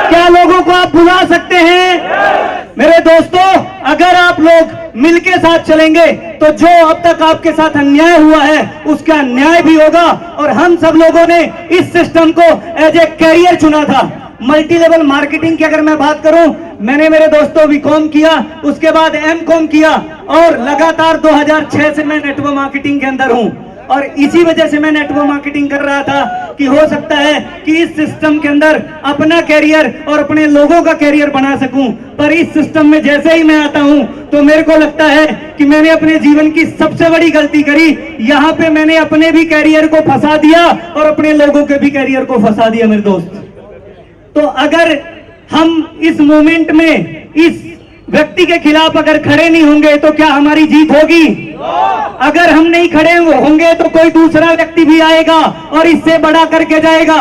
क्या लोगों को आप बुला सकते हैं? मेरे दोस्तों, अगर आप लोग मिलके साथ चलेंगे तो जो अब तक आपके साथ अन्याय हुआ है उसका न्याय भी होगा। और हम सब लोगों ने इस सिस्टम को एज ए कैरियर चुना था। मल्टी लेवल मार्केटिंग की अगर मैं बात करूं, मैंने मेरे दोस्तों बीकॉम किया, उसके बाद एमकॉम किया और लगातार 2006 से मैं नेटवर्क मार्केटिंग के अंदर हूं। और इसी वजह से मैं नेटवर्क मार्केटिंग कर रहा था कि हो सकता है कि इस सिस्टम के अंदर अपना कैरियर और अपने लोगों का कैरियर बना सकूं। पर इस सिस्टम में जैसे ही मैं आता हूं तो मेरे को लगता है कि मैंने अपने जीवन की सबसे बड़ी गलती करी। यहाँ पे मैंने अपने भी कैरियर को फंसा दिया और अपने लोगों के भी कैरियर को फंसा दिया मेरे दोस्त। तो अगर हम इस मोमेंट में इस व्यक्ति के खिलाफ अगर खड़े नहीं होंगे तो क्या हमारी जीत होगी? अगर हम नहीं खड़े होंगे तो कोई दूसरा व्यक्ति भी आएगा और इससे बड़ा करके जाएगा।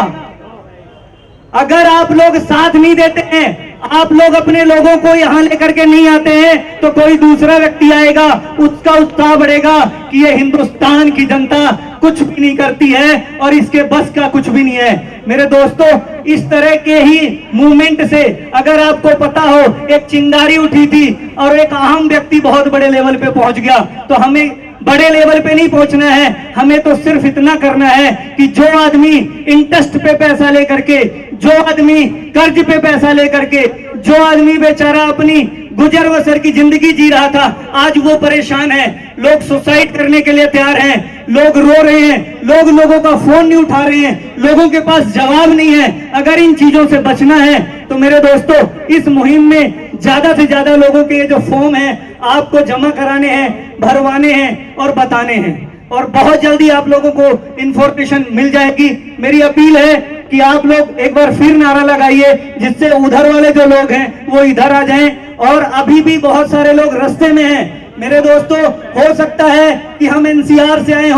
अगर आप लोग साथ नहीं देते हैं, आप लोग अपने लोगों को यहां लेकर के नहीं आते हैं, तो कोई दूसरा व्यक्ति आएगा, उसका उत्साह बढ़ेगा कि ये हिंदुस्तान की जनता कुछ भी नहीं करती है और इसके बस का कुछ भी नहीं है। मेरे दोस्तों, इस तरह के ही मूवमेंट से अगर आपको पता हो, एक चिंगारी उठी थी और एक अहम व्यक्ति बहुत बड़े लेवल पे पहुंच गया, तो हमें बड़े लेवल पे नहीं पहुंचना है, हमें तो सिर्फ इतना करना है कि जो आदमी इंटरेस्ट पे पैसा लेकर के, जो आदमी कर्ज पे पैसा लेकर के, जो आदमी बेचारा अपनी गुजर बसर की जिंदगी जी रहा था, आज वो परेशान है, लोग सुसाइड करने के लिए तैयार हैं, लोग रो रहे हैं, लोगों का फोन नहीं उठा रहे हैं, लोगों के पास जवाब नहीं है। अगर इन चीजों से बचना है तो मेरे दोस्तों, इस मुहिम में ज्यादा से ज्यादा लोगों के ये जो फॉर्म है आपको जमा कराने हैं, भरवाने हैं और बताने हैं, और बहुत जल्दी आप लोगों को इंफॉर्मेशन मिल जाएगी। मेरी अपील है कि आप लोग एक बार फिर नारा लगाइए, जिससे उधर वाले जो लोग हैं वो इधर आ जाएं, और अभी भी बहुत सारे लोग रास्ते में हैं। मेरे दोस्तों, हो सकता है कि हम एनसीआर से आए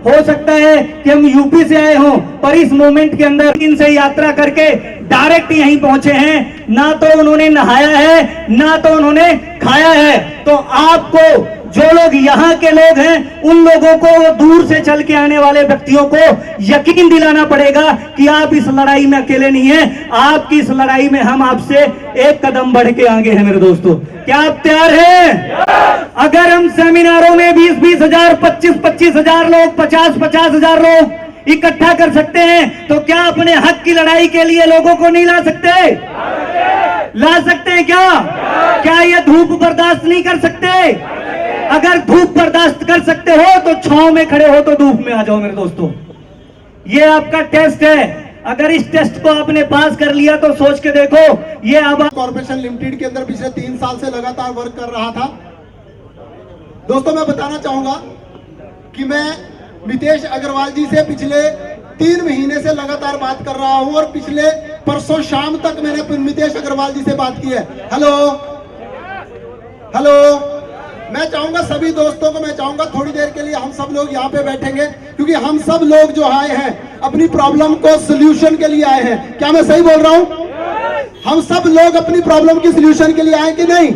हो सकता है कि हम यूपी से आए हों, पर इस मोमेंट के अंदर इनसे यात्रा करके डायरेक्ट यहीं पहुंचे हैं, ना तो उन्होंने नहाया है ना तो उन्होंने खाया है। तो आपको, जो लोग यहाँ के लोग हैं, उन लोगों को, दूर से चल के आने वाले व्यक्तियों को यकीन दिलाना पड़ेगा कि आप इस लड़ाई में अकेले नहीं हैं, आपकी इस लड़ाई में हम आपसे एक कदम बढ़ के आगे हैं। मेरे दोस्तों, क्या आप तैयार हैं? अगर हम सेमिनारों में 20-20 हजार, 25-25 हजार लोग, 50-50 हजार लोग इकट्ठा कर सकते हैं, तो क्या अपने हक की लड़ाई के लिए लोगों को नहीं ला सकते? ला सकते हैं क्या ये धूप बर्दाश्त नहीं कर सकते? अगर धूप बर्दाश्त कर सकते हो तो छांव में खड़े हो, तो धूप में आ जाओ। मेरे दोस्तों, ये आपका टेस्ट है। अगर इस टेस्ट को आपने पास कर लिया तो सोच के देखो, ये अब कॉर्पोरेशन लिमिटेड के अंदर पिछले 3 साल से लगातार वर्क कर रहा था। दोस्तों, मैं बताना चाहूंगा कि मैं मितेश अग्रवाल जी से पिछले 3 महीने से लगातार बात कर रहा हूं, और पिछले परसों शाम तक मैंने मितेश अग्रवाल जी से बात की है। हेलो, मैं चाहूंगा सभी दोस्तों को, मैं चाहूंगा थोड़ी देर के लिए हम सब लोग यहाँ पे बैठेंगे, क्योंकि हम सब लोग जो आए हैं अपनी प्रॉब्लम को सोल्यूशन के लिए आए हैं। क्या मैं सही बोल रहा हूँ? हम सब लोग अपनी प्रॉब्लम की सोल्यूशन के लिए आए कि नहीं?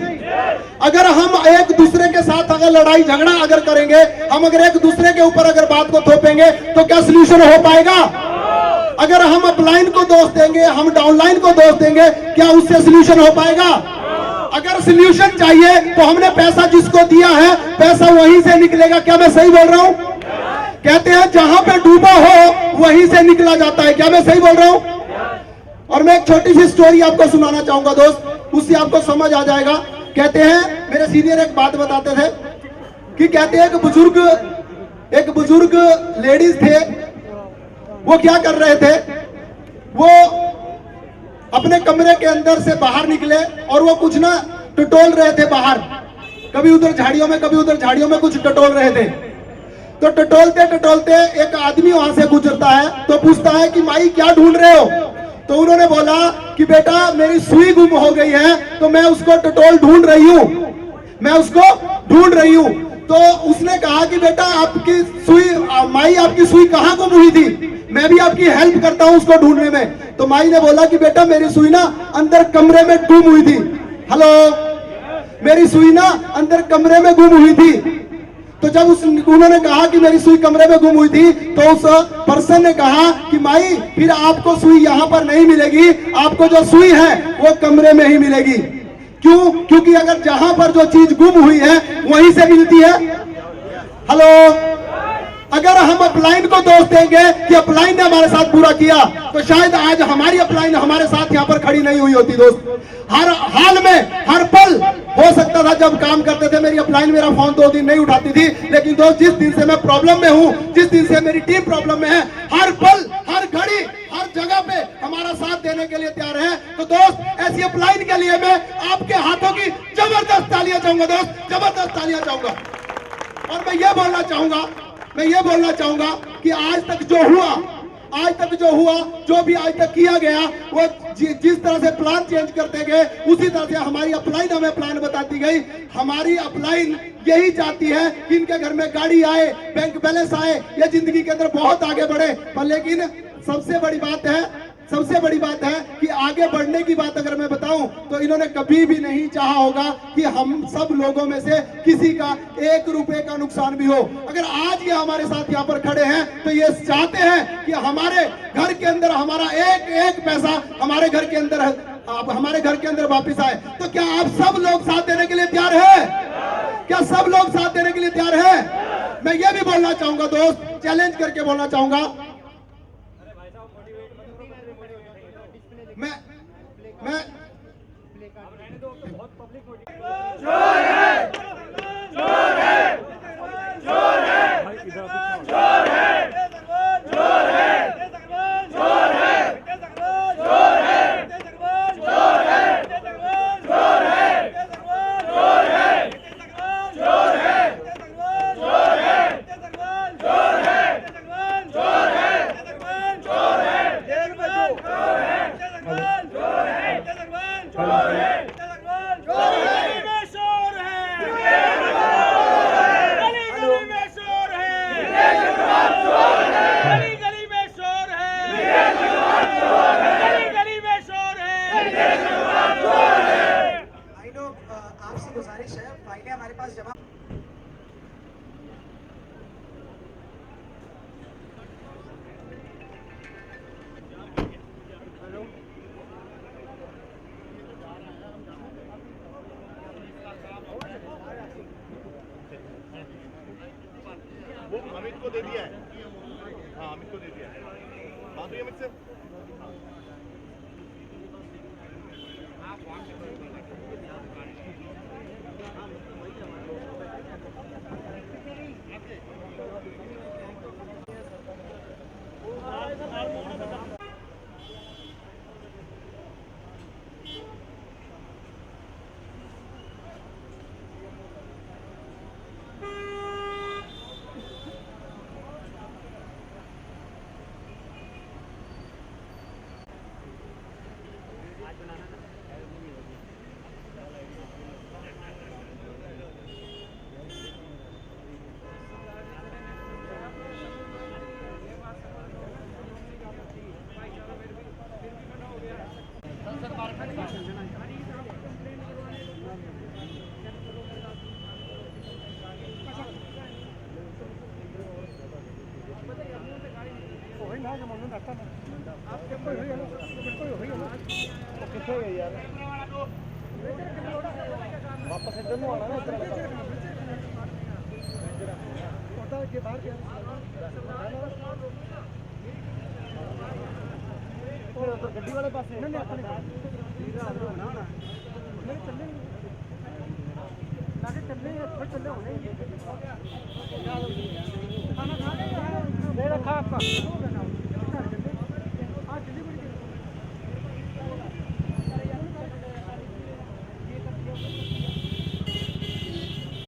अगर हम एक दूसरे के साथ अगर लड़ाई झगड़ा अगर करेंगे, हम अगर एक दूसरे के ऊपर अगर बात को थोपेंगे, तो क्या सोल्यूशन हो पाएगा? अगर हम अपलाइन को दोष देंगे, हम डाउनलाइन को दोष देंगे, क्या उससे सोल्यूशन हो पाएगा? अगर सोल्यूशन चाहिए तो हमने पैसा जिसको दिया है, पैसा वहीं से निकलेगा। क्या मैं सही बोल रहा हूं? कहते हैं जहां पे डूबा हो वहीं से निकला जाता है। क्या मैं सही बोल रहा हूं? और मैं एक छोटी सी स्टोरी आपको सुनाना चाहूंगा दोस्त, उससे आपको समझ आ जाएगा। कहते हैं, मेरे सीनियर एक बात बताते थे कि कहते हैं कि एक बुजुर्ग लेडीज थे, वो क्या कर रहे थे, वो अपने कमरे के अंदर से बाहर निकले और वो कुछ ना टटोल रहे थे बाहर, कभी उधर झाड़ियों में कभी उधर झाड़ियों में कुछ टटोल रहे थे। तो टटोलते टटोलते एक आदमी वहां से गुजरता है, तो पूछता है कि माई क्या ढूंढ रहे हो? तो उन्होंने बोला कि बेटा मेरी सुई गुम हो गई है, तो मैं उसको टटोल ढूंढ रही हूँ, मैं उसको ढूंढ रही हूँ। तो उसने कहा कि बेटा आपकी सुई, माई आपकी सुई कहाँ गुम हुई थी? मैं भी आपकी हेल्प करता हूँ उसको ढूंढने में। तो माई ने बोला कि बेटा मेरी सुई ना अंदर कमरे में गुम हुई थी। हेलो, मेरी सुई ना अंदर कमरे में गुम हुई थी। तो जब उन्होंने कहा कि मेरी सुई कमरे में गुम हुई थी, तो उस पर्सन ने कहा कि माई फिर आपको सुई यहाँ पर नहीं मिलेगी, आपको जो सुई है वो कमरे में ही मिलेगी। क्यों? क्योंकि अगर जहां पर जो चीज गुम हुई है वहीं से मिलती है। हेलो, अगर हम अपलाइन को दोष देंगे कि अपलाइन ने हमारे साथ बुरा किया, तो शायद आज हमारी अपलाइन हमारे साथ यहाँ पर खड़ी नहीं हुई होती। दोस्त, हर हाल में हर पल हो सकता था जब काम करते थे मेरी अपलाइन मेरा फोन 2 दिन नहीं उठाती थी, लेकिन दोस्त जिस दिन से मैं प्रॉब्लम में हूँ, जिस दिन से मेरी टीम प्रॉब्लम में है, हर पल हर घड़ी हर जगह पे हमारा साथ देने के लिए तैयार है। तो दोस्त, ऐसी अपलाइन के लिए मैं आपके हाथों की जबरदस्त तालियां चाहूंगा। दोस्त, जबरदस्त तालियां चाहूंगा। और मैं ये बोलना चाहूंगा कि आज तक जो हुआ, जो भी आज तक किया गया, वो जिस तरह से प्लान चेंज करते गए, उसी तरह से हमारी अपलाइन हमें प्लान बताती गई। हमारी अपलाइन यही चाहती है कि इनके घर में गाड़ी आए, बैंक बैलेंस आए, ये जिंदगी के अंदर बहुत आगे बढ़े। पर लेकिन सबसे बड़ी बात है, सबसे बड़ी बात है कि आगे बढ़ने की बात अगर मैं बताऊं तो इन्होंने कभी भी नहीं चाहा होगा कि हम सब लोगों में से किसी का 1 रुपए का नुकसान भी हो। अगर आज ये हमारे साथ यहाँ पर खड़े हैं तो ये चाहते हैं कि हमारे घर के अंदर हमारा एक एक पैसा हमारे घर के अंदर हमारे घर के अंदर वापस आए। तो क्या आप सब लोग साथ देने के लिए तैयार हैं? क्या सब लोग साथ देने के लिए तैयार हैं? मैं ये भी बोलना चाहूंगा दोस्त, चैलेंज करके बोलना चाहूंगा, मैं आपसे गुजारिश है, फाइलें हमारे पास जमा वो अमित को दे दिया है। हाँ, अमित को दे दिया है। बात हुई अमित से? वापस इधर में आना ना गड्डी वाले पास चलने